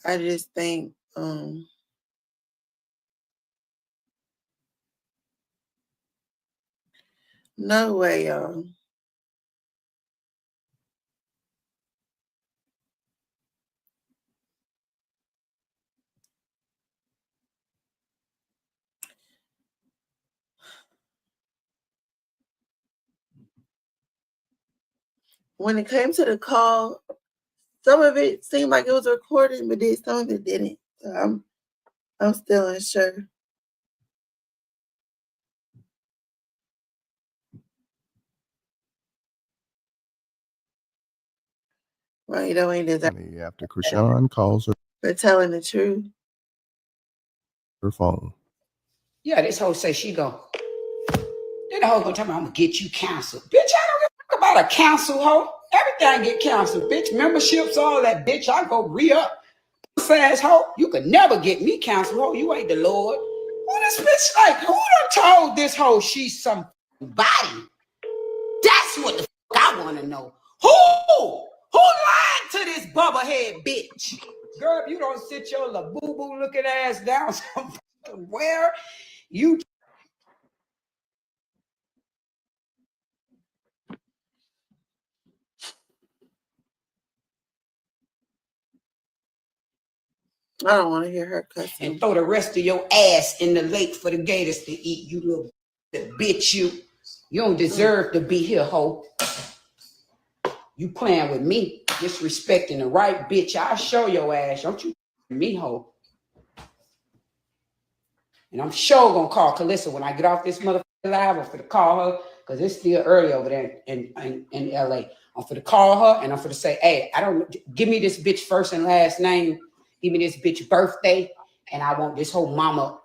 I just think no way, y'all. When it came to the call, some of it seemed like it was recorded, but then some of it didn't. So I'm still unsure. Right, ain't deserve After Krishan calls her for telling the truth. Her phone. Yeah, this hoe say she go. Then the hoe gonna tell me I'm gonna get you canceled. Bitch, I don't give a fuck about a cancel hoe. Everything get canceled, bitch. Memberships, all that, bitch. I go re-up. Fast hoe, you could never get me canceled, hoe. You ain't the Lord. Who this bitch like? Who done told this hoe she's somebody? That's what the fuck I wanna know. Who lied to this bubblehead bitch? Girl, if you don't sit your little boo-boo looking ass down somewhere, you I don't want to hear her cussing. and throw the rest of your ass in the lake for the gators to eat, you little bitch. You don't deserve to be here, ho. You playing with me, disrespecting the right bitch. I'll show your ass. Don't you me, ho. And I'm sure gonna call Calissa when I get off this motherfucker live. I'm finna call her because it's still early over there in LA. I'm finna call her and I'm finna say, hey, give me this bitch first and last name. Give me this bitch birthday, and I want this whole mama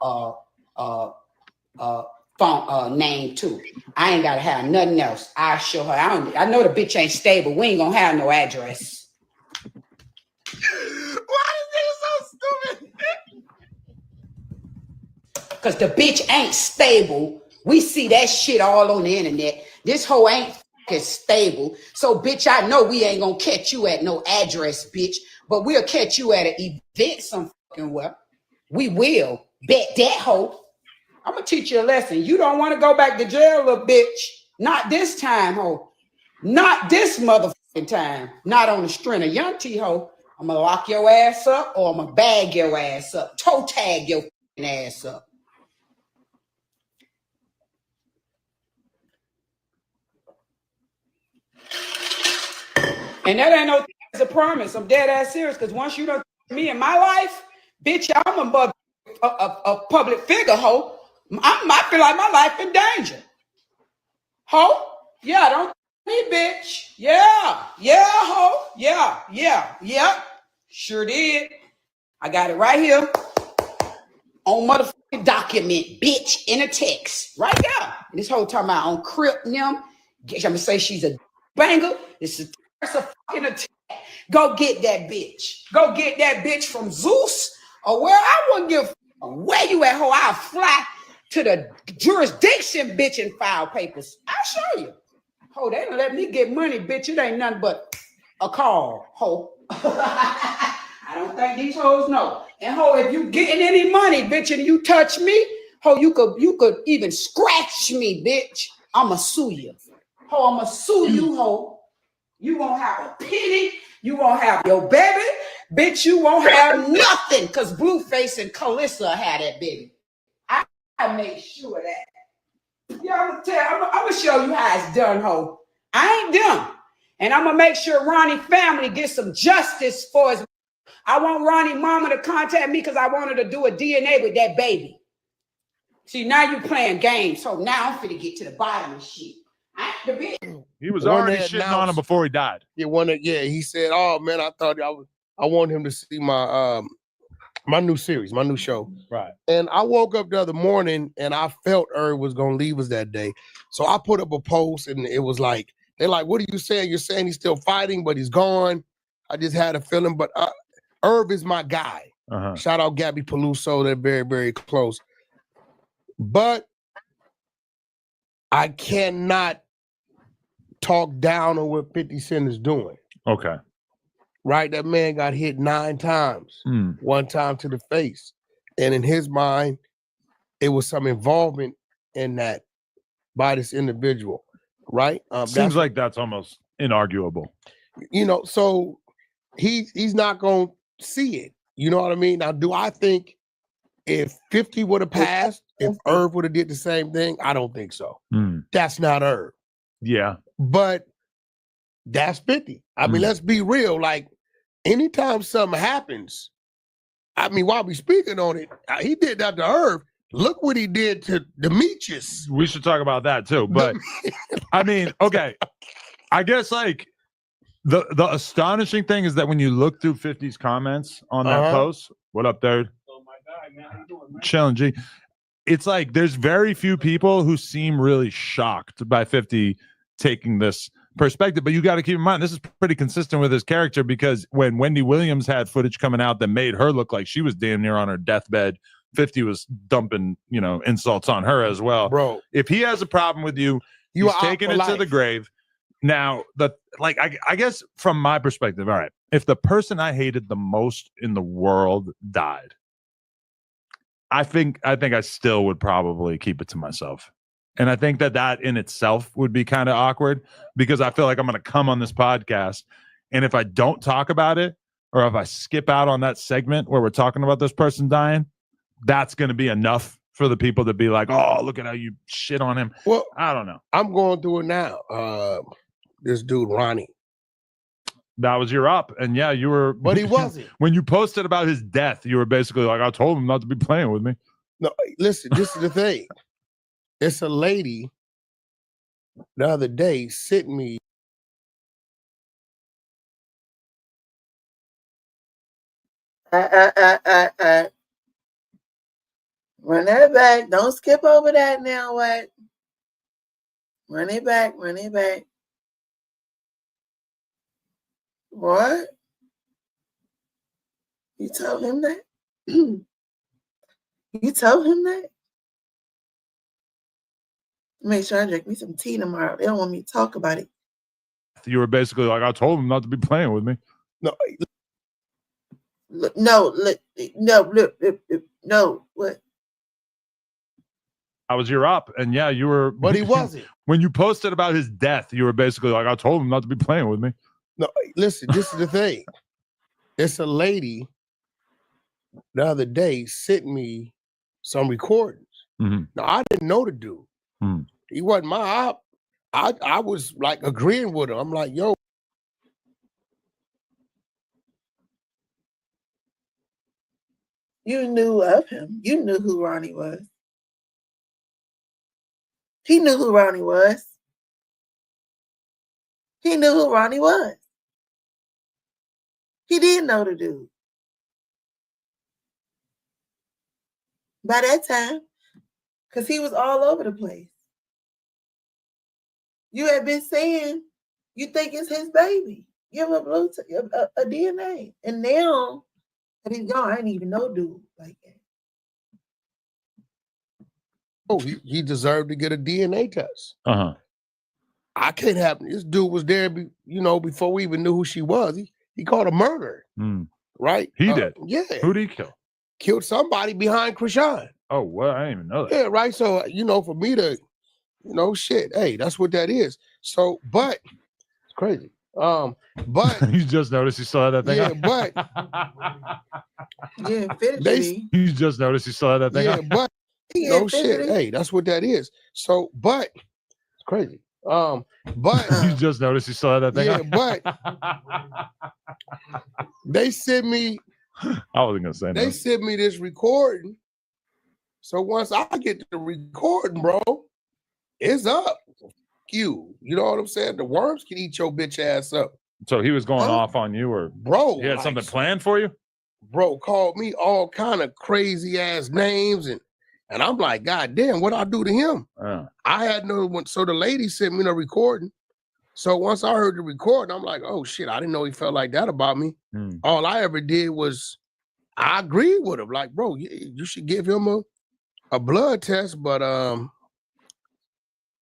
phone name too. I ain't gotta have nothing else. I show her. I know the bitch ain't stable. We ain't gonna have no address. Why is this so stupid? Cause the bitch ain't stable. We see that shit all on the internet. This hoe ain't fucking stable. So bitch, I know we ain't gonna catch you at no address, bitch. But we'll catch you at an event some fucking well. We will. Bet that hoe. I'm gonna teach you a lesson. You don't want to go back to jail, little bitch. Not this time, ho. Not this motherfucking time. Not on the string of young T, ho. I'm gonna lock your ass up or I'm gonna bag your ass up. Toe tag your ass up. And that ain't no as a promise. I'm dead ass serious. Because once you done me in my life, bitch, I'm a public figure, ho. I feel like my life in danger. Ho? Yeah, don't me, bitch. Yeah, ho. Yeah. Sure did. I got it right here on motherfucking document, bitch, in a text. Right there. And this whole time about on Crip them. I'm gonna say she's a banger. This is a fucking attack. Go get that bitch. Go get that bitch from Zeus or where I wouldn't give where you at, ho. I'll fly to the jurisdiction, bitch, and file papers. I'll show you. Ho, they don't let me get money, bitch. It ain't nothing but a call, ho. I don't think these hoes know. And ho, if you getting any money, bitch, and you touch me, ho, you could even scratch me, bitch. I'ma sue you. Ho, I'ma sue you, ho. You won't have a penny. You won't have your baby. Bitch, you won't have nothing. Because Blueface and Calissa had that baby. I made sure of that. Yeah, I'm gonna show you how it's done, ho. I ain't done. And I'm gonna make sure Ronnie family gets some justice for his. I want Ronnie mama to contact me because I want her to do a DNA with that baby. See, now you playing games. So now I'm finna get to the bottom of shit. He was already shitting on him before he died. Yeah, he said, "Oh man, I thought I want him to see my my new series, my new show." Right. And I woke up the other morning and I felt Irv was gonna leave us that day. So I put up a post and it was like, they're like, "What are you saying? You're saying he's still fighting, but he's gone." I just had a feeling, but Irv is my guy. Shout out Gabby Peluso. They're very, very close. But I cannot talk down on what 50 Cent is doing. Okay. Right? That man got hit 9 times. 1 time to the face. And in his mind, it was some involvement in that by this individual. Right? Seems like that's almost inarguable. You know, so he's not going to see it. You know what I mean? Now, do I think if 50 would have passed, if Irv would have did the same thing? I don't think so. That's not Irv. Yeah. But that's 50. I mean, let's be real. Like, anytime something happens, I mean, while we speaking on it, he did that to Irv. Look what he did to Demetrius. We should talk about that too. But I mean, okay. I guess like the astonishing thing is that when you look through 50's comments on that post, what up, dude? Oh my God, man, how you doing, man? Chilling, G. It's like there's very few people who seem really shocked by 50 taking this perspective, but you got to keep in mind this is pretty consistent with his character, because when Wendy Williams had footage coming out that made her look like she was damn near on her deathbed, 50 was dumping, you know, insults on her as well. Bro, if he has a problem with you, he's taking it to the grave. Now, I guess from my perspective, all right, if the person I hated the most in the world died, I think I still would probably keep it to myself. And I think that in itself would be kind of awkward because I feel like I'm going to come on this podcast. And if I don't talk about it, or if I skip out on that segment where we're talking about this person dying, that's going to be enough for the people to be like, oh, look at how you shit on him. Well, I don't know. I'm going through it now. This dude, Ronny. That was your up. And yeah, you were. But he wasn't. When you posted about his death, you were basically like, I told him not to be playing with me. No, listen, this is the thing. It's a lady the other day sent me. Run that back. Don't skip over that now. What? Run it back. Run it back. What? You told him that? You told him that? Make sure I drink me some tea tomorrow. They don't want me to talk about it. You were basically like, I told him not to be playing with me. No. No. What? I was your up. And yeah, you were. But he wasn't. When you posted about his death, you were basically like, I told him not to be playing with me. No, listen, this is the thing. It's a lady the other day sent me some recordings. Mm-hmm. Now, I didn't know the dude. Mm-hmm. He wasn't my op. I was like agreeing with him. I'm like, yo. You knew of him. You knew who Ronny was. He knew who Ronny was. He knew who Ronny was. He did know the dude. By that time, because he was all over the place. You had been saying you think it's his baby. Give him a DNA. And now that he's gone, I didn't even know dude like that. Oh, he deserved to get a DNA test. Uh-huh. I can't have this dude was there, before we even knew who she was. He called a murder, right? He did. Yeah. Who did he kill? Killed somebody behind Krishan. Oh, well, I didn't even know that. Yeah, right. So for me to, shit. Hey, that's what that is. So, but it's crazy. But you just noticed you still had that thing. Yeah, on? but you just noticed you still had that thing. Yeah, on? but shit. Hey, that's what that is. So, but it's crazy. But you just noticed you still had that thing. Yeah, on? but they sent me. I wasn't gonna say They no. sent me this recording. So once I get the recording, bro, it's up. You know what I'm saying? The worms can eat your bitch ass up. So he was going off on you, or bro? He had something planned for you. Bro called me all kind of crazy ass names, and I'm like, God damn, what I do to him? I had no one. So the lady sent me the recording. So once I heard the recording, I'm like, oh shit, I didn't know he felt like that about me. All I ever did was I agreed with him. Like, bro, you should give him a blood test, but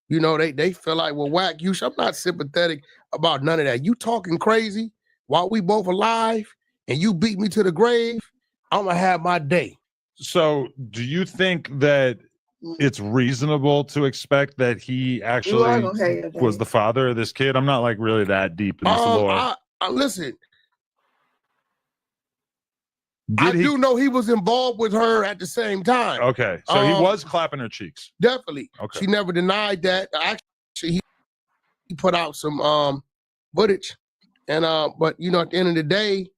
they feel like, well, whack you. I'm not sympathetic about none of that. You talking crazy while we both alive and you beat me to the grave, I'm gonna have my day. So do you think that it's reasonable to expect that he actually was the father of this kid? I'm not like really that deep in this lore. Listen, I do know he was involved with her at the same time. Okay, so he was clapping her cheeks. Definitely. Okay. She never denied that. Actually, he put out some footage, and but at the end of the day,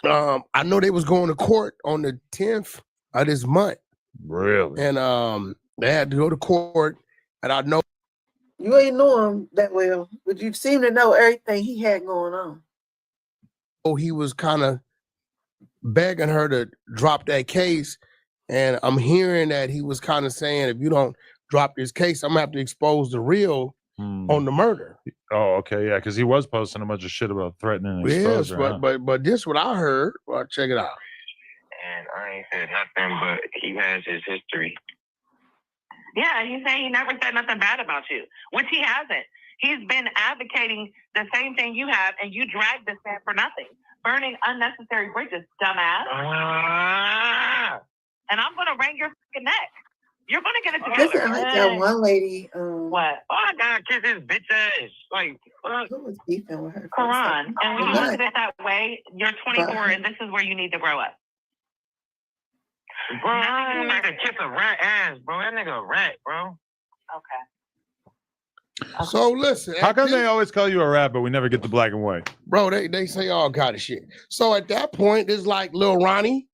I know they was going to court on the 10th of this month. Really? And they had to go to court, and I know you ain't know him that well, but you seem to know everything he had going on. Oh, he was kind of begging her to drop that case, and I'm hearing that he was kind of saying, if you don't drop this case, I'm gonna have to expose the real on the murder. Oh, okay, yeah, because he was posting a bunch of shit about threatening and Yes, exposure. but this what I heard. Well, check it out. And I ain't said nothing, but he has his history. Yeah, he's saying he never said nothing bad about you, which he hasn't. He's been advocating the same thing you have, and you dragged this man for nothing. Burning unnecessary bridges, dumbass. And I'm going to wring your fucking neck. You're going to get it together. Listen, like that one lady. What? Oh, I gotta kiss his bitch ass. Like, who was beefing with her? Karan. And when you look at it that way, you're 24, and this is where you need to grow up. Bro, I don't like to kiss a rat ass, bro. That nigga a rat, bro. Okay. So listen, How come they always call you a rat, but we never get the black and white? Bro, they say all kind of shit. So at that point, it's like Lil Ronnie.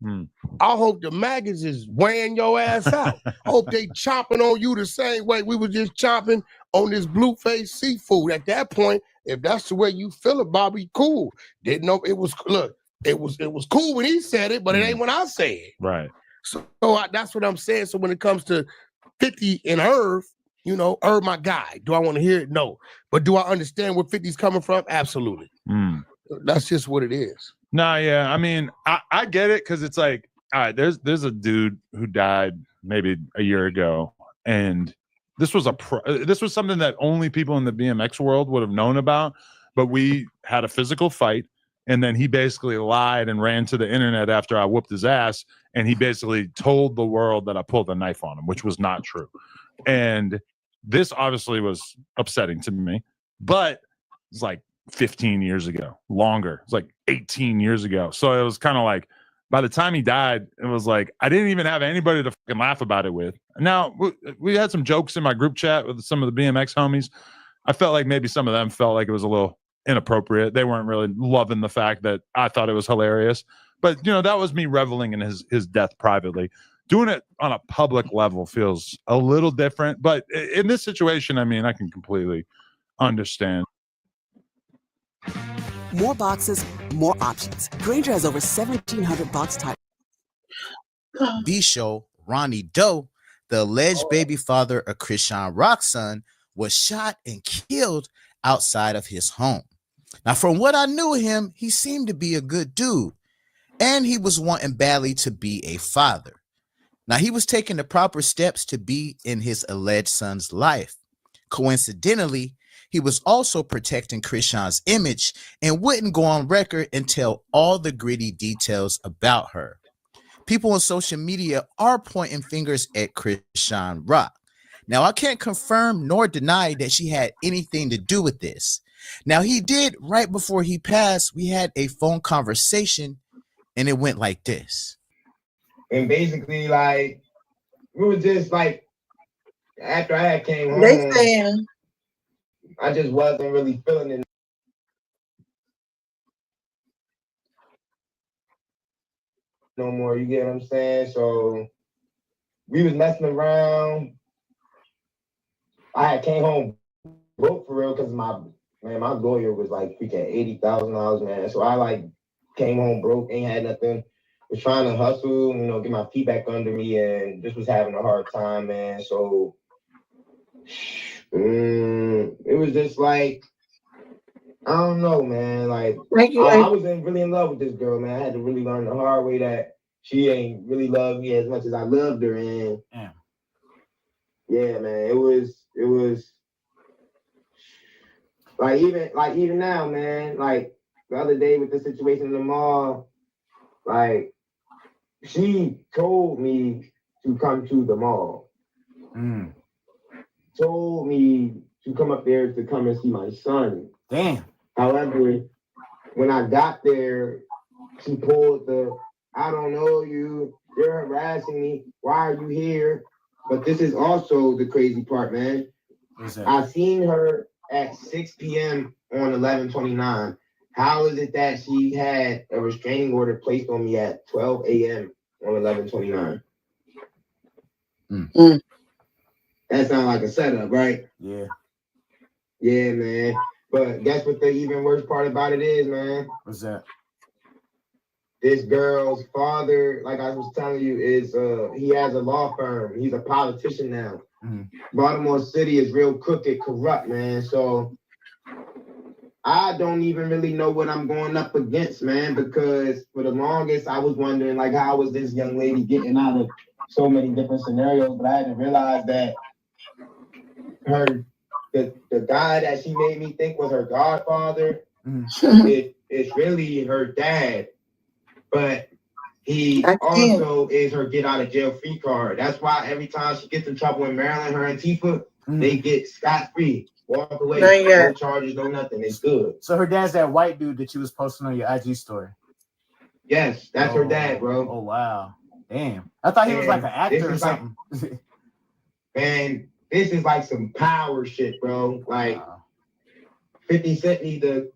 I hope the maggots is weighing your ass out. I hope they chomping on you the same way we were just chomping on this blue-faced seafood. At that point, if that's the way you feel about me, cool. Didn't know it was it was cool when he said it, but it ain't when I say it. Right. So that's what I'm saying. So when it comes to 50 and Irv, you know, Irv my guy. Do I want to hear it? No. But do I understand where 50's coming from? Absolutely. That's just what it is. No, yeah. I mean, I get it because it's like, all right, there's a dude who died maybe a year ago, and this was something that only people in the BMX world would have known about, but we had a physical fight, and then he basically lied and ran to the internet after I whooped his ass, and he basically told the world that I pulled a knife on him, which was not true. And this obviously was upsetting to me, but it's like 15 years ago, longer. It's like 18 years ago. So it was kind of like, by the time he died, it was like, I didn't even have anybody to fucking laugh about it with. Now, we had some jokes in my group chat with some of the BMX homies. I felt like maybe some of them felt like it was a little inappropriate. They weren't really loving the fact that I thought it was hilarious. But, you know, that was me reveling in his death privately. Doing it on a public level feels a little different. But in this situation, I mean, I can completely understand. More boxes, more options. Grainger has over 1,700 box types. B-Show, Ronny Doe, the alleged baby father of Chrisean Rock's son, was shot and killed outside of his home. Now, from what I knew of him, he seemed to be a good dude, and he was wanting badly to be a father. Now, he was taking the proper steps to be in his alleged son's life. Coincidentally, he was also protecting Chrisean's image and wouldn't go on record and tell all the gritty details about her. People on social media are pointing fingers at Chrisean Rock. Now, I can't confirm nor deny that she had anything to do with this. Now, he did, right before he passed, we had a phone conversation, and it went like this. And basically, like, we were just like, after I had came home, I just wasn't really feeling it no more. You get what I'm saying? So we was messing around. I had came home broke for real because my lawyer was like freaking $80,000, man. So I like came home broke, ain't had nothing. Was trying to hustle, you know, get my feet back under me, and just was having a hard time, man. So it was just like, I don't know, man. Like, I was really in love with this girl, man. I had to really learn the hard way that she ain't really loved me as much as I loved her. And yeah, man, it was like even now, man. Like the other day with the situation in the mall, like she told me to come to the mall. Told me to come up there to come and see my son. Damn. However, when I got there, she pulled the, I don't know you, you're harassing me, why are you here? But this is also the crazy part, man. I seen her at 6 p.m. on 11/29. How is it that she had a restraining order placed on me at 12 a.m. on 11/29? That sounds like a setup, right? Yeah. Yeah, man. But guess what the even worse part about it is, man? What's that? This girl's father, like I was telling you, is he has a law firm. He's a politician now. Baltimore City is real crooked, corrupt, man. So I don't even really know what I'm going up against, man, because for the longest I was wondering, like, how was this young lady getting out of so many different scenarios? But I had to realize that the guy that she made me think was her godfather, it's really her dad, but he also is her get out of jail free card. That's why every time she gets in trouble in Maryland, her and Tifa, they get scot free, walk away, no charges, no nothing. It's good. So her dad's that white dude that you was posting on your IG story. Yes, that's her dad, bro. Oh wow, damn! I thought he was like an actor or something. Man, this is like some power shit, bro. Like 50 Cent need to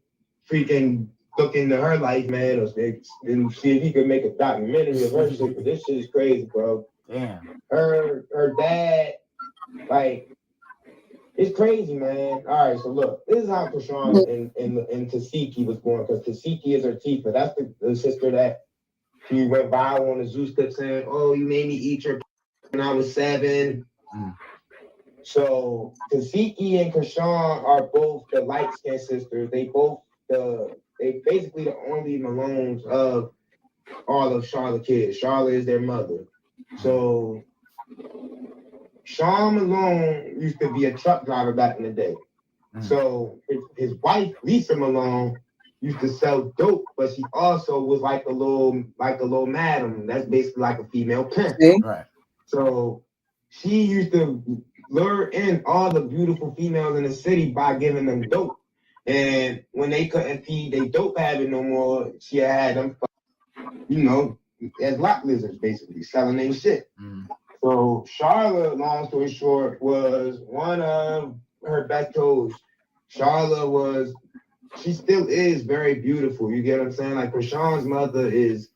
freaking look into her life, man, and see if he could make a documentary of her shit. Cause this shit is crazy, bro. Damn. Her dad, like, it's crazy, man. All right, so look, this is how Krishan and Tasiki was born, because Tasiki is her Tifa. That's the sister that she went viral on the Zeus clip saying, "Oh, you made me eat your when I was 7." So Tasiki and Krishan are both the light-skinned sisters. They basically the only Malones of all of Charlotte kids. Charlotte is their mother. So Sean Malone used to be a truck driver back in the day. So his wife, Lisa Malone, used to sell dope, but she also was like a little madam. That's basically like a female pimp. Right. So she used to lure in all the beautiful females in the city by giving them dope. And when they couldn't feed their dope habit no more, she had them, as lot lizards, basically, selling their shit. So Charlotte, long story short, was one of her best toes. Charlotte she still is very beautiful. You get what I'm saying? Like, Krishan's mother is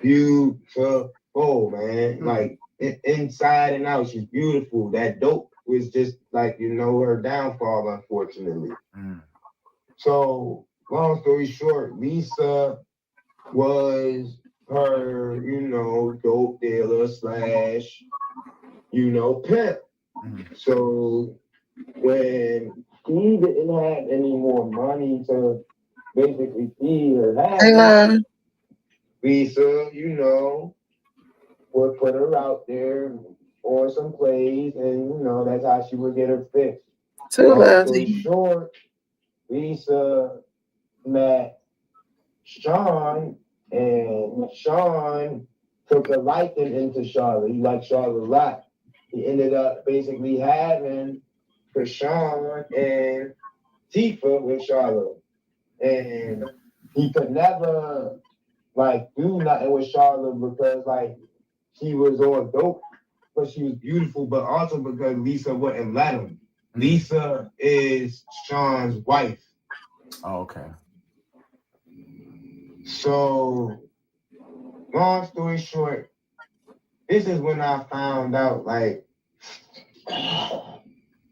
beautiful, man. Like, inside and out, she's beautiful. That dope was just like, her downfall, unfortunately. So, long story short, Lisa was her, dope dealer / pimp. So when she didn't have any more money to basically feed her habit, Lisa, would put her out there on some plays, and that's how she would get her fix. Long story short, Lisa met Sean, and Sean took a liking into Charlotte. He liked Charlotte a lot. He ended up basically having Krishan and Tifa with Charlotte. And he could never do nothing with Charlotte because she was on dope, but she was beautiful, but also because Lisa wouldn't let him. Lisa is Sean's wife. Oh, okay. So, long story short, this is when I found out,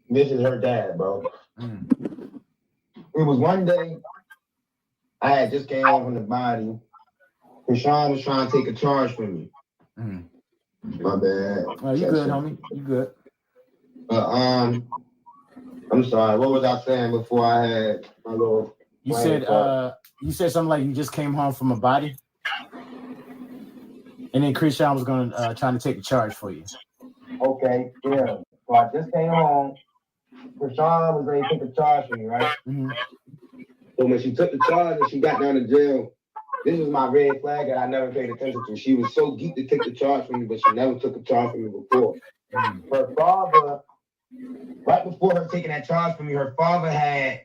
this is her dad, bro. It was one day, I had just came home from the body, and Sean was trying to take a charge from me. My bad. Oh, you good, homie. You good. But, I'm sorry, what was I saying before I had my little... You said something like you just came home from a body? And then Krishan was trying to take the charge for you. Okay, yeah. So I just came home. Krishan was ready to take the charge for me, right? So when she took the charge and she got down to jail, this was my red flag that I never paid attention to. She was so geeked to take the charge from me, but she never took a charge from me before. Her father, right before her taking that charge from me, her father had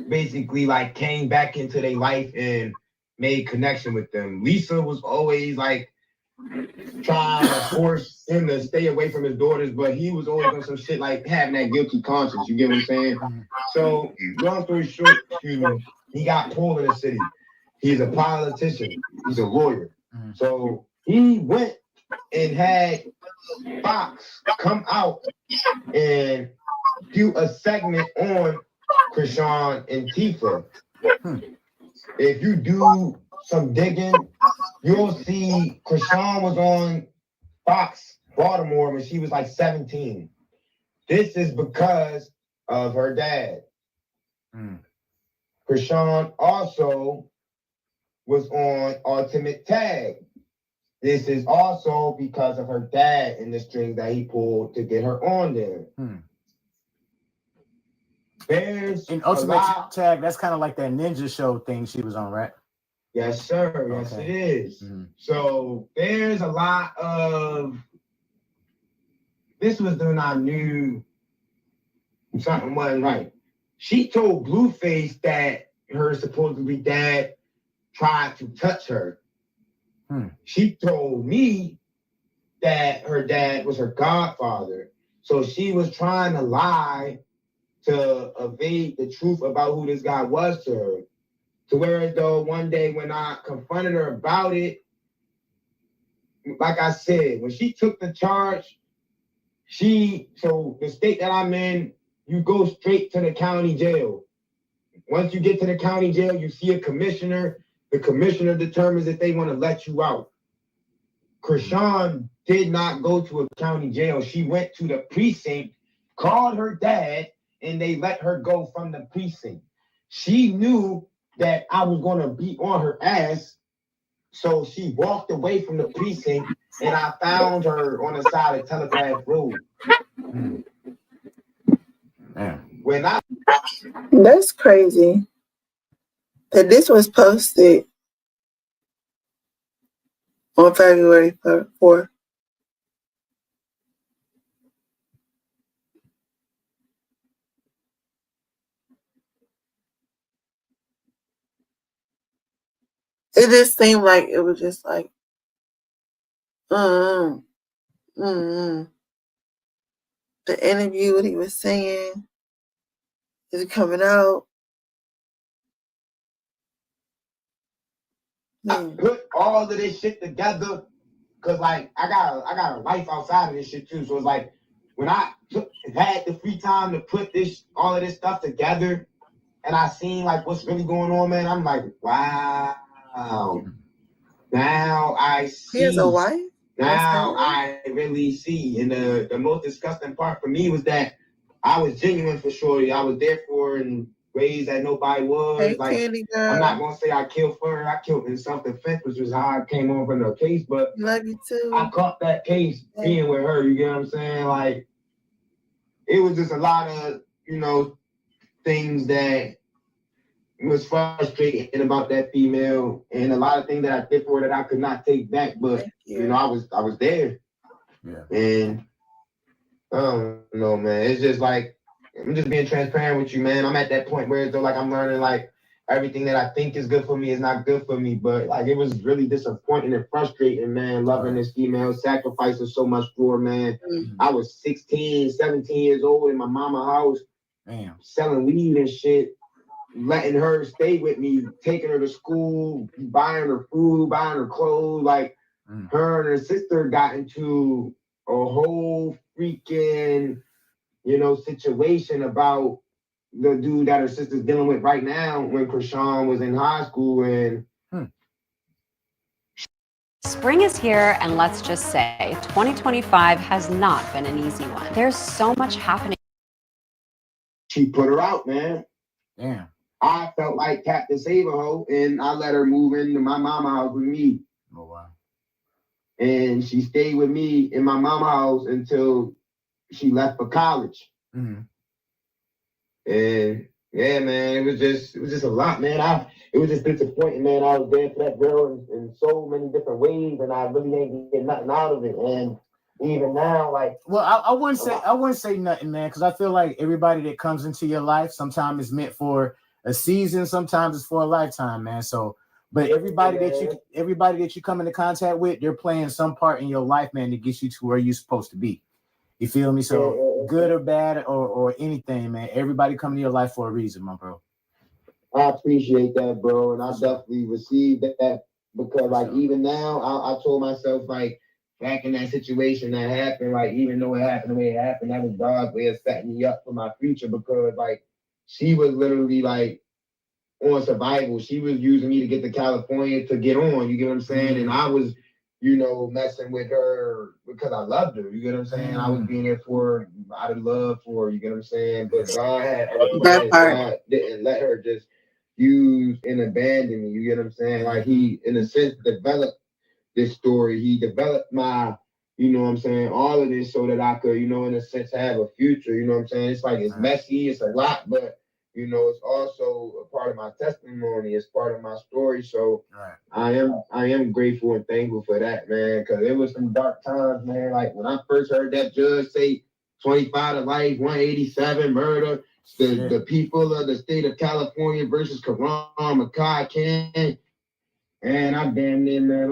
basically came back into their life and made connection with them. Lisa was always trying to force him to stay away from his daughters, but he was always on some shit having that guilty conscience. You get what I'm saying? So, long story short, he got pulled in the city. He's a politician. He's a lawyer. So he went and had Fox come out and do a segment on Krishan and Tifa. If you do some digging, you'll see Krishan was on Fox Baltimore when she was 17. This is because of her dad. Krishan also was on Ultimate Tag. This is also because of her dad and the string that he pulled to get her on there. There's in Ultimate Tag, that's kind of like that ninja show thing she was on, right? Yes, sir. Yes, it is. Mm-hmm. So there's a lot of. This was when I knew something wasn't right. She told Blueface that her supposedly dad tried to touch her. She told me that her dad was her godfather. So she was trying to lie to evade the truth about who this guy was to her. To whereas though one day when I confronted her about it, like I said, when she took the charge, so the state that I'm in, you go straight to the county jail. Once you get to the county jail, you see a commissioner. The commissioner determines if they want to let you out. Krishan did not go to a county jail. She went to the precinct, called her dad, and they let her go from the precinct. She knew that I was going to be on her ass, so she walked away from the precinct, and I found her on the side of Telegraph Road. When That's crazy that this was posted on February 4th. It just seemed like it was just like, the interview, what he was saying, is it coming out? I put all of this shit together because, like, I got a life outside of this shit too. So it's like when I had the free time to put all of this stuff together, and I seen like what's really going on, man. I'm like, wow. Now I see. He has a wife? Now I really see. And the most disgusting part for me was that I was genuine for Shorty. I was there for her in ways that nobody was. Hey, like, Candy girl. I'm not gonna say I killed for her. I killed in self-defense, which was how I came over in the case. But love you too. I caught that case being with her. You get what I'm saying? Like, it was just a lot of things that was frustrating about that female, and a lot of things that I did for her that I could not take back. But I was there. Yeah. And I don't know, man. It's just like I'm just being transparent with you, man. I'm at that point where it's like I'm learning like everything that I think is good for me is not good for me. But like it was really disappointing and frustrating, man. Loving this female, sacrificing so much for her, man. I was 16, 17 years old in my mama's house, selling weed and shit. Letting her stay with me, taking her to school, buying her food, buying her clothes. Like her and her sister got into a whole freaking, situation about the dude that her sister's dealing with right now when Krishan was in high school. And Spring is here, and let's just say 2025 has not been an easy one. There's so much happening. She put her out, man. Damn. I felt like Captain Saberho, and I let her move into my mama house with me. Oh, wow. And she stayed with me in my mama house until she left for college. Mm-hmm. And yeah, man, it was just a lot, man. It was just disappointing, man. I was there for that girl in so many different ways, and I really ain't getting nothing out of it. And even now, like, well, I wouldn't say nothing, man, because I feel like everybody that comes into your life sometimes is meant for a season, sometimes it's for a lifetime, man. So, but everybody that you come into contact with, they're playing some part in your life, man, to get you to where you're supposed to be. You feel me? So good or bad or anything, man. Everybody come to your life for a reason, my bro. I appreciate that, bro, and I definitely received that because, like, even now, I told myself, like, back in that situation that happened, like, even though it happened the way it happened, that was God's way of setting me up for my future because, like, she was literally, like, on survival. She was using me to get to California to get on, you get what I'm saying? And I was, messing with her because I loved her, you get what I'm saying? I was being there for her out of love for her, you get what I'm saying? But God had other plans. God didn't let her just use and abandon me, you get what I'm saying? Like he, in a sense, developed this story. He developed my, you know what I'm saying, all of this so that I could, you know, in a sense, have a future. You know what I'm saying? It's like, it's messy, it's a lot, but, you know, it's also a part of my testimony. It's part of my story. So I am grateful and thankful for that, man, because it was some dark times, man. Like when I first heard that judge say 25 to life, 187 murder, the people of the state of California versus Karan Makai Khan. And I damn near, man,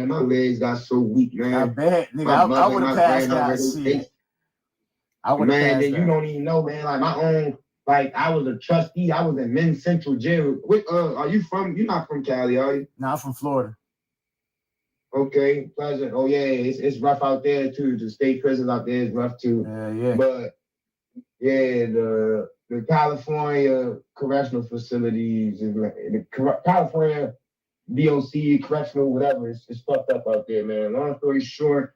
my legs got so weak, man. I bet, nigga, I would have passed out. Shit. I would have passed man, then you don't even know, man. Like my own, like I was a trustee. I was in Men's Central Jail. Are you from? You're not from Cali, are you? No, I'm from Florida. Okay, pleasant. Oh yeah, it's rough out there too. The state prisons out there is rough too. Yeah. But yeah, the California correctional facilities, the California DOC, correctional, whatever, it's fucked up out there, man. Long story short,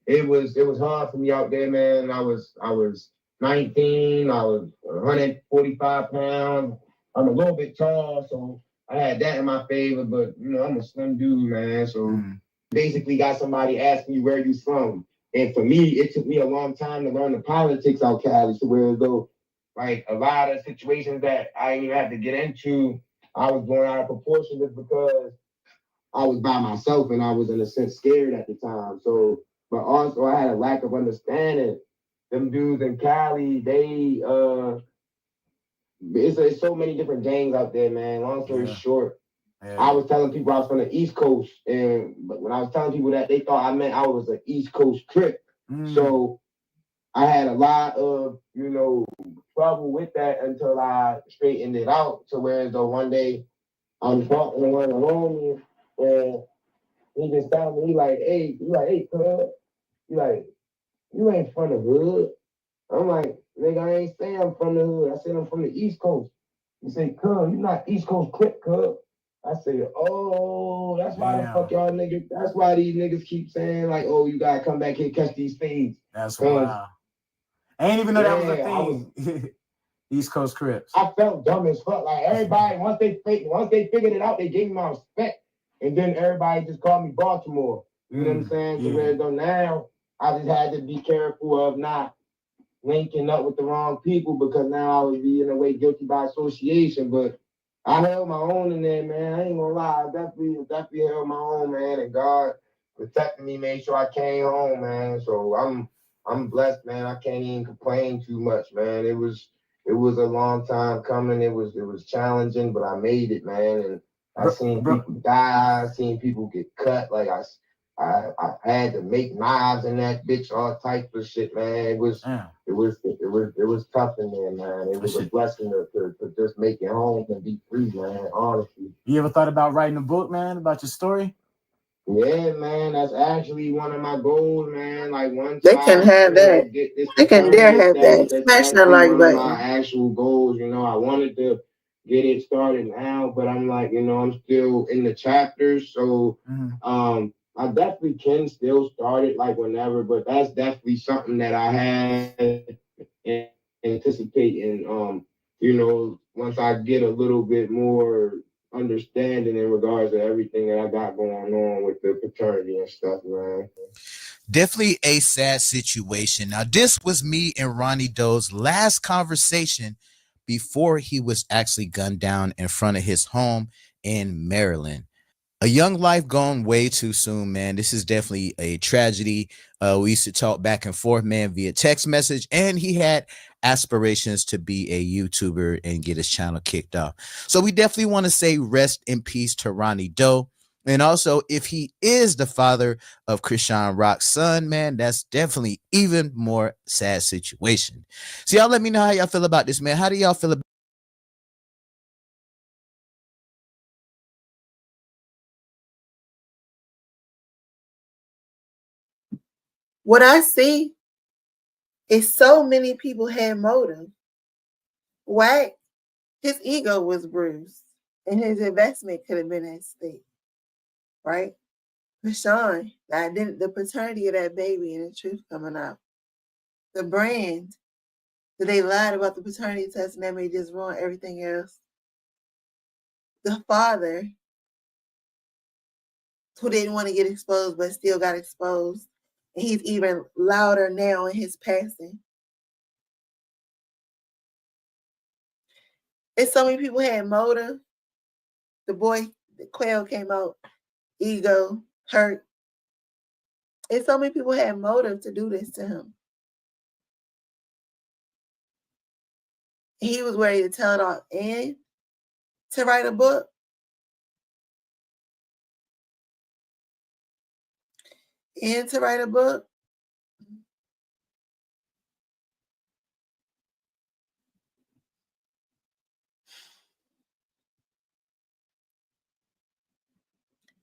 it was hard for me out there, man. I was 19, I was 145 pounds. I'm a little bit tall, so I had that in my favor, but you know, I'm a slim dude, man. So basically got somebody asking you where you from. And for me, it took me a long time to learn the politics out Cali, to where though, like a lot of situations that I didn't even have to get into, I was going out of proportion just because I was by myself and I was in a sense scared at the time. So, but also I had a lack of understanding. Them dudes in Cali, they it's so many different gangs out there, man. Long story short, I was telling people I was from the East Coast, but when I was telling people that, they thought I meant I was an East Coast Crip. So I had a lot of, you know, trouble with that until I straightened it out. To where though one day I'm talking to one of the homies, and he just told me, hey, cuz, you ain't from the hood. I'm like, nigga, I ain't saying I'm from the hood. I said I'm from the East Coast. He said, cuz, you not East Coast Crip, cuz. I said, oh, that's why the fuck y'all niggas, that's why these niggas keep saying, like, oh, you gotta come back here, catch these fades. That's wild. I ain't even know that was a thing. East Coast Crips. I felt dumb as fuck. Like everybody, once they figured it out, they gave me my respect. And then everybody just called me Baltimore. You know what I'm saying? So where though now, I just had to be careful of not linking up with the wrong people, because now I would be in a way guilty by association. But I held my own in there, man. I ain't gonna lie. I definitely held my own, man. And God protected me, made sure I came home, man. So I'm blessed, man. I can't even complain too much, man. It was a long time coming. It was challenging, but I made it, man. And I seen people die. I seen people get cut. Like I had to make knives in that bitch, all types of shit, man. It was tough in there, man. It was a blessing to just make it home and be free, man. Honestly. You ever thought about writing a book, man, about your story? Yeah, man, that's actually one of my goals, man. Like once they can have that. They can dare have that. Smash that like button. My actual goals, you know, I wanted to get it started now, but I'm like, you know, I'm still in the chapters, so I definitely can still start it like whenever. But that's definitely something that I had anticipating. You know, once I get a little bit more understanding in regards to everything that I got going on with the paternity and stuff, man. Definitely a sad situation. Now, this was me and Ronny Doe's last conversation before he was actually gunned down in front of his home in Maryland. A young life gone way too soon, man. This is definitely a tragedy. We used to talk back and forth, man, via text message, and he had aspirations to be a YouTuber and get his channel kicked off. So we definitely want to say rest in peace to Ronny Doe. And also, if he is the father of Chrisean Rock's son, man, that's definitely even more sad situation. So y'all let me know how y'all feel about this, man. How do y'all feel about What I see is so many people had motive. Why? His ego was bruised, and his investment could have been at stake, right? Chrisean, the paternity of that baby and the truth coming out. The brand that they lied about the paternity test and that may just ruin everything else. The father who didn't want to get exposed but still got exposed. He's even louder now in his passing. And so many people had motive. The boy, the Quail came out, ego, hurt. And so many people had motive to do this to him. He was ready to tell it all and to write a book. And to write a book.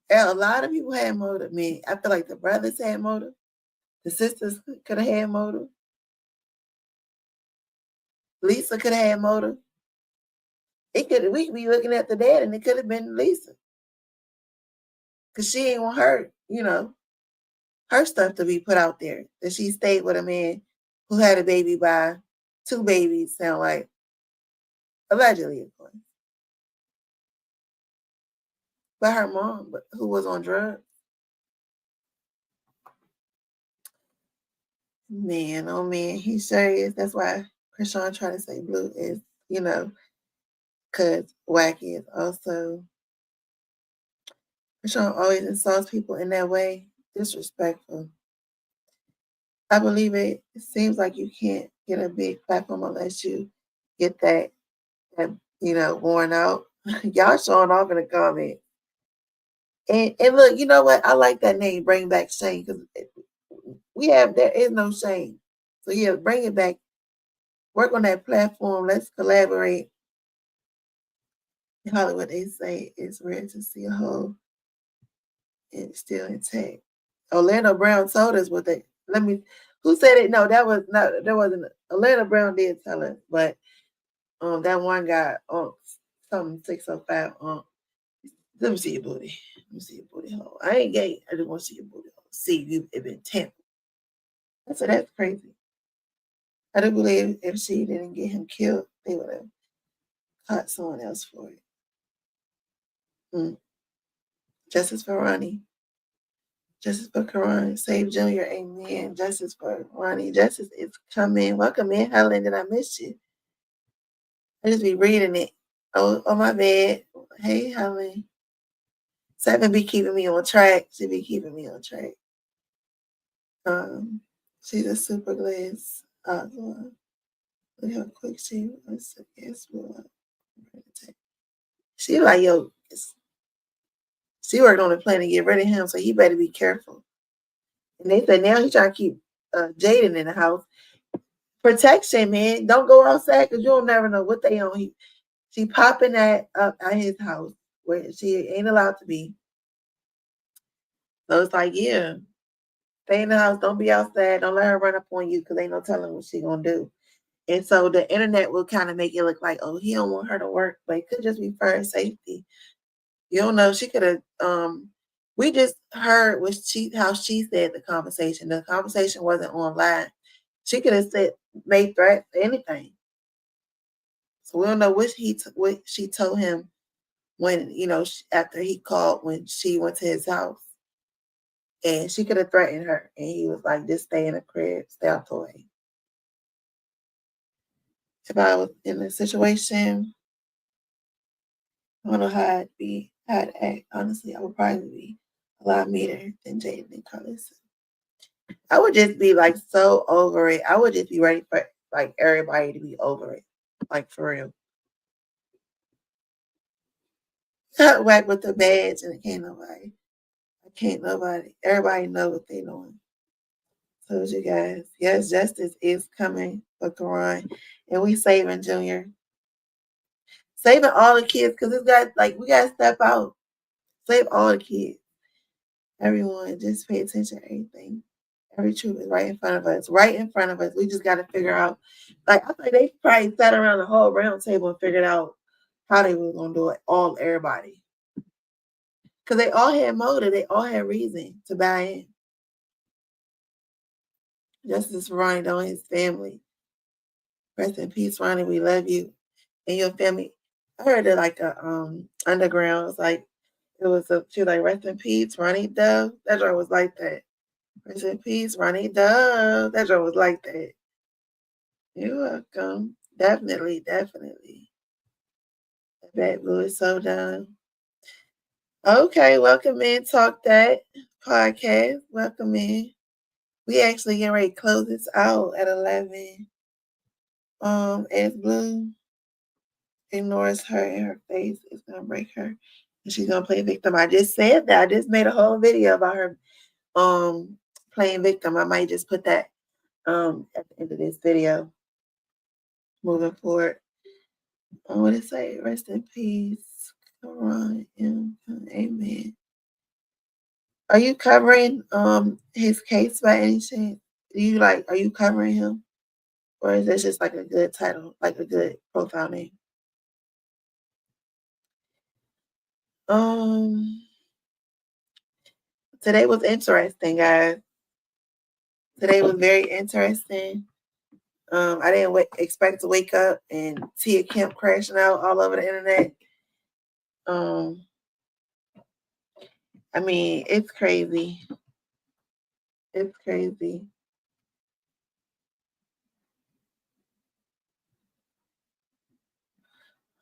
And a lot of people had motive. Man, I feel like the brothers had motive. The sisters could have had motive. Lisa could have had motive. We could be looking at the dad and it could have been Lisa. Because she ain't want her, her stuff to be put out there. That she stayed with a man who had a baby by 2 babies, sound like. Allegedly, of course. But her mom, who was on drugs. Man, oh man, he sure is. That's why Krishan trying to say Blue is, because Wacky is also. Krishan always insults people in that way. Disrespectful. I believe it seems like you can't get a big platform unless you get that worn out. Y'all showing off in the comments. And look, you know what? I like that name, Bring Back Shame, because there is no shame. So yeah, bring it back. Work on that platform. Let's collaborate. In Hollywood, they say it's rare to see a whole and still intact. Orlando Brown told us what they. Who said it? No, that wasn't. Orlando Brown did tell us, but that one guy on something 605 let me see your booty. Let me see your booty hole. I ain't gay. I just want to see your booty hole. See if you've been tampered. I said that's crazy. I do believe if she didn't get him killed, they would have caught someone else for it. Justice for Ronny. Justice for Karan. Save Junior. Amen. Justice for Ronny. Justice is coming. Welcome in, Helen. Did I miss you? I just be reading it. Oh my bad. Hey, Helen. Seven be keeping me on track. She be keeping me on track. She's a super glass. Look how quick she was. She like, yo, she worked on the plan to get rid of him, so he better be careful. And they said now he's trying to keep Jaden in the house. Protection, man. Don't go outside because you'll never know what they on. She popping up at his house where she ain't allowed to be. So it's like, yeah, stay in the house. Don't be outside. Don't let her run up on you because ain't no telling what she gonna do. And so the internet will kind of make it look like, oh, he don't want her to work, but it could just be for her safety. You don't know. She could have. We just heard how she said the conversation. The conversation wasn't online. She could have made threats, anything. So we don't know what she told him when after he called when she went to his house, and she could have threatened her, and he was like, "Just stay in the crib, stay out the way." If I was in a situation, I don't know how I'd act. Honestly, I would probably be a lot meaner than Jaden and Carlos. I would just be like so over it. I would just be ready for like everybody to be over it, like for real. Whack with the badge and it can't nobody. Everybody know what they doing. Told you guys. Yes, justice is coming for Karan, and we saving Junior. Saving all the kids because this guy we gotta step out. Save all the kids. Everyone, just pay attention to everything. Every truth is right in front of us. Right in front of us. We just got to figure out. I think they probably sat around the whole round table and figured out how they were going to do it. Everybody. Because they all had motive. They all had reason to buy in. Justice for Ronny and his family. Rest in peace, Ronny. We love you and your family. I heard it like a underground. It was she was like, rest in peace, Ronny Dove. That joint was like that. Rest in peace, Ronny Dove. That joke was like that. You're welcome. Definitely. That Blue is so done. Okay, welcome in. Talk That podcast. Welcome in. We actually getting ready to close this out at 11. As Blue ignores her and her face is gonna break her, and she's gonna play victim. I just said that. I just made a whole video about her playing victim. I might just put that at the end of this video. Moving forward. I want to say rest in peace. Amen. Are you covering his case by any chance? Are you covering him? Or is this just like a good title, like a good profile name? Today was interesting, guys. Today was very interesting. I didn't expect to wake up and Tia Kemp crashing out all over the internet. I mean, it's crazy. It's crazy.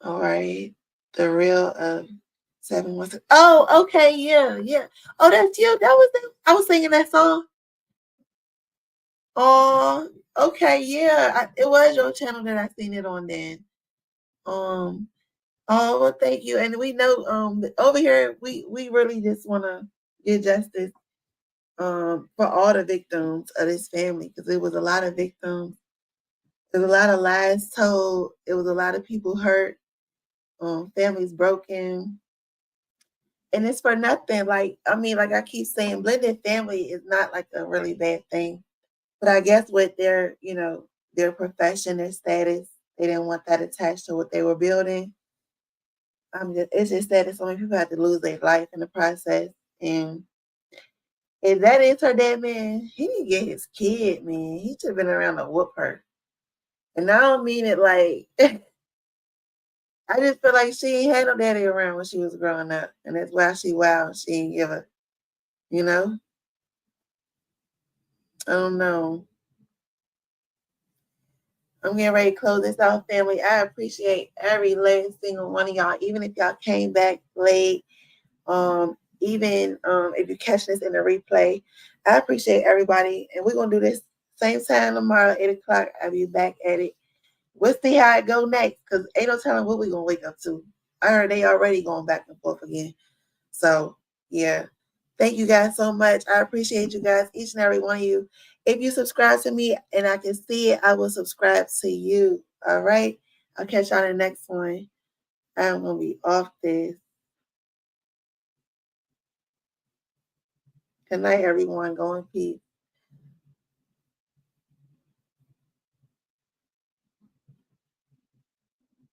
All right. The real 716. Oh, okay, yeah. Oh, that's you. I was singing that song. Oh, okay, yeah. It was your channel that I seen it on then. Oh, well, thank you. And we know over here we really just wanna get justice for all the victims of this family, because it was a lot of victims. There was a lot of lies told. It was a lot of people hurt. Families broken. And it's for nothing. Like I keep saying, blended family is not like a really bad thing. But I guess with their profession, their status, they didn't want that attached to what they were building. It's just that so many people had to lose their life in the process. And if that is her dad, man, he didn't get his kid, man. He should have been around to whoop her. And I don't mean it like I just feel like she ain't had no daddy around when she was growing up. And that's why she wild. She ain't give a, I don't know. I'm getting ready to close this out, family. I appreciate every last single one of y'all, even if y'all came back late, even if you catch this in the replay. I appreciate everybody. And we're going to do this same time tomorrow, 8 o'clock. I'll be back at it. We'll see how it go next, because ain't no telling what we're going to wake up to. I heard they already going back and forth again. So, yeah. Thank you guys so much. I appreciate you guys, each and every one of you. If you subscribe to me and I can see it, I will subscribe to you. All right? I'll catch y'all in the next one. I'm going to be off this. Good night, everyone. Go in peace.